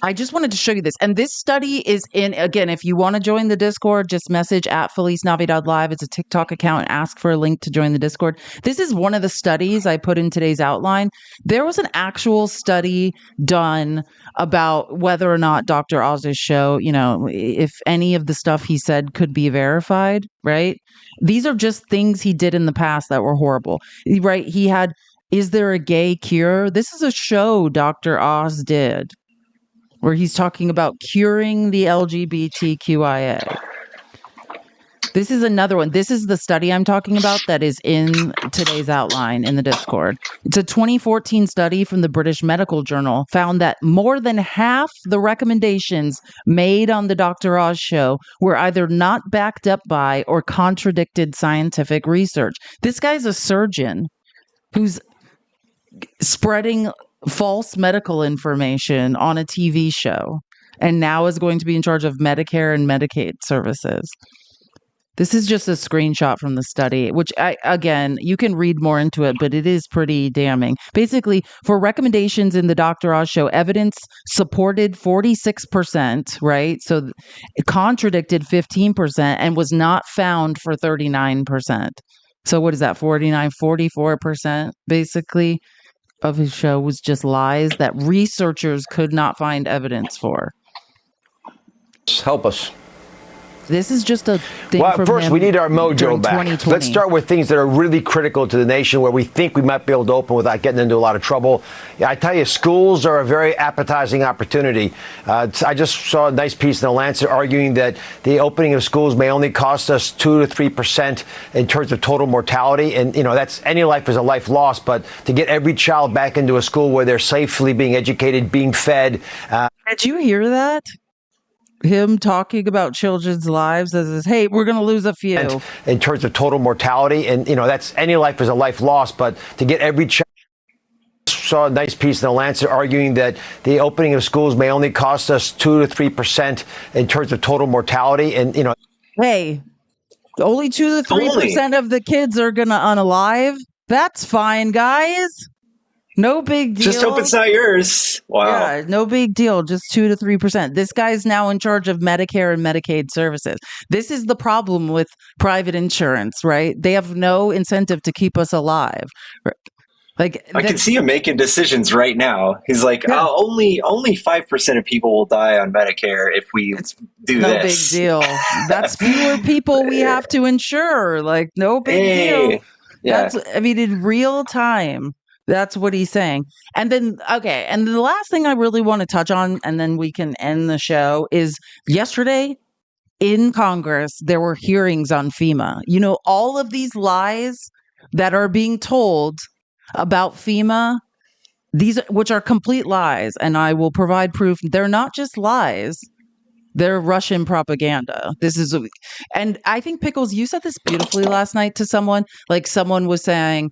I just wanted to show you this. And this study is in, again, if you want to join the Discord, just message at FeliceNavidad.live. It's a TikTok account and ask for a link to join the Discord. This is one of the studies I put in today's outline. There was an actual study done about whether or not Dr. Oz's show, if any of the stuff he said could be verified, right? These are just things he did in the past that were horrible, right? He had, is there a gay cure? This is a show Dr. Oz did, where he's talking about curing the LGBTQIA. This is another one. This is the study I'm talking about that is in today's outline in the Discord. It's a 2014 study from the British Medical Journal found that more than half the recommendations made on the Dr. Oz show were either not backed up by or contradicted scientific research. This guy's a surgeon who's spreading false medical information on a TV show and now is going to be in charge of Medicare and Medicaid services. This is just a screenshot from the study, which again, you can read more into it, but it is pretty damning. Basically, for recommendations in the Dr. Oz show, evidence supported 46%, right? So it contradicted 15% and was not found for 39%. So what is that? 44%, basically. of his show was just lies that researchers could not find evidence for. Help us. This is just a thing Well, from first, him we need our mojo during back. 2020. Let's start with things that are really critical to the nation where we think we might be able to open without getting into a lot of trouble. Yeah, I tell you, schools are a very appetizing opportunity. I just saw a nice piece in The Lancet arguing that the opening of schools may only cost us 2 to 3% in terms of total mortality. And, you know, that's any life is a life lost. But to get every child back into a school where they're safely being educated, being fed. Did you hear that? Him talking about children's lives as, hey, we're going to lose a few. In terms of total mortality. And, you know, that's any life is a life lost. But to get every child. Saw a nice piece in The Lancet arguing that the opening of schools may only cost us 2 to 3% in terms of total mortality. And, you know. Hey, only 2 to 3% of the kids are going to unalive. That's fine, guys. No big deal. Just hope it's not yours. Wow. Yeah, no big deal. Just 2 to 3%. This guy's now in charge of Medicare and Medicaid services. This is the problem with private insurance, right? They have no incentive to keep us alive. Like I can see him making decisions right now. He's like, only 5% of people will die on Medicare if we do no this. Big deal. That's fewer people we have to insure. Like, no big deal. Yeah. That's, I mean, in real time. That's what he's saying. And then, okay. And the last thing I really want to touch on, and then we can end the show, is yesterday in Congress, there were hearings on FEMA. You know, all of these lies that are being told about FEMA, these, which are complete lies, and I will provide proof. They're not just lies. They're Russian propaganda. And I think, Pickles, you said this beautifully last night to someone. Like, someone was saying,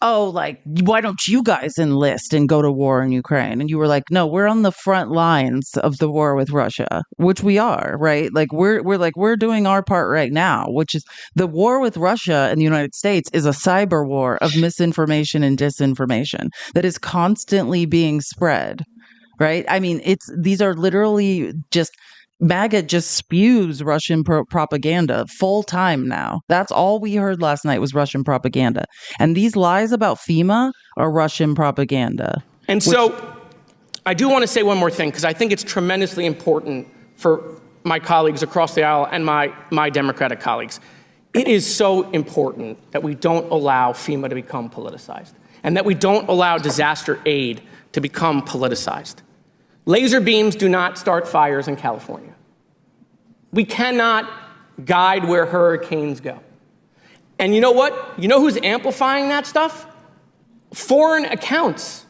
oh, like, why don't you guys enlist and go to war in Ukraine? And you were like, no, we're on the front lines of the war with Russia, which we are, right? Like, we're doing our part right now, which is the war with Russia and the United States is a cyber war of misinformation and disinformation that is constantly being spread, right? I mean, these are literally just MAGA just spews Russian propaganda full time now. That's all we heard last night was Russian propaganda. And these lies about FEMA are Russian propaganda. And so I do want to say one more thing, because I think it's tremendously important for my colleagues across the aisle and my Democratic colleagues. It is so important that we don't allow FEMA to become politicized, and that we don't allow disaster aid to become politicized. Laser beams do not start fires in California. We cannot guide where hurricanes go. And you know what? You know who's amplifying that stuff? Foreign accounts.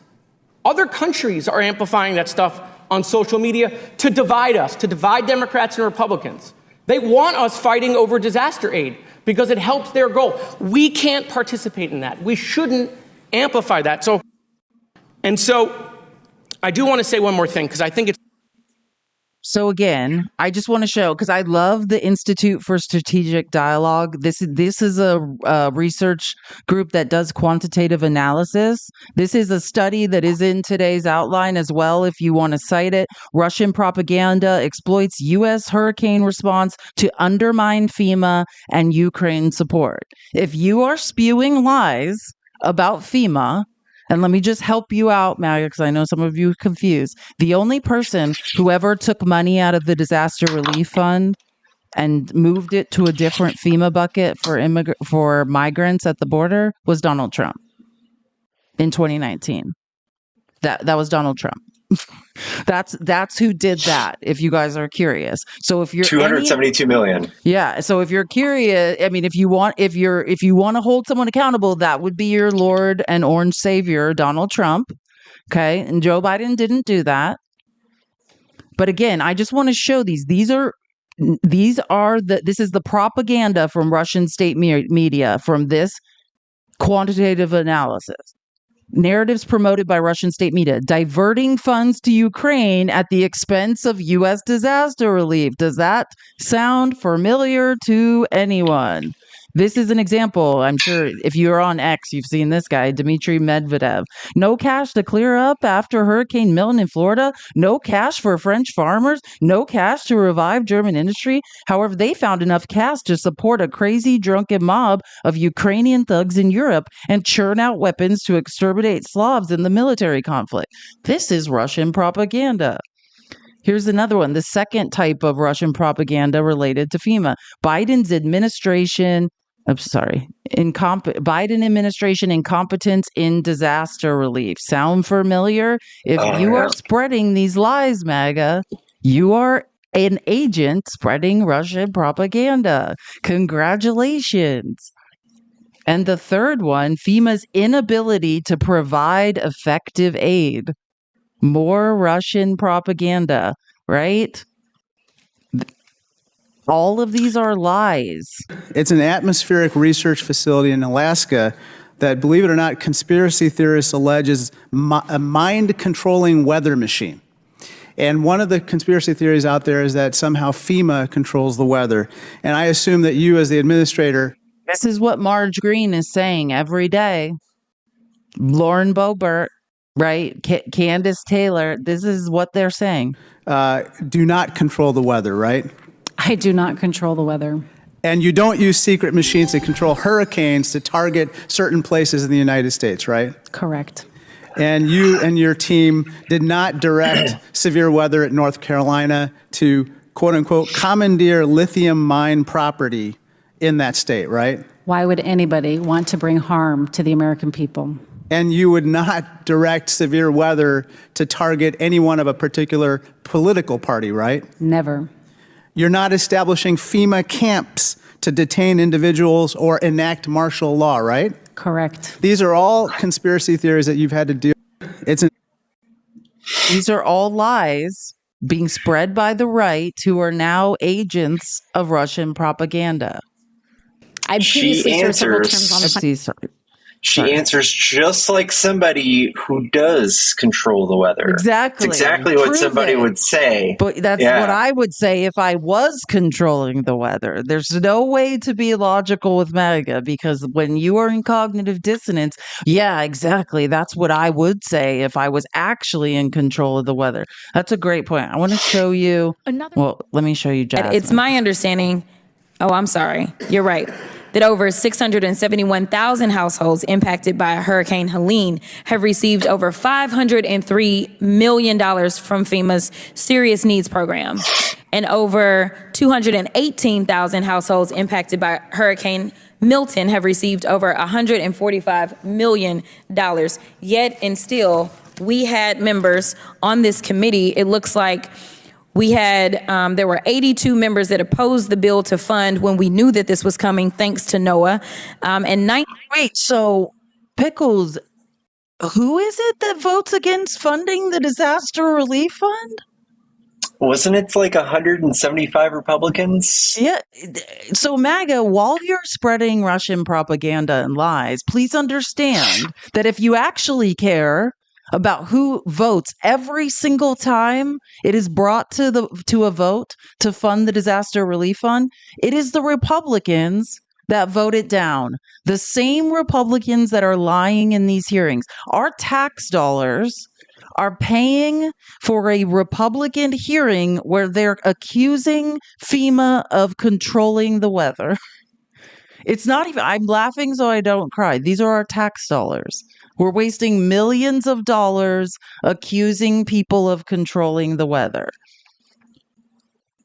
Other countries are amplifying that stuff on social media to divide us, to divide Democrats and Republicans. They want us fighting over disaster aid because it helps their goal. We can't participate in that. We shouldn't amplify that. So I do want to say one more thing, because I think it's. So again, I just want to show, because I love the Institute for Strategic Dialogue. This is a research group that does quantitative analysis. This is a study that is in today's outline as well, if you want to cite it. Russian propaganda exploits U.S. hurricane response to undermine FEMA and Ukraine support. If you are spewing lies about FEMA, and let me just help you out, Maga, because I know some of you are confused. The only person who ever took money out of the disaster relief fund and moved it to a different FEMA bucket for migrants at the border was Donald Trump in 2019. That was Donald Trump. That's who did that, if you guys are curious. So if you're 272 million. Yeah, so if you're curious, I mean, if you want to hold someone accountable, that would be your Lord and orange savior, Donald Trump. Okay? And Joe Biden didn't do that. But again, I just want to show these are this is the propaganda from Russian state media from this quantitative analysis. Narratives promoted by Russian state media, diverting funds to Ukraine at the expense of U.S. disaster relief. Does that sound familiar to anyone? This is an example. I'm sure if you're on X, you've seen this guy, Dmitry Medvedev. No cash to clear up after Hurricane Milton in Florida. No cash for French farmers. No cash to revive German industry. However, they found enough cash to support a crazy drunken mob of Ukrainian thugs in Europe and churn out weapons to exterminate Slavs in the military conflict. This is Russian propaganda. Here's another one. The second type of Russian propaganda related to FEMA. Biden administration incompetence in disaster relief. Sound familiar? If you are spreading these lies, MAGA, you are an agent spreading Russian propaganda. Congratulations. And the third one, FEMA's inability to provide effective aid. More Russian propaganda, right? All of these are lies. It's an atmospheric research facility in Alaska that, believe it or not, conspiracy theorists allege is a mind-controlling weather machine. And one of the conspiracy theories out there is that somehow FEMA controls the weather. And I assume that you, as the administrator... This is what Marge Green is saying every day. Lauren Boebert, right? Candace Taylor, this is what they're saying. Do not control the weather, right? I do not control the weather. And you don't use secret machines to control hurricanes to target certain places in the United States, right? Correct. And you and your team did not direct severe weather at North Carolina to, quote unquote, commandeer lithium mine property in that state, right? Why would anybody want to bring harm to the American people? And you would not direct severe weather to target anyone of a particular political party, right? Never. You're not establishing FEMA camps to detain individuals or enact martial law, right? Correct. These are all conspiracy theories that you've had to deal with. These are all lies being spread by the right who are now agents of Russian propaganda. I previously served several terms on the She answers just like somebody who does control the weather. Exactly. It's exactly what somebody would say. But that's what I would say if I was controlling the weather. There's no way to be logical with MAGA, because when you are in cognitive dissonance, yeah, exactly. That's what I would say if I was actually in control of the weather. That's a great point. I want to show you. Well, let me show you Jasmine. It's my understanding. Oh, I'm sorry. You're right. That over 671,000 households impacted by Hurricane Helene have received over $503 million from FEMA's Serious Needs Program. And over 218,000 households impacted by Hurricane Milton have received over $145 million. Yet and still, we had members on this committee. It looks like we had, there were 82 members that opposed the bill to fund when we knew that this was coming, thanks to NOAA. Wait, so Pickles, who is it that votes against funding the disaster relief fund? Wasn't it like 175 Republicans? Yeah. So MAGA, while you're spreading Russian propaganda and lies, please understand that if you actually care about who votes every single time it is brought to a vote to fund the disaster relief fund, it is the Republicans that vote it down. The same Republicans that are lying in these hearings. Our tax dollars are paying for a Republican hearing where they're accusing FEMA of controlling the weather. It's not even, I'm laughing so I don't cry. These are our tax dollars. We're wasting millions of dollars accusing people of controlling the weather.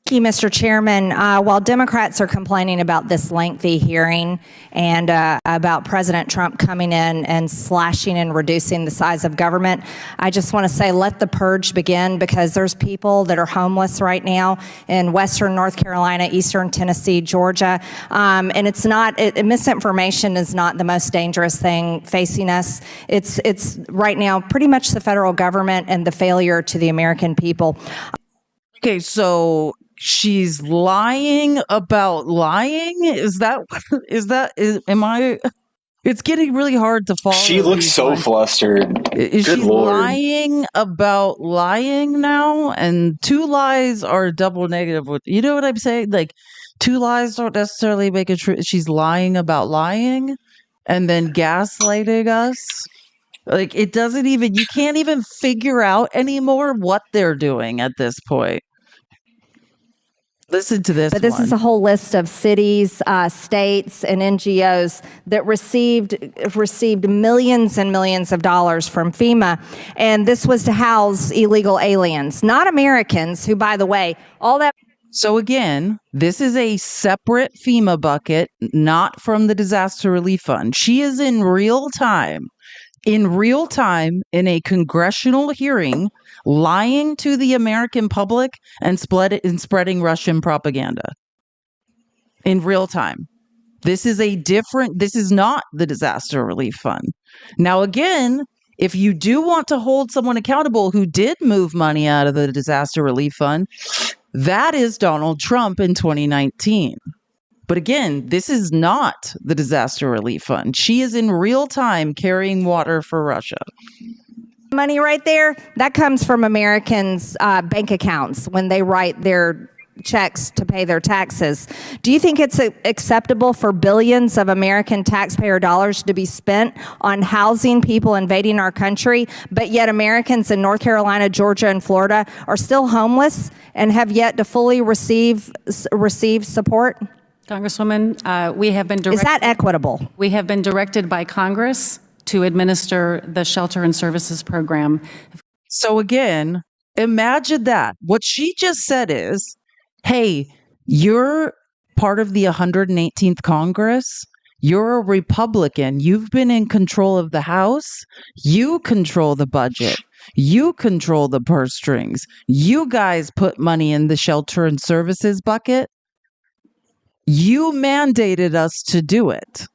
Thank you, Mr. Chairman. While Democrats are complaining about this lengthy hearing and about President Trump coming in and slashing and reducing the size of government, I just want to say let the purge begin, because there's people that are homeless right now in Western North Carolina, Eastern Tennessee, Georgia, and it's not, misinformation is not the most dangerous thing facing us. It's right now pretty much the federal government and the failure to the American people. Okay, so she's lying about lying? Am I? It's getting really hard to follow. She looks so flustered. Is Good she Lord. lying about lying now? And two lies are double negative. You know what I'm saying? Like, two lies don't necessarily make it true. She's lying about lying and then gaslighting us. Like, it doesn't even, you can't even figure out anymore what they're doing at this point. Listen to this. But this is a whole list of cities, states, and NGOs that received millions and millions of dollars from FEMA. And this was to house illegal aliens, not Americans, who, by the way, all that. So again, this is a separate FEMA bucket, not from the disaster relief fund. She is in real time in a congressional hearing, lying to the American public and spreading Russian propaganda in real time. This is not the disaster relief fund. Now, again, if you do want to hold someone accountable who did move money out of the disaster relief fund, that is Donald Trump in 2019. But again, this is not the disaster relief fund. She is in real time carrying water for Russia. Money right there, that comes from Americans' bank accounts when they write their checks to pay their taxes. Do you think it's acceptable for billions of American taxpayer dollars to be spent on housing people invading our country, but yet Americans in North Carolina, Georgia, and Florida are still homeless and have yet to fully receive support? Congresswoman, we have been directed. Is that equitable? We have been directed by Congress to administer the Shelter and Services Program. So again, imagine that. What she just said is, hey, you're part of the 118th Congress. You're a Republican. You've been in control of the House. You control the budget. You control the purse strings. You guys put money in the Shelter and Services bucket. You mandated us to do it,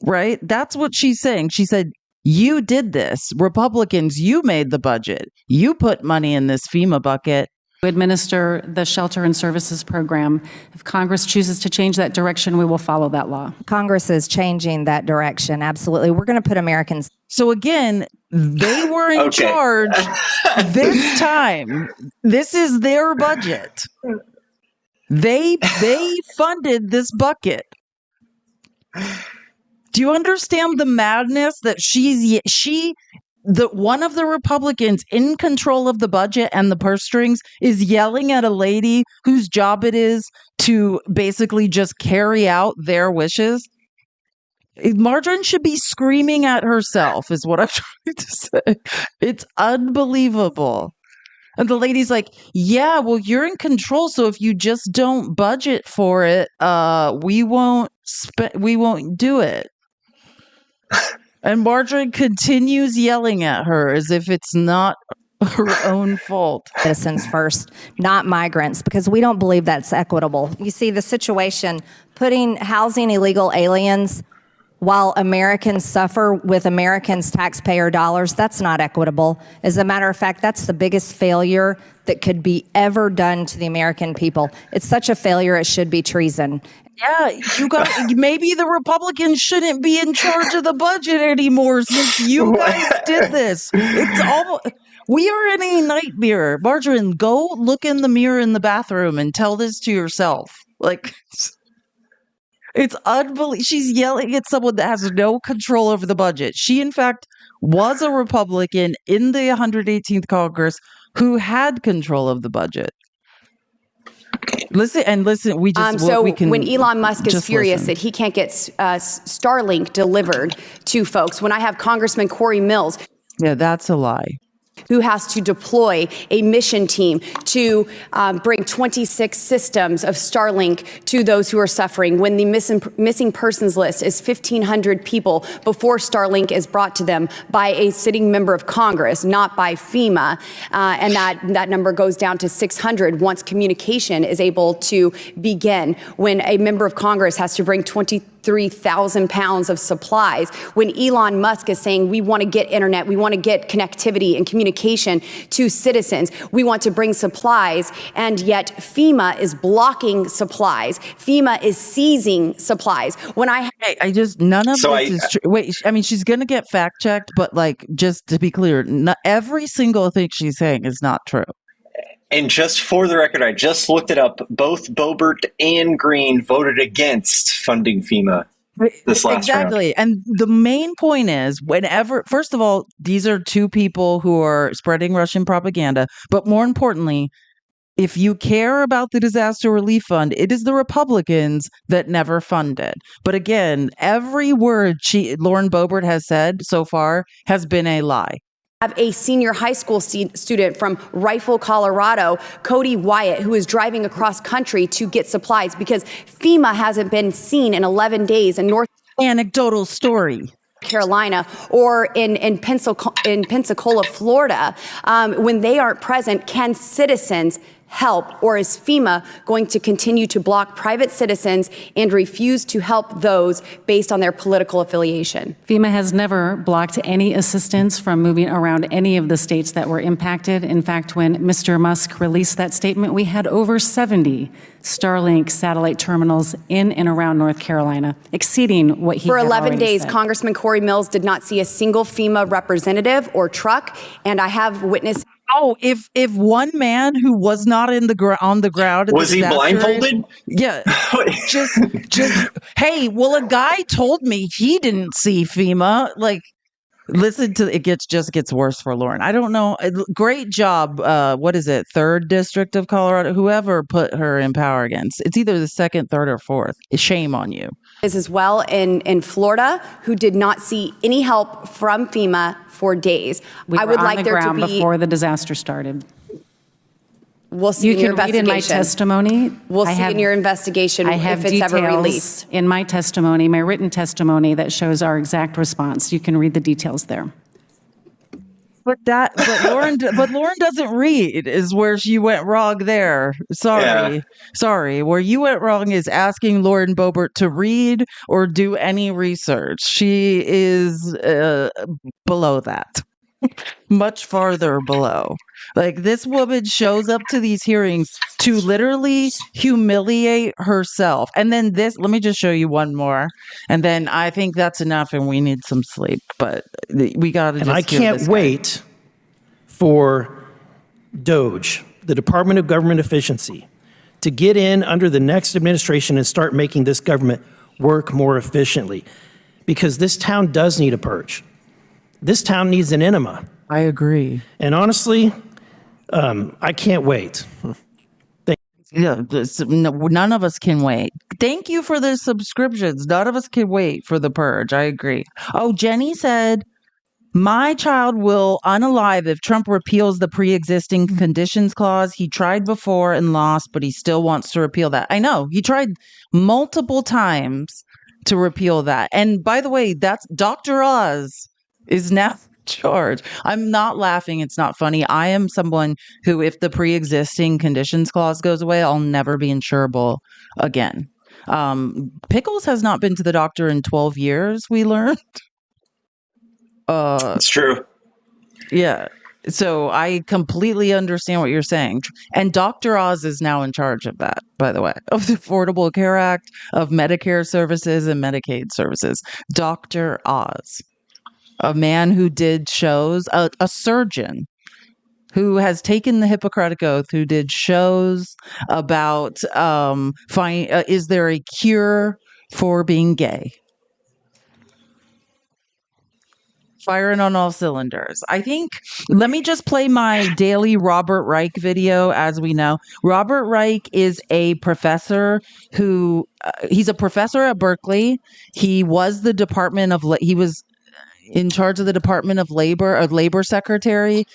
right? That's what she's saying. She said, you did this. Republicans, you made the budget. You put money in this FEMA bucket. To administer the Shelter and Services Program. If Congress chooses to change that direction, we will follow that law. Congress is changing that direction. Absolutely. We're going to put Americans. So again, they were in charge this time. This is their budget. They funded this bucket. Do you understand the madness that one of the Republicans in control of the budget and the purse strings is yelling at a lady whose job it is to basically just carry out their wishes? Margarine should be screaming at herself, is what I'm trying to say. It's unbelievable. And the lady's like, yeah, well, you're in control. So if you just don't budget for it, we won't do it. And Marjorie continues yelling at her as if it's not her own fault. Citizens first, not migrants, because we don't believe that's equitable. You see, the situation, housing illegal aliens while Americans suffer with Americans' taxpayer dollars, that's not equitable. As a matter of fact, that's the biggest failure that could be ever done to the American people. It's such a failure, it should be treason. Yeah, maybe the Republicans shouldn't be in charge of the budget anymore since you guys did this. We are in a nightmare. Margarine, go look in the mirror in the bathroom and tell this to yourself. Like, it's unbelievable. She's yelling at someone that has no control over the budget. She, in fact, was a Republican in the 118th Congress who had control of the budget. Listen. We can when Elon Musk is furious listen. that he can't get Starlink delivered to folks, when I have Congressman Corey Mills. Yeah, that's a lie. Who has to deploy a mission team to bring 26 systems of Starlink to those who are suffering, when the missing persons list is 1,500 people before Starlink is brought to them by a sitting member of Congress, not by FEMA, and that number goes down to 600 once communication is able to begin, when a member of Congress has to bring 23,000 pounds of supplies, when Elon Musk is saying we want to get internet, we want to get connectivity and communication to citizens, we want to bring supplies, and yet FEMA is blocking supplies. FEMA is seizing supplies. None of this is true. Wait, I mean, she's going to get fact checked, but like, just to be clear, every single thing she's saying is not true. And just for the record, I just looked it up. Both Boebert and Green voted against funding FEMA this last round. Exactly. And the main point is whenever, first of all, these are two people who are spreading Russian propaganda. But more importantly, if you care about the disaster relief fund, it is the Republicans that never fund it. But again, every word Lauren Boebert has said so far has been a lie. Have a senior high school student from Rifle, Colorado, Cody Wyatt, who is driving across country to get supplies because FEMA hasn't been seen in 11 days in North Anecdotal story. Carolina or in Pensacola, Florida. When they aren't present, can citizens help, or is FEMA going to continue to block private citizens and refuse to help those based on their political affiliation? FEMA has never blocked any assistance from moving around any of the states that were impacted. In fact, when Mr. Musk released that statement, we had over 70 Starlink satellite terminals in and around North Carolina, exceeding what he For had 11 already days, said. Congressman Corey Mills did not see a single FEMA representative or truck, and I have witnessed. Oh, if one man who was not on the ground at was the he disaster blindfolded? Yeah, just hey, well, a guy told me he didn't see FEMA. Like, listen to it gets worse for Lauren. I don't know. Great job. What is it? 3rd District of Colorado. Whoever put her in power against. It's either the 2nd, 3rd, or 4th. Shame on you. As well in Florida, who did not see any help from FEMA for days. I would like there to be before the disaster started. We'll see in your investigation. You can read in my testimony. We'll see in your investigation if it's ever released. In my testimony, my written testimony that shows our exact response. You can read the details there. But Lauren doesn't read is where she went wrong there. Sorry. Where you went wrong is asking Lauren Boebert to read or do any research. She is below that. Much farther below. Like, this woman shows up to these hearings to literally humiliate herself. And then let me just show you one more. And then I think that's enough and we need some sleep. But we got to just. And I can't wait for DOGE, the Department of Government Efficiency, to get in under the next administration and start making this government work more efficiently. Because this town does need a purge. This town needs an enema. I agree. And honestly, I can't wait. None of us can wait. Thank you for the subscriptions. None of us can wait for the purge. I agree. Oh, Jenny said, my child will unalive if Trump repeals the pre-existing conditions clause. He tried before and lost, but he still wants to repeal that. I know. He tried multiple times to repeal that. And by the way, that's Dr. Oz is now in charge. I'm not laughing. It's not funny. I am someone who, if the pre-existing conditions clause goes away, I'll never be insurable again. Pickles has not been to the doctor in 12 years, we learned. It's true. Yeah. So I completely understand what you're saying. And Dr. Oz is now in charge of that, by the way, of the Affordable Care Act, of Medicare services and Medicaid services. Dr. Oz. A man who did shows, a surgeon who has taken the Hippocratic Oath, who did shows about is there a cure for being gay? Firing on all cylinders. I think, let me just play my daily Robert Reich video. As we know, Robert Reich is a professor who, he's a professor at Berkeley. He was he was in charge of the Department of Labor, or labor secretary,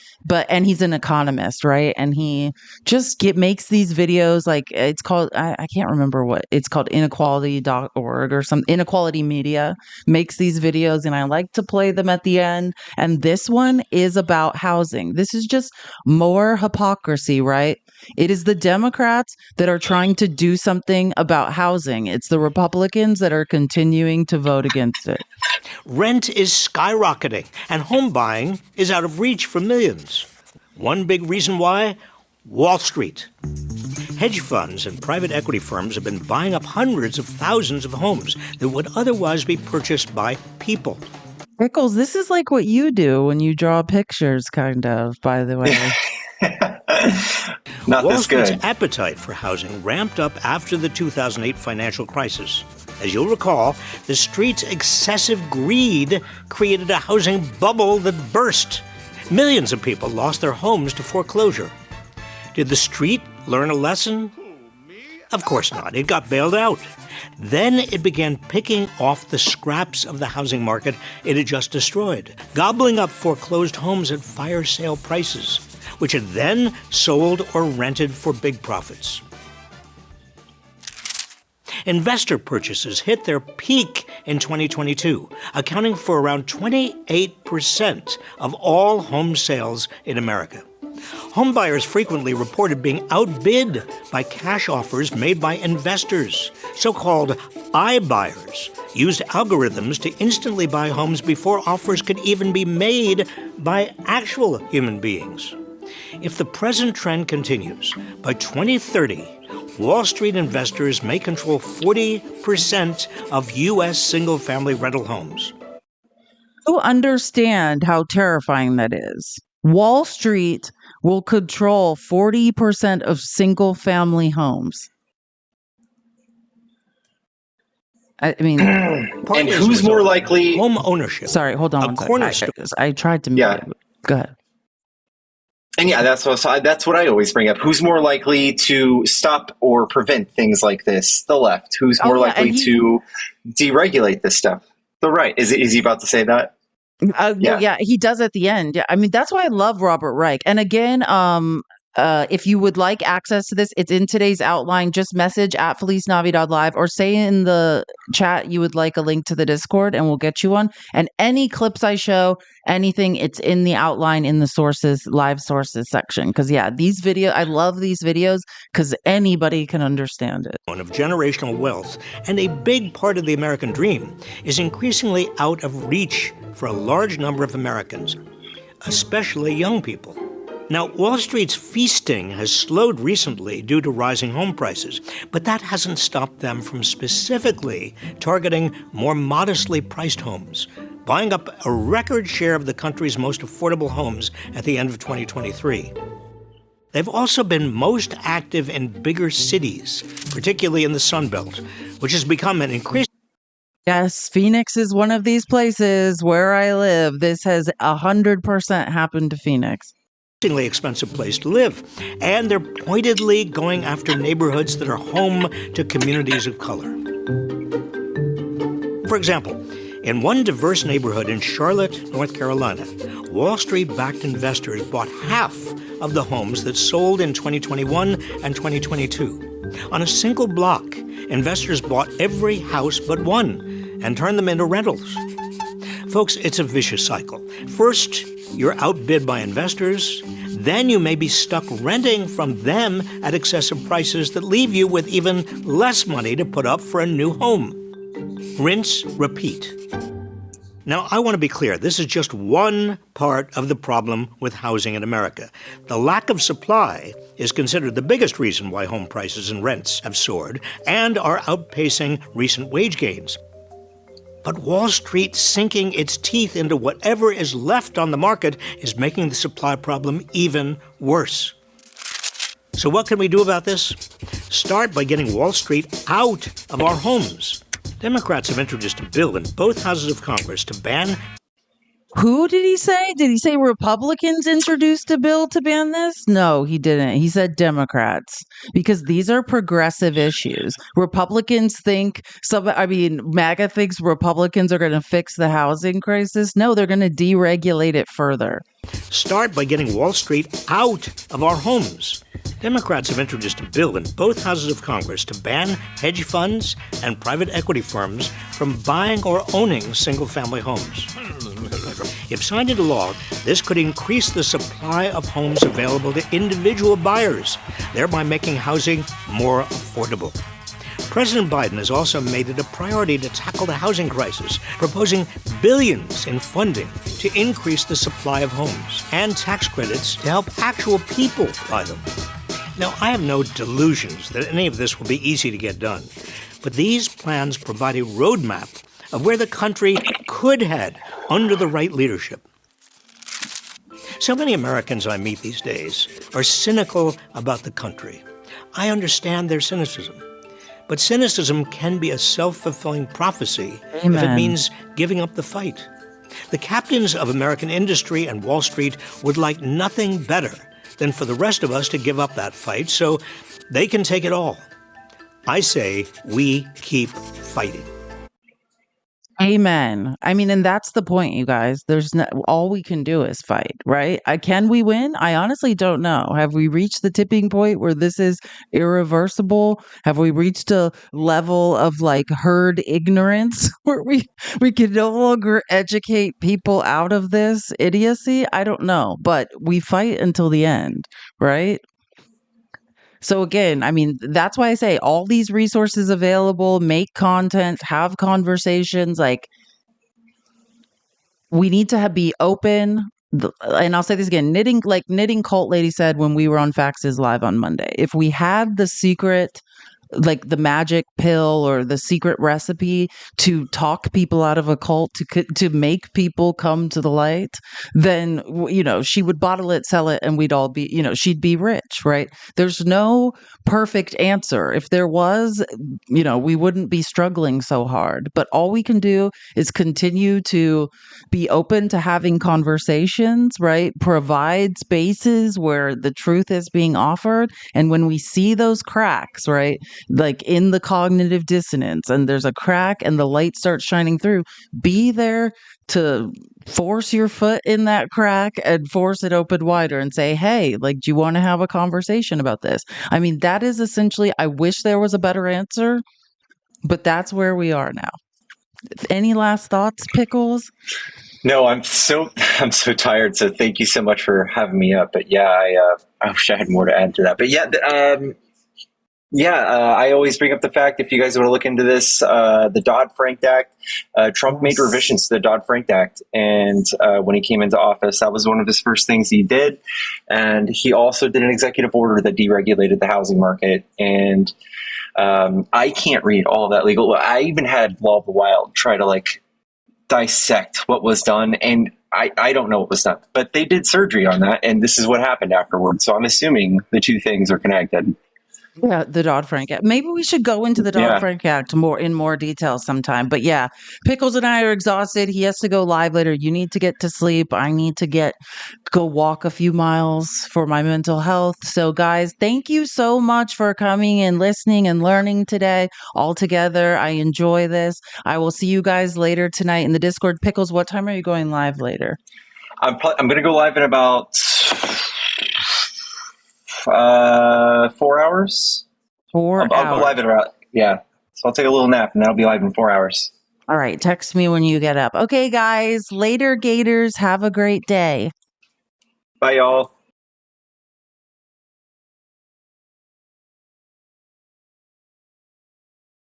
and he's an economist, right? And he just makes these videos, like it's called, I can't remember what it's called, inequality.org or some Inequality Media makes these videos, and I like to play them at the end. And this one is about housing. This is just more hypocrisy, right? It is the Democrats that are trying to do something about housing. It's the Republicans that are continuing to vote against it. Rent is skyrocketing, and home buying is out of reach for millions. One big reason why? Wall Street. Hedge funds and private equity firms have been buying up hundreds of thousands of homes that would otherwise be purchased by people. Pickles, this is like what you do when you draw pictures, kind of, by the way. Not Wall this Street's good. appetite for housing ramped up after the 2008 financial crisis. As you'll recall, the street's excessive greed created a housing bubble that burst. Millions of people lost their homes to foreclosure. Did the street learn a lesson? Of course not. It got bailed out. Then it began picking off the scraps of the housing market it had just destroyed, gobbling up foreclosed homes at fire sale prices, which it then sold or rented for big profits. Investor purchases hit their peak in 2022, accounting for around 28% of all home sales in America. Homebuyers frequently reported being outbid by cash offers made by investors. So-called iBuyers used algorithms to instantly buy homes before offers could even be made by actual human beings. If the present trend continues, by 2030, Wall Street investors may control 40% of U.S. single-family rental homes. You understand how terrifying that is. Wall Street will control 40% of single-family homes. I mean, and who's more likely? Home ownership. Sorry, hold on one second. I tried to mute it. Go ahead. And yeah, that's what I always bring up. Who's more likely to stop or prevent things like this? The left. Who's more likely to deregulate this stuff? The right. Is he about to say that? Yeah, he does at the end. Yeah, I mean, that's why I love Robert Reich. And again, if you would like access to this, it's in today's outline. Just message at FeliceNavi.live or say in the chat you would like a link to the Discord and we'll get you one. And any clips I show, anything, it's in the outline in the sources, live sources section. Because these videos, I love these videos because anybody can understand it. Of generational wealth and a big part of the American dream is increasingly out of reach for a large number of Americans, especially young people. Now, Wall Street's feasting has slowed recently due to rising home prices, but that hasn't stopped them from specifically targeting more modestly priced homes, buying up a record share of the country's most affordable homes at the end of 2023. They've also been most active in bigger cities, particularly in the Sun Belt, which has become an increasing... Yes, Phoenix is one of these places where I live. This has 100% happened to Phoenix. Expensive place to live, and they're pointedly going after neighborhoods that are home to communities of color. For example, in one diverse neighborhood in Charlotte, North Carolina, Wall Street-backed investors bought half of the homes that sold in 2021 and 2022. On a single block, investors bought every house but one and turned them into rentals. Folks, it's a vicious cycle. First, you're outbid by investors. Then you may be stuck renting from them at excessive prices that leave you with even less money to put up for a new home. Rinse, repeat. Now, I want to be clear. This is just one part of the problem with housing in America. The lack of supply is considered the biggest reason why home prices and rents have soared and are outpacing recent wage gains. But Wall Street sinking its teeth into whatever is left on the market is making the supply problem even worse. So what can we do about this? Start by getting Wall Street out of our homes. Democrats have introduced a bill in both houses of Congress to ban... Who did he say? Did he say Republicans introduced a bill to ban this? No, he didn't. He said Democrats, because these are progressive issues. Republicans think, MAGA thinks Republicans are going to fix the housing crisis. No, they're going to deregulate it further. Start by getting Wall Street out of our homes. Democrats have introduced a bill in both houses of Congress to ban hedge funds and private equity firms from buying or owning single-family homes. If signed into law, this could increase the supply of homes available to individual buyers, thereby making housing more affordable. President Biden has also made it a priority to tackle the housing crisis, proposing billions in funding to increase the supply of homes and tax credits to help actual people buy them. Now, I have no delusions that any of this will be easy to get done, but these plans provide a roadmap of where the country could head under the right leadership. So many Americans I meet these days are cynical about the country. I understand their cynicism. But cynicism can be a self-fulfilling prophecy if it Amen. means giving up the fight. The captains of American industry and Wall Street would like nothing better than for the rest of us to give up that fight so they can take it all. I say we keep fighting. Amen. I mean, and that's the point, you guys. There's no, all we can do is fight, right? Can we win? I honestly don't know. Have we reached the tipping point where this is irreversible? Have we reached a level of like herd ignorance where we can no longer educate people out of this idiocy? I don't know, but we fight until the end, right? So again, I mean, that's why I say all these resources available, make content, have conversations, like we need to be open. And I'll say this again, knitting cult lady said when we were on Faxes Live on Monday, if we had the secret, like the magic pill or the secret recipe to talk people out of a cult, to make people come to the light, then she would bottle it, sell it, and we'd all be, she'd be rich, right? There's no perfect answer. If there was, we wouldn't be struggling so hard. But all we can do is continue to be open to having conversations, right? Provide spaces where the truth is being offered, and when we see those cracks, right, like in the cognitive dissonance, and there's a crack and the light starts shining through, be there to force your foot in that crack and force it open wider and say, hey, like, do you want to have a conversation about this? I mean, that is essentially, I wish there was a better answer, but that's where we are now. Any last thoughts, Pickles? No, I'm so tired. So thank you so much for having me up. But yeah, I wish I had more to add to that. But yeah, I always bring up the fact, if you guys want to look into this, the Dodd-Frank Act, Trump made revisions to the Dodd-Frank Act. And when he came into office, that was one of his first things he did. And he also did an executive order that deregulated the housing market. And I can't read all of that legal. I even had Law of the Wild try to dissect what was done. And I don't know what was done. But they did surgery on that. And this is what happened afterwards. So I'm assuming the two things are connected. Yeah, the Dodd-Frank Act. Maybe we should go into the Dodd-Frank Act in more detail sometime. But yeah, Pickles and I are exhausted. He has to go live later. You need to get to sleep. I need to go walk a few miles for my mental health. So guys, thank you so much for coming and listening and learning today all together. I enjoy this. I will see you guys later tonight in the Discord. Pickles, what time are you going live later? I'm going to go live in about 4 hours. I'll go live in about, so I'll take a little nap and then I'll be live in 4 hours. All right, text me when you get up. Okay, guys, later, Gators. Have a great day. Bye, y'all.